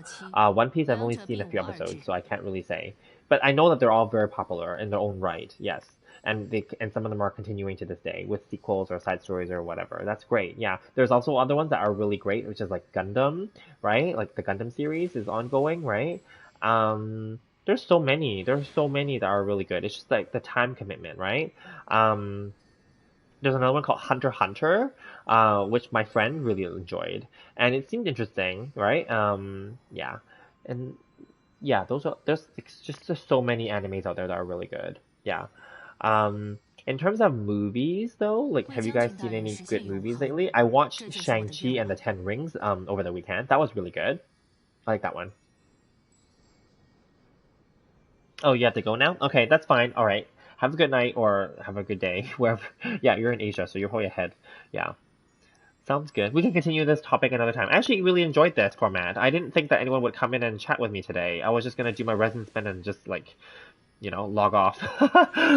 One Piece, I've only seen a few episodes, so I can't really say. But I know that they're all very popular in their own right, yes. And some of them are continuing to this day with sequels or side stories or whatever. That's great. Yeah. There's also other ones that are really great, which is like Gundam, right? Like the Gundam series is ongoing, right? There's so many. There's so many that are really good. It's just like the time commitment, right? Um, there's another one called Hunter x Hunter, which my friend really enjoyed, and it seemed interesting, right? Yeah, and yeah, there's just so many animes out there that are really good. Yeah. In terms of movies though, like have you guys seen any good movies lately? I watched Shang-Chi and the Ten Rings over the weekend. That was really good. I like that one. Oh, you have to go now? Okay, that's fine. All right. Have a good night or have a good day. Wherever. Yeah, you're in Asia, so you're probably ahead. Yeah. Sounds good. We can continue this topic another time. I actually really enjoyed this format. I didn't think that anyone would come in and chat with me today. I was just gonna do my resin spin and just like log off.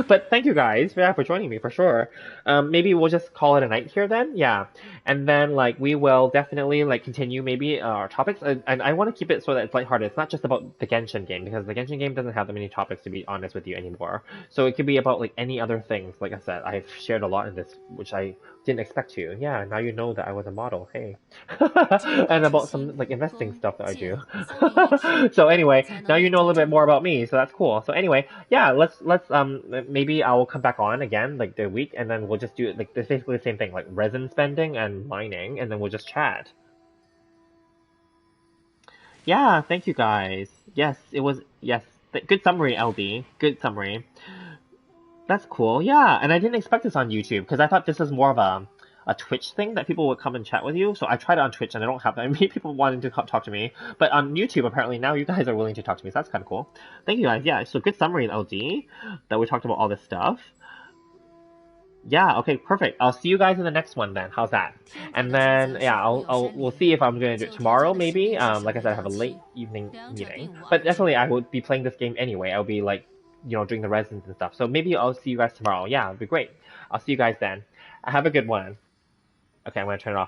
But thank you guys for joining me for sure. Maybe we'll just call it a night here then. Yeah. And then like we will definitely like continue maybe our topics and I want to keep it so that it's lighthearted. It's not just about the Genshin game because the Genshin game doesn't have that many topics to be honest with you anymore. So it could be about like any other things. Like I said, I've shared a lot in this which I didn't expect to. Yeah, now you know that I was a model. Hey. And about some like investing stuff that I do. So anyway, now you know a little bit more about me, so that's cool. So anyway, yeah, let's maybe I'll come back on again like the week and then we'll just do like basically the same thing, like resin spending and mining, and then we'll just chat. Yeah, thank you guys. Yes, it was yes. Good summary, LD. Good summary. That's cool. Yeah, and I didn't expect this on YouTube because I thought this was more of a Twitch thing that people would come and chat with you. So I tried it on Twitch and I don't have that many people wanting to talk to me. But on YouTube, apparently now you guys are willing to talk to me. So that's kind of cool. Thank you guys. Yeah, so good summary, LD, that we talked about all this stuff. Yeah, okay, perfect. I'll see you guys in the next one then. How's that? And then yeah, we'll see if I'm gonna do it tomorrow maybe. Like I said, I have a late evening meeting, but definitely I would be playing this game anyway. I'll be like, doing the resins and stuff. So maybe I'll see you guys tomorrow. Yeah, it'd be great. I'll see you guys then. Have a good one. Okay, I'm gonna turn it off now.